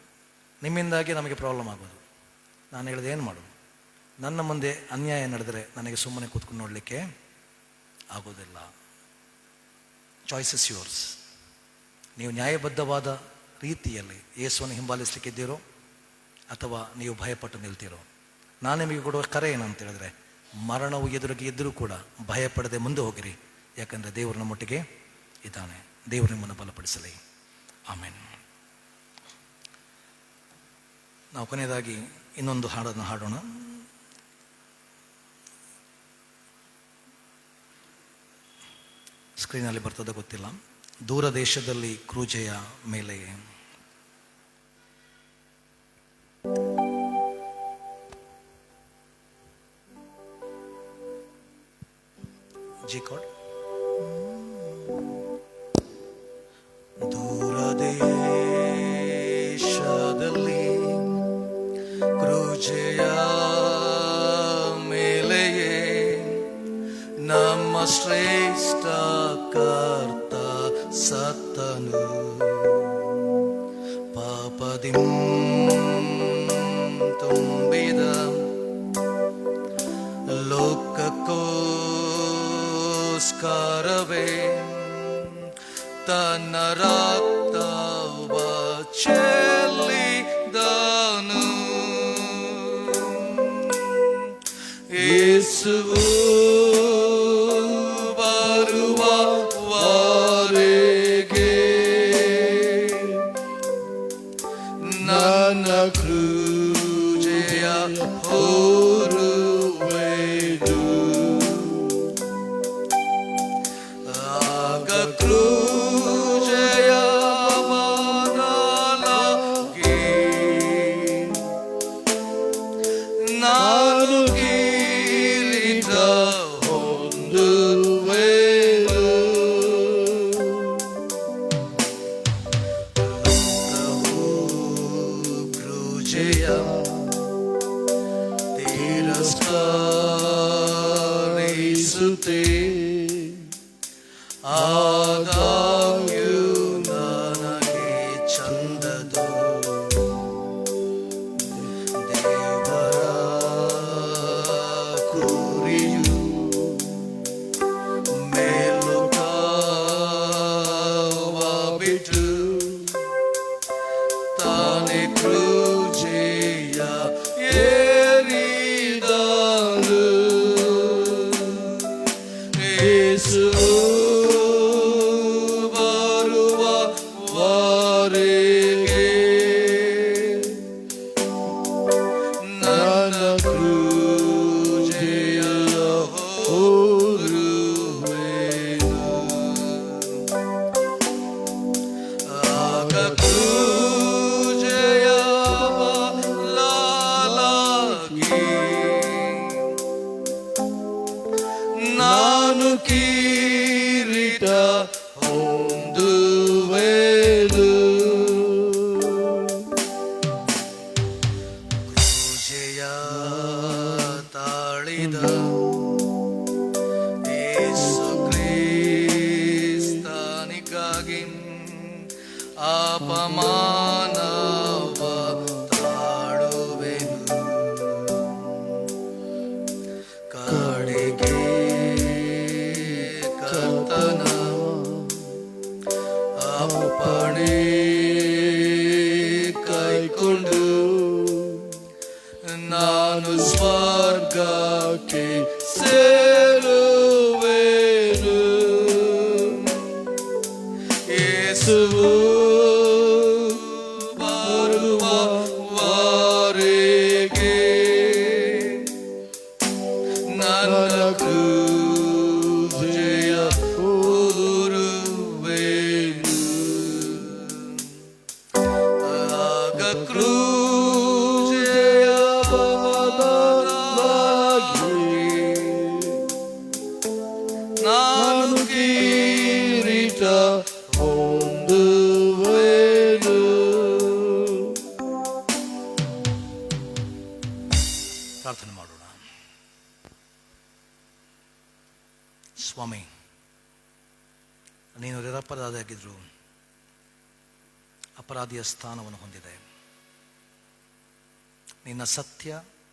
ನಿಮ್ಮಿಂದಾಗಿ ನಮಗೆ ಪ್ರಾಬ್ಲಮ್ ಆಗೋದು. ನಾನು ಹೇಳಿದೆ, ಏನು ಮಾಡೋದು, ನನ್ನ ಮುಂದೆ ಅನ್ಯಾಯ ನಡೆದರೆ ನನಗೆ ಸುಮ್ಮನೆ ಕೂತ್ಕೊಂಡು ನೋಡಲಿಕ್ಕೆ ಆಗೋದಿಲ್ಲ. Choice is yours. ನೀವು ನ್ಯಾಯಬದ್ಧವಾದ ರೀತಿಯಲ್ಲಿ ಯೇಸುವನ್ನು ಹಿಂಬಾಲಿಸಲಿಕ್ಕಿದ್ದೀರೋ ಅಥವಾ ನೀವು ಭಯಪಟ್ಟು ನಿಲ್ತೀರೋ. ನಾನು ನಿಮಗೆ ಕೊಡುವ ಕರೆ ಏನಂತ ಹೇಳಿದ್ರೆ, ಮರಣವು ಎದುರಿಗೆ ಇದ್ದರೂ ಕೂಡ ಭಯಪಡದೆ ಮುಂದೆ ಹೋಗಿರಿ, ಯಾಕಂದರೆ ದೇವರು ನಮ್ಮೊಟ್ಟಿಗೆ ಇದ್ದಾನೆ. ದೇವರು ನಿಮ್ಮನ್ನು ಬಲಪಡಿಸಲಿ. ಆಮೇನ್. ನಾವು ಕೊನೆಯದಾಗಿ ಇನ್ನೊಂದು ಹಾಡನ್ನು ಹಾಡೋಣ. ಸ್ಕ್ರೀನಲ್ಲಿ ಬರ್ತದೆ ಗೊತ್ತಿಲ್ಲ. ದೂರ ದೇಶದಲ್ಲಿ ಕ್ರೂಜೆಯ ಮೇಲೆ. G card. ದೂರ ದೇಶದಲ್ಲಿ ಕ್ರೂಜೆಯ ಮೇಲೆಯೇ ನಮ್ಮ ಶ್ರೇಷ್ಠ ಕರ್ತ ಸತ್ತನು. ಪಾಪದಿ ತುಂಬಿದ ಲೋಕಕ್ಕೋಸ್ಕರವೇ ತನ್ನ ರಕ್ತವ ಚೆಲ್ಲಿದನು. ಯೇಸುವು ಬರುವವರೆಗೆ ನನ್ನ ಕ್ರೂಜೆಯ ಹೊರುವೆನು. ಆಗ ಕ್ರೂಜೆಯ ಬದಲಾಗಿ ನಾನು ಕಿರೀಟ ಹೊಂದುವೆನು. ಕ್ರೂಜೆಯ ತಿರಸ್ಕರಿಸುತ್ತೆ, ಆದಾಗ್ಯೂ ನನಗೆ ಚಂದದು ದೇವರ ಕುರಿಯು ಮೇಲುಗವ ಬಿಟ್ಟು ಕಿರೀಟ ಹೊಂದುವೆನು. ಕ್ರೂಜೆಯ ತಾಳಿದ ಯೇಸು ಕ್ರಿಸ್ತನಿಗಾಗಿ ಅಪಮಾನವ ತಾಳುವೆನು. ಕಡೆಗೆ ಕರ್ತನ ಅಪ್ಪಣೆ ಕೈಕೊಂಡು ನಾನು ಸ್ವರ್ಗಕ್ಕೆ ಸೇರುವೆನು. ಯೇಸುವು ಬರುವವರೆಗೆ ನನ್ನ ಕ್ರೂಜೆಯ ಹೊರುವೆನು. ಆಗ ಕ್ರೂಜೆಯ ಬದಲಾಗಿ ನಾನು ಕಿರೀಟ ಹೊಂದುವೆನು. ಪ್ರಾರ್ಥನೆ ಮಾಡೋಣ. ಸ್ವಾಮಿ, ನೀನು ನಿರಪರಾಧಿಯಾಗಿದ್ರು ಅಪರಾಧಿಯ ಸ್ಥಾನವನ್ನು ಹೊಂದಿದೆ. ನಿನ್ನ ಸತ್ಯ,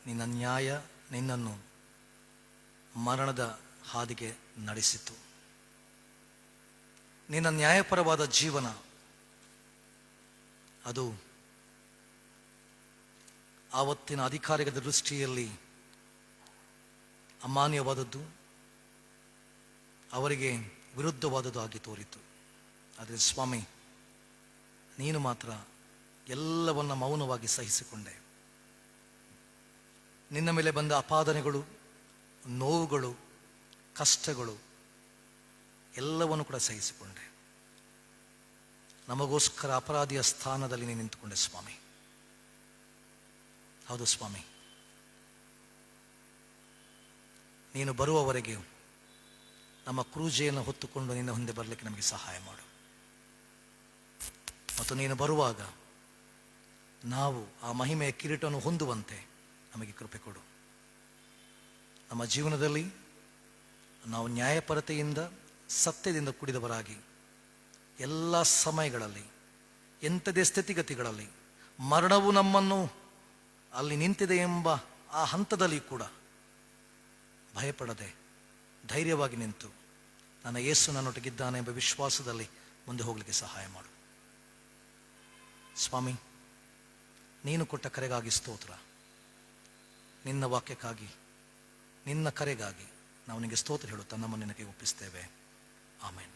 ನಿನ್ನ ನ್ಯಾಯ ನಿನ್ನನ್ನು ಮರಣದ ಹಾದಿಗೆ ನಡೆಸಿತು. ನಿನ್ನ ನ್ಯಾಯಪರವಾದ ಜೀವನ ಅದು ಆವತ್ತಿನ ಅಧಿಕಾರಿಗಳ ದೃಷ್ಟಿಯಲ್ಲಿ ಅಮಾನ್ಯವಾದದ್ದು, ಅವರಿಗೆ ವಿರುದ್ಧವಾದದ್ದು ಆಗಿ ತೋರಿತು. ಆದರೆ ಸ್ವಾಮಿ, ನೀನು ಮಾತ್ರ ಎಲ್ಲವನ್ನ ಮೌನವಾಗಿ ಸಹಿಸಿಕೊಂಡೆ. ನಿನ್ನ ಮೇಲೆ ಬಂದ ಅಪಾದನೆಗಳು, ನೋವುಗಳು, ಕಷ್ಟಗಳು ಎಲ್ಲವನ್ನು ಕೂಡ ಸಹಿಸಿಕೊಂಡೆ. ನಮಗೋಸ್ಕರ ಅಪರಾಧಿಯ ಸ್ಥಾನದಲ್ಲಿ ನೀನು ನಿಂತುಕೊಂಡೆ ಸ್ವಾಮಿ. ಹೌದು ಸ್ವಾಮಿ, ನೀನು ಬರುವವರೆಗೆ ನಮ್ಮ ಕ್ರೂಜೆಯನ್ನು ಹೊತ್ತುಕೊಂಡು ನಿನ್ನ ಮುಂದೆ ಬರಲಿಕ್ಕೆ ನಮಗೆ ಸಹಾಯ ಮಾಡು. ಮತ್ತು ನೀನು ಬರುವಾಗ ನಾವು ಆ ಮಹಿಮೆಯ ಕಿರೀಟವನ್ನು ಹೊಂದುವಂತೆ ನಮಗೆ ಕೃಪೆ ಕೊಡು. ನಮ್ಮ ಜೀವನದಲ್ಲಿ ನಾವು ನ್ಯಾಯಪರತೆಯಿಂದ, ಸತ್ಯದಿಂದ ಕೂಡಿದವರಾಗಿ ಎಲ್ಲ ಸಮಯಗಳಲ್ಲಿ, ಎಂಥದೇ ಸ್ಥಿತಿಗತಿಗಳಲ್ಲಿ, ಮರಣವು ನಮ್ಮನ್ನು ಅಲ್ಲಿ ನಿಂತಿದೆ ಎಂಬ ಆ ಹಂತದಲ್ಲಿ ಕೂಡ ಭಯಪಡದೆ ಧೈರ್ಯವಾಗಿ ನಿಂತು ನನ್ನ ಯೇಸು ನನ್ನೊಟ್ಟಿಗಿದ್ದಾನೆ ಎಂಬ ವಿಶ್ವಾಸದಲ್ಲಿ ಮುಂದೆ ಹೋಗಲಿಕ್ಕೆ ಸಹಾಯ ಮಾಡು ಸ್ವಾಮಿ. ನೀನು ಕೊಟ್ಟ ಕರೆಗಾಗಿ ಸ್ತೋತ್ರ. ನಿನ್ನ ವಾಕ್ಯಕ್ಕಾಗಿ, ನಿನ್ನ ಕರೆಗಾಗಿ ನಾವು ನಿನಗೆ ಸ್ತೋತ್ರ ಹೇಳುತ್ತಾ ನಮ್ಮನ್ನು ನಿನಗೆ ಒಪ್ಪಿಸ್ತೇವೆ. ಆಮೇನ್.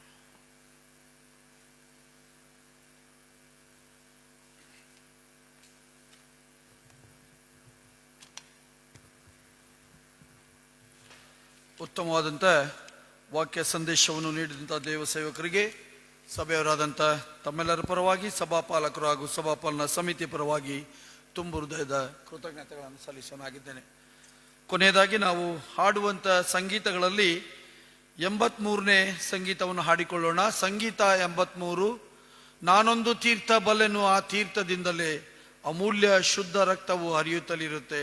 ಉತ್ತಮವಾದಂಥ ವಾಕ್ಯ ಸಂದೇಶವನ್ನು ನೀಡಿದಂಥ ದೇವ ಸೇವಕರಿಗೆ, ಸಭೆಯವರಾದಂಥ ತಮ್ಮೆಲ್ಲರ ಪರವಾಗಿ, ಸಭಾಪಾಲಕರು ಹಾಗೂ ಸಭಾಪಾಲನಾ ಸಮಿತಿ ಪರವಾಗಿ ತುಂಬ ಹೃದಯದ ಕೃತಜ್ಞತೆಗಳನ್ನು ಸಲ್ಲಿಸೋನಾಗಿದ್ದೇನೆ. ಕೊನೆಯದಾಗಿ ನಾವು ಹಾಡುವಂಥ ಸಂಗೀತಗಳಲ್ಲಿ 83ನೇ ಸಂಗೀತವನ್ನು ಹಾಡಿಕೊಳ್ಳೋಣ. ಸಂಗೀತ 83. ನಾನೊಂದು ತೀರ್ಥ ಬಲ್ಲೆನು, ಆ ತೀರ್ಥದಿಂದಲೇ ಅಮೂಲ್ಯ ಶುದ್ಧ ರಕ್ತವು ಹರಿಯುತ್ತಲಿರುತ್ತೆ.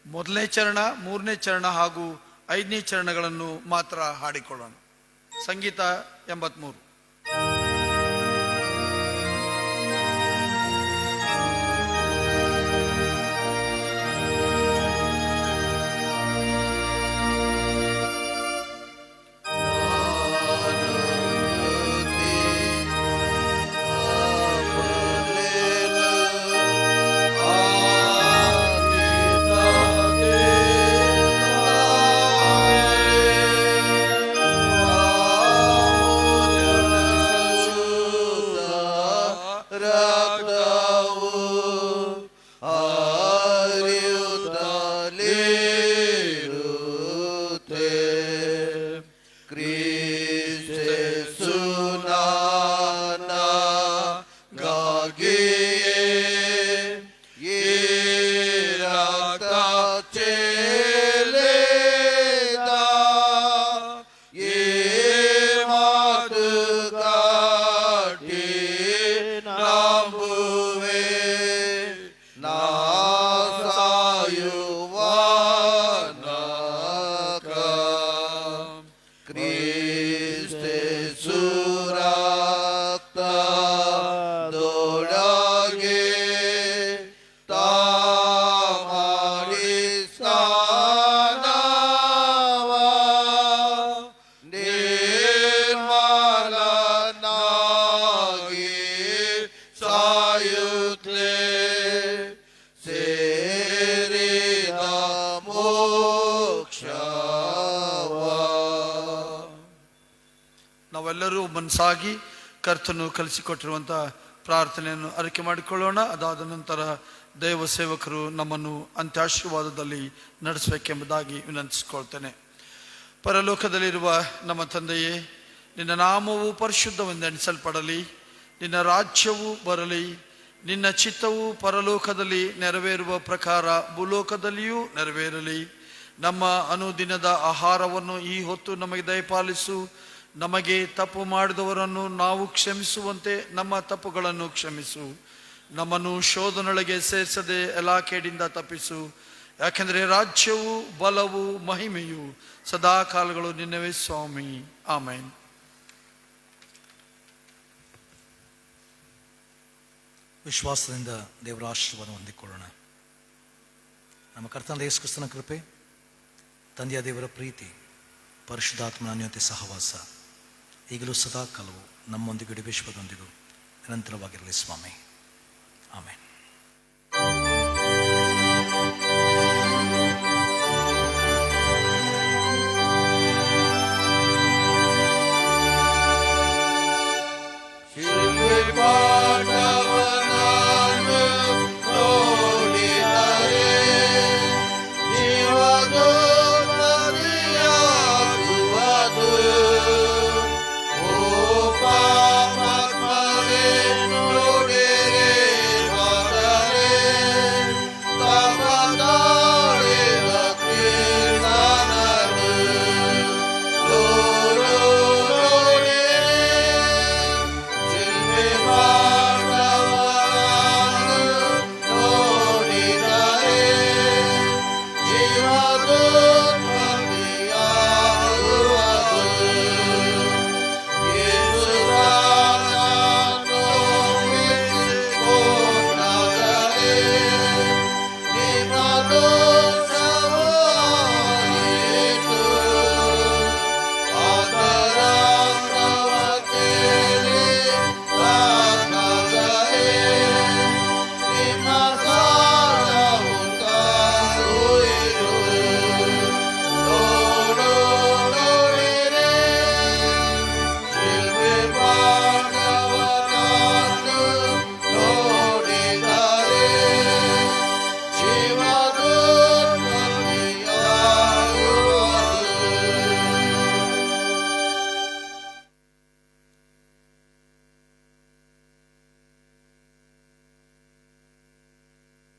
1ನೇ ಚರಣ, 3ನೇ ಚರಣ ಹಾಗೂ 5ನೇ ಚರಣಗಳನ್ನು ಮಾತ್ರ ಹಾಡಿಕೊಳ್ಳೋಣ. ಸಂಗೀತ 83. ಆ ಪಾನಕ ಕ್ರಿಸ್ತೆ ಸುರಕ್ತದೊಳಗೆ ತಾಮಡಿ ಸ್ನಾನವ ನಿರ್ಮಲನಾಗಿ ಸಾಯುತ್ತಲೇ ಸೇರಿದ ಮೋಕ್ಷವ. ನಾವೆಲ್ಲರೂ ಮನಸ್ಸಾಗಿ ಕರ್ತನು ಕಲಿಸಿಕೊಟ್ಟಿರುವಂಥ ಪ್ರಾರ್ಥನೆಯನ್ನು ಅರಿಕೆ ಮಾಡಿಕೊಳ್ಳೋಣ. ಅದಾದ ನಂತರ ದೈವ ಸೇವಕರು ನಮ್ಮನ್ನು ಅಂತ್ಯಾಶೀರ್ವಾದದಲ್ಲಿ ನಡೆಸಬೇಕೆಂಬುದಾಗಿ ವಿನಂತಿಸಿಕೊಳ್ತೇನೆ. ಪರಲೋಕದಲ್ಲಿರುವ ನಮ್ಮ ತಂದೆಯೇ, ನಿನ್ನ ನಾಮವು ಪರಿಶುದ್ಧವೆಂದೆಣಿಸಲ್ಪಡಲಿ, ನಿನ್ನ ರಾಜ್ಯವು ಬರಲಿ, ನಿನ್ನ ಚಿತ್ತವು ಪರಲೋಕದಲ್ಲಿ ನೆರವೇರುವ ಪ್ರಕಾರ ಭೂಲೋಕದಲ್ಲಿಯೂ ನೆರವೇರಲಿ. ನಮ್ಮ ಅನುದಿನದ ಆಹಾರವನ್ನು ಈ ಹೊತ್ತು ನಮಗೆ ದಯಪಾಲಿಸು. ನಮಗೆ ತಪ್ಪು ಮಾಡಿದವರನ್ನು ನಾವು ಕ್ಷಮಿಸುವಂತೆ ನಮ್ಮ ತಪ್ಪುಗಳನ್ನು ಕ್ಷಮಿಸು. ನಮ್ಮನ್ನು ಶೋಧನೊಳಗೆ ಸೇರಿಸದೆ ಎಲ್ಲ ಕೇಡಿಂದ ತಪ್ಪಿಸು. ಯಾಕೆಂದರೆ ರಾಜ್ಯವು, ಬಲವು, ಮಹಿಮೆಯು ಸದಾ ಕಾಲಗಳು ನಿನ್ನವೇ ಸ್ವಾಮಿ. ಆಮೇನ್. ವಿಶ್ವಾಸದಿಂದ ದೇವರ ಆಶೀರ್ವಾದ ಹೊಂದಿಕೊಳ್ಳೋಣ. ನಮ್ಮ ಕರ್ತನಾದ ಯೇಸು ಕ್ರಿಸ್ತನ ಕೃಪೆ, ತಂದೆಯ ದೇವರ ಪ್ರೀತಿ, ಪರಿಶುದ್ಧಾತ್ಮನ ಅನ್ಯೋನ್ಯ ಸಹವಾಸ ಈಗಲೂ ಸದಾ ಕಾಲವು ನಮ್ಮೊಂದಿಗೂ ವಿಶ್ವದೊಂದಿಗೂ ನಿರಂತರವಾಗಿರಲಿ ಸ್ವಾಮಿ. ಆಮೇನ್.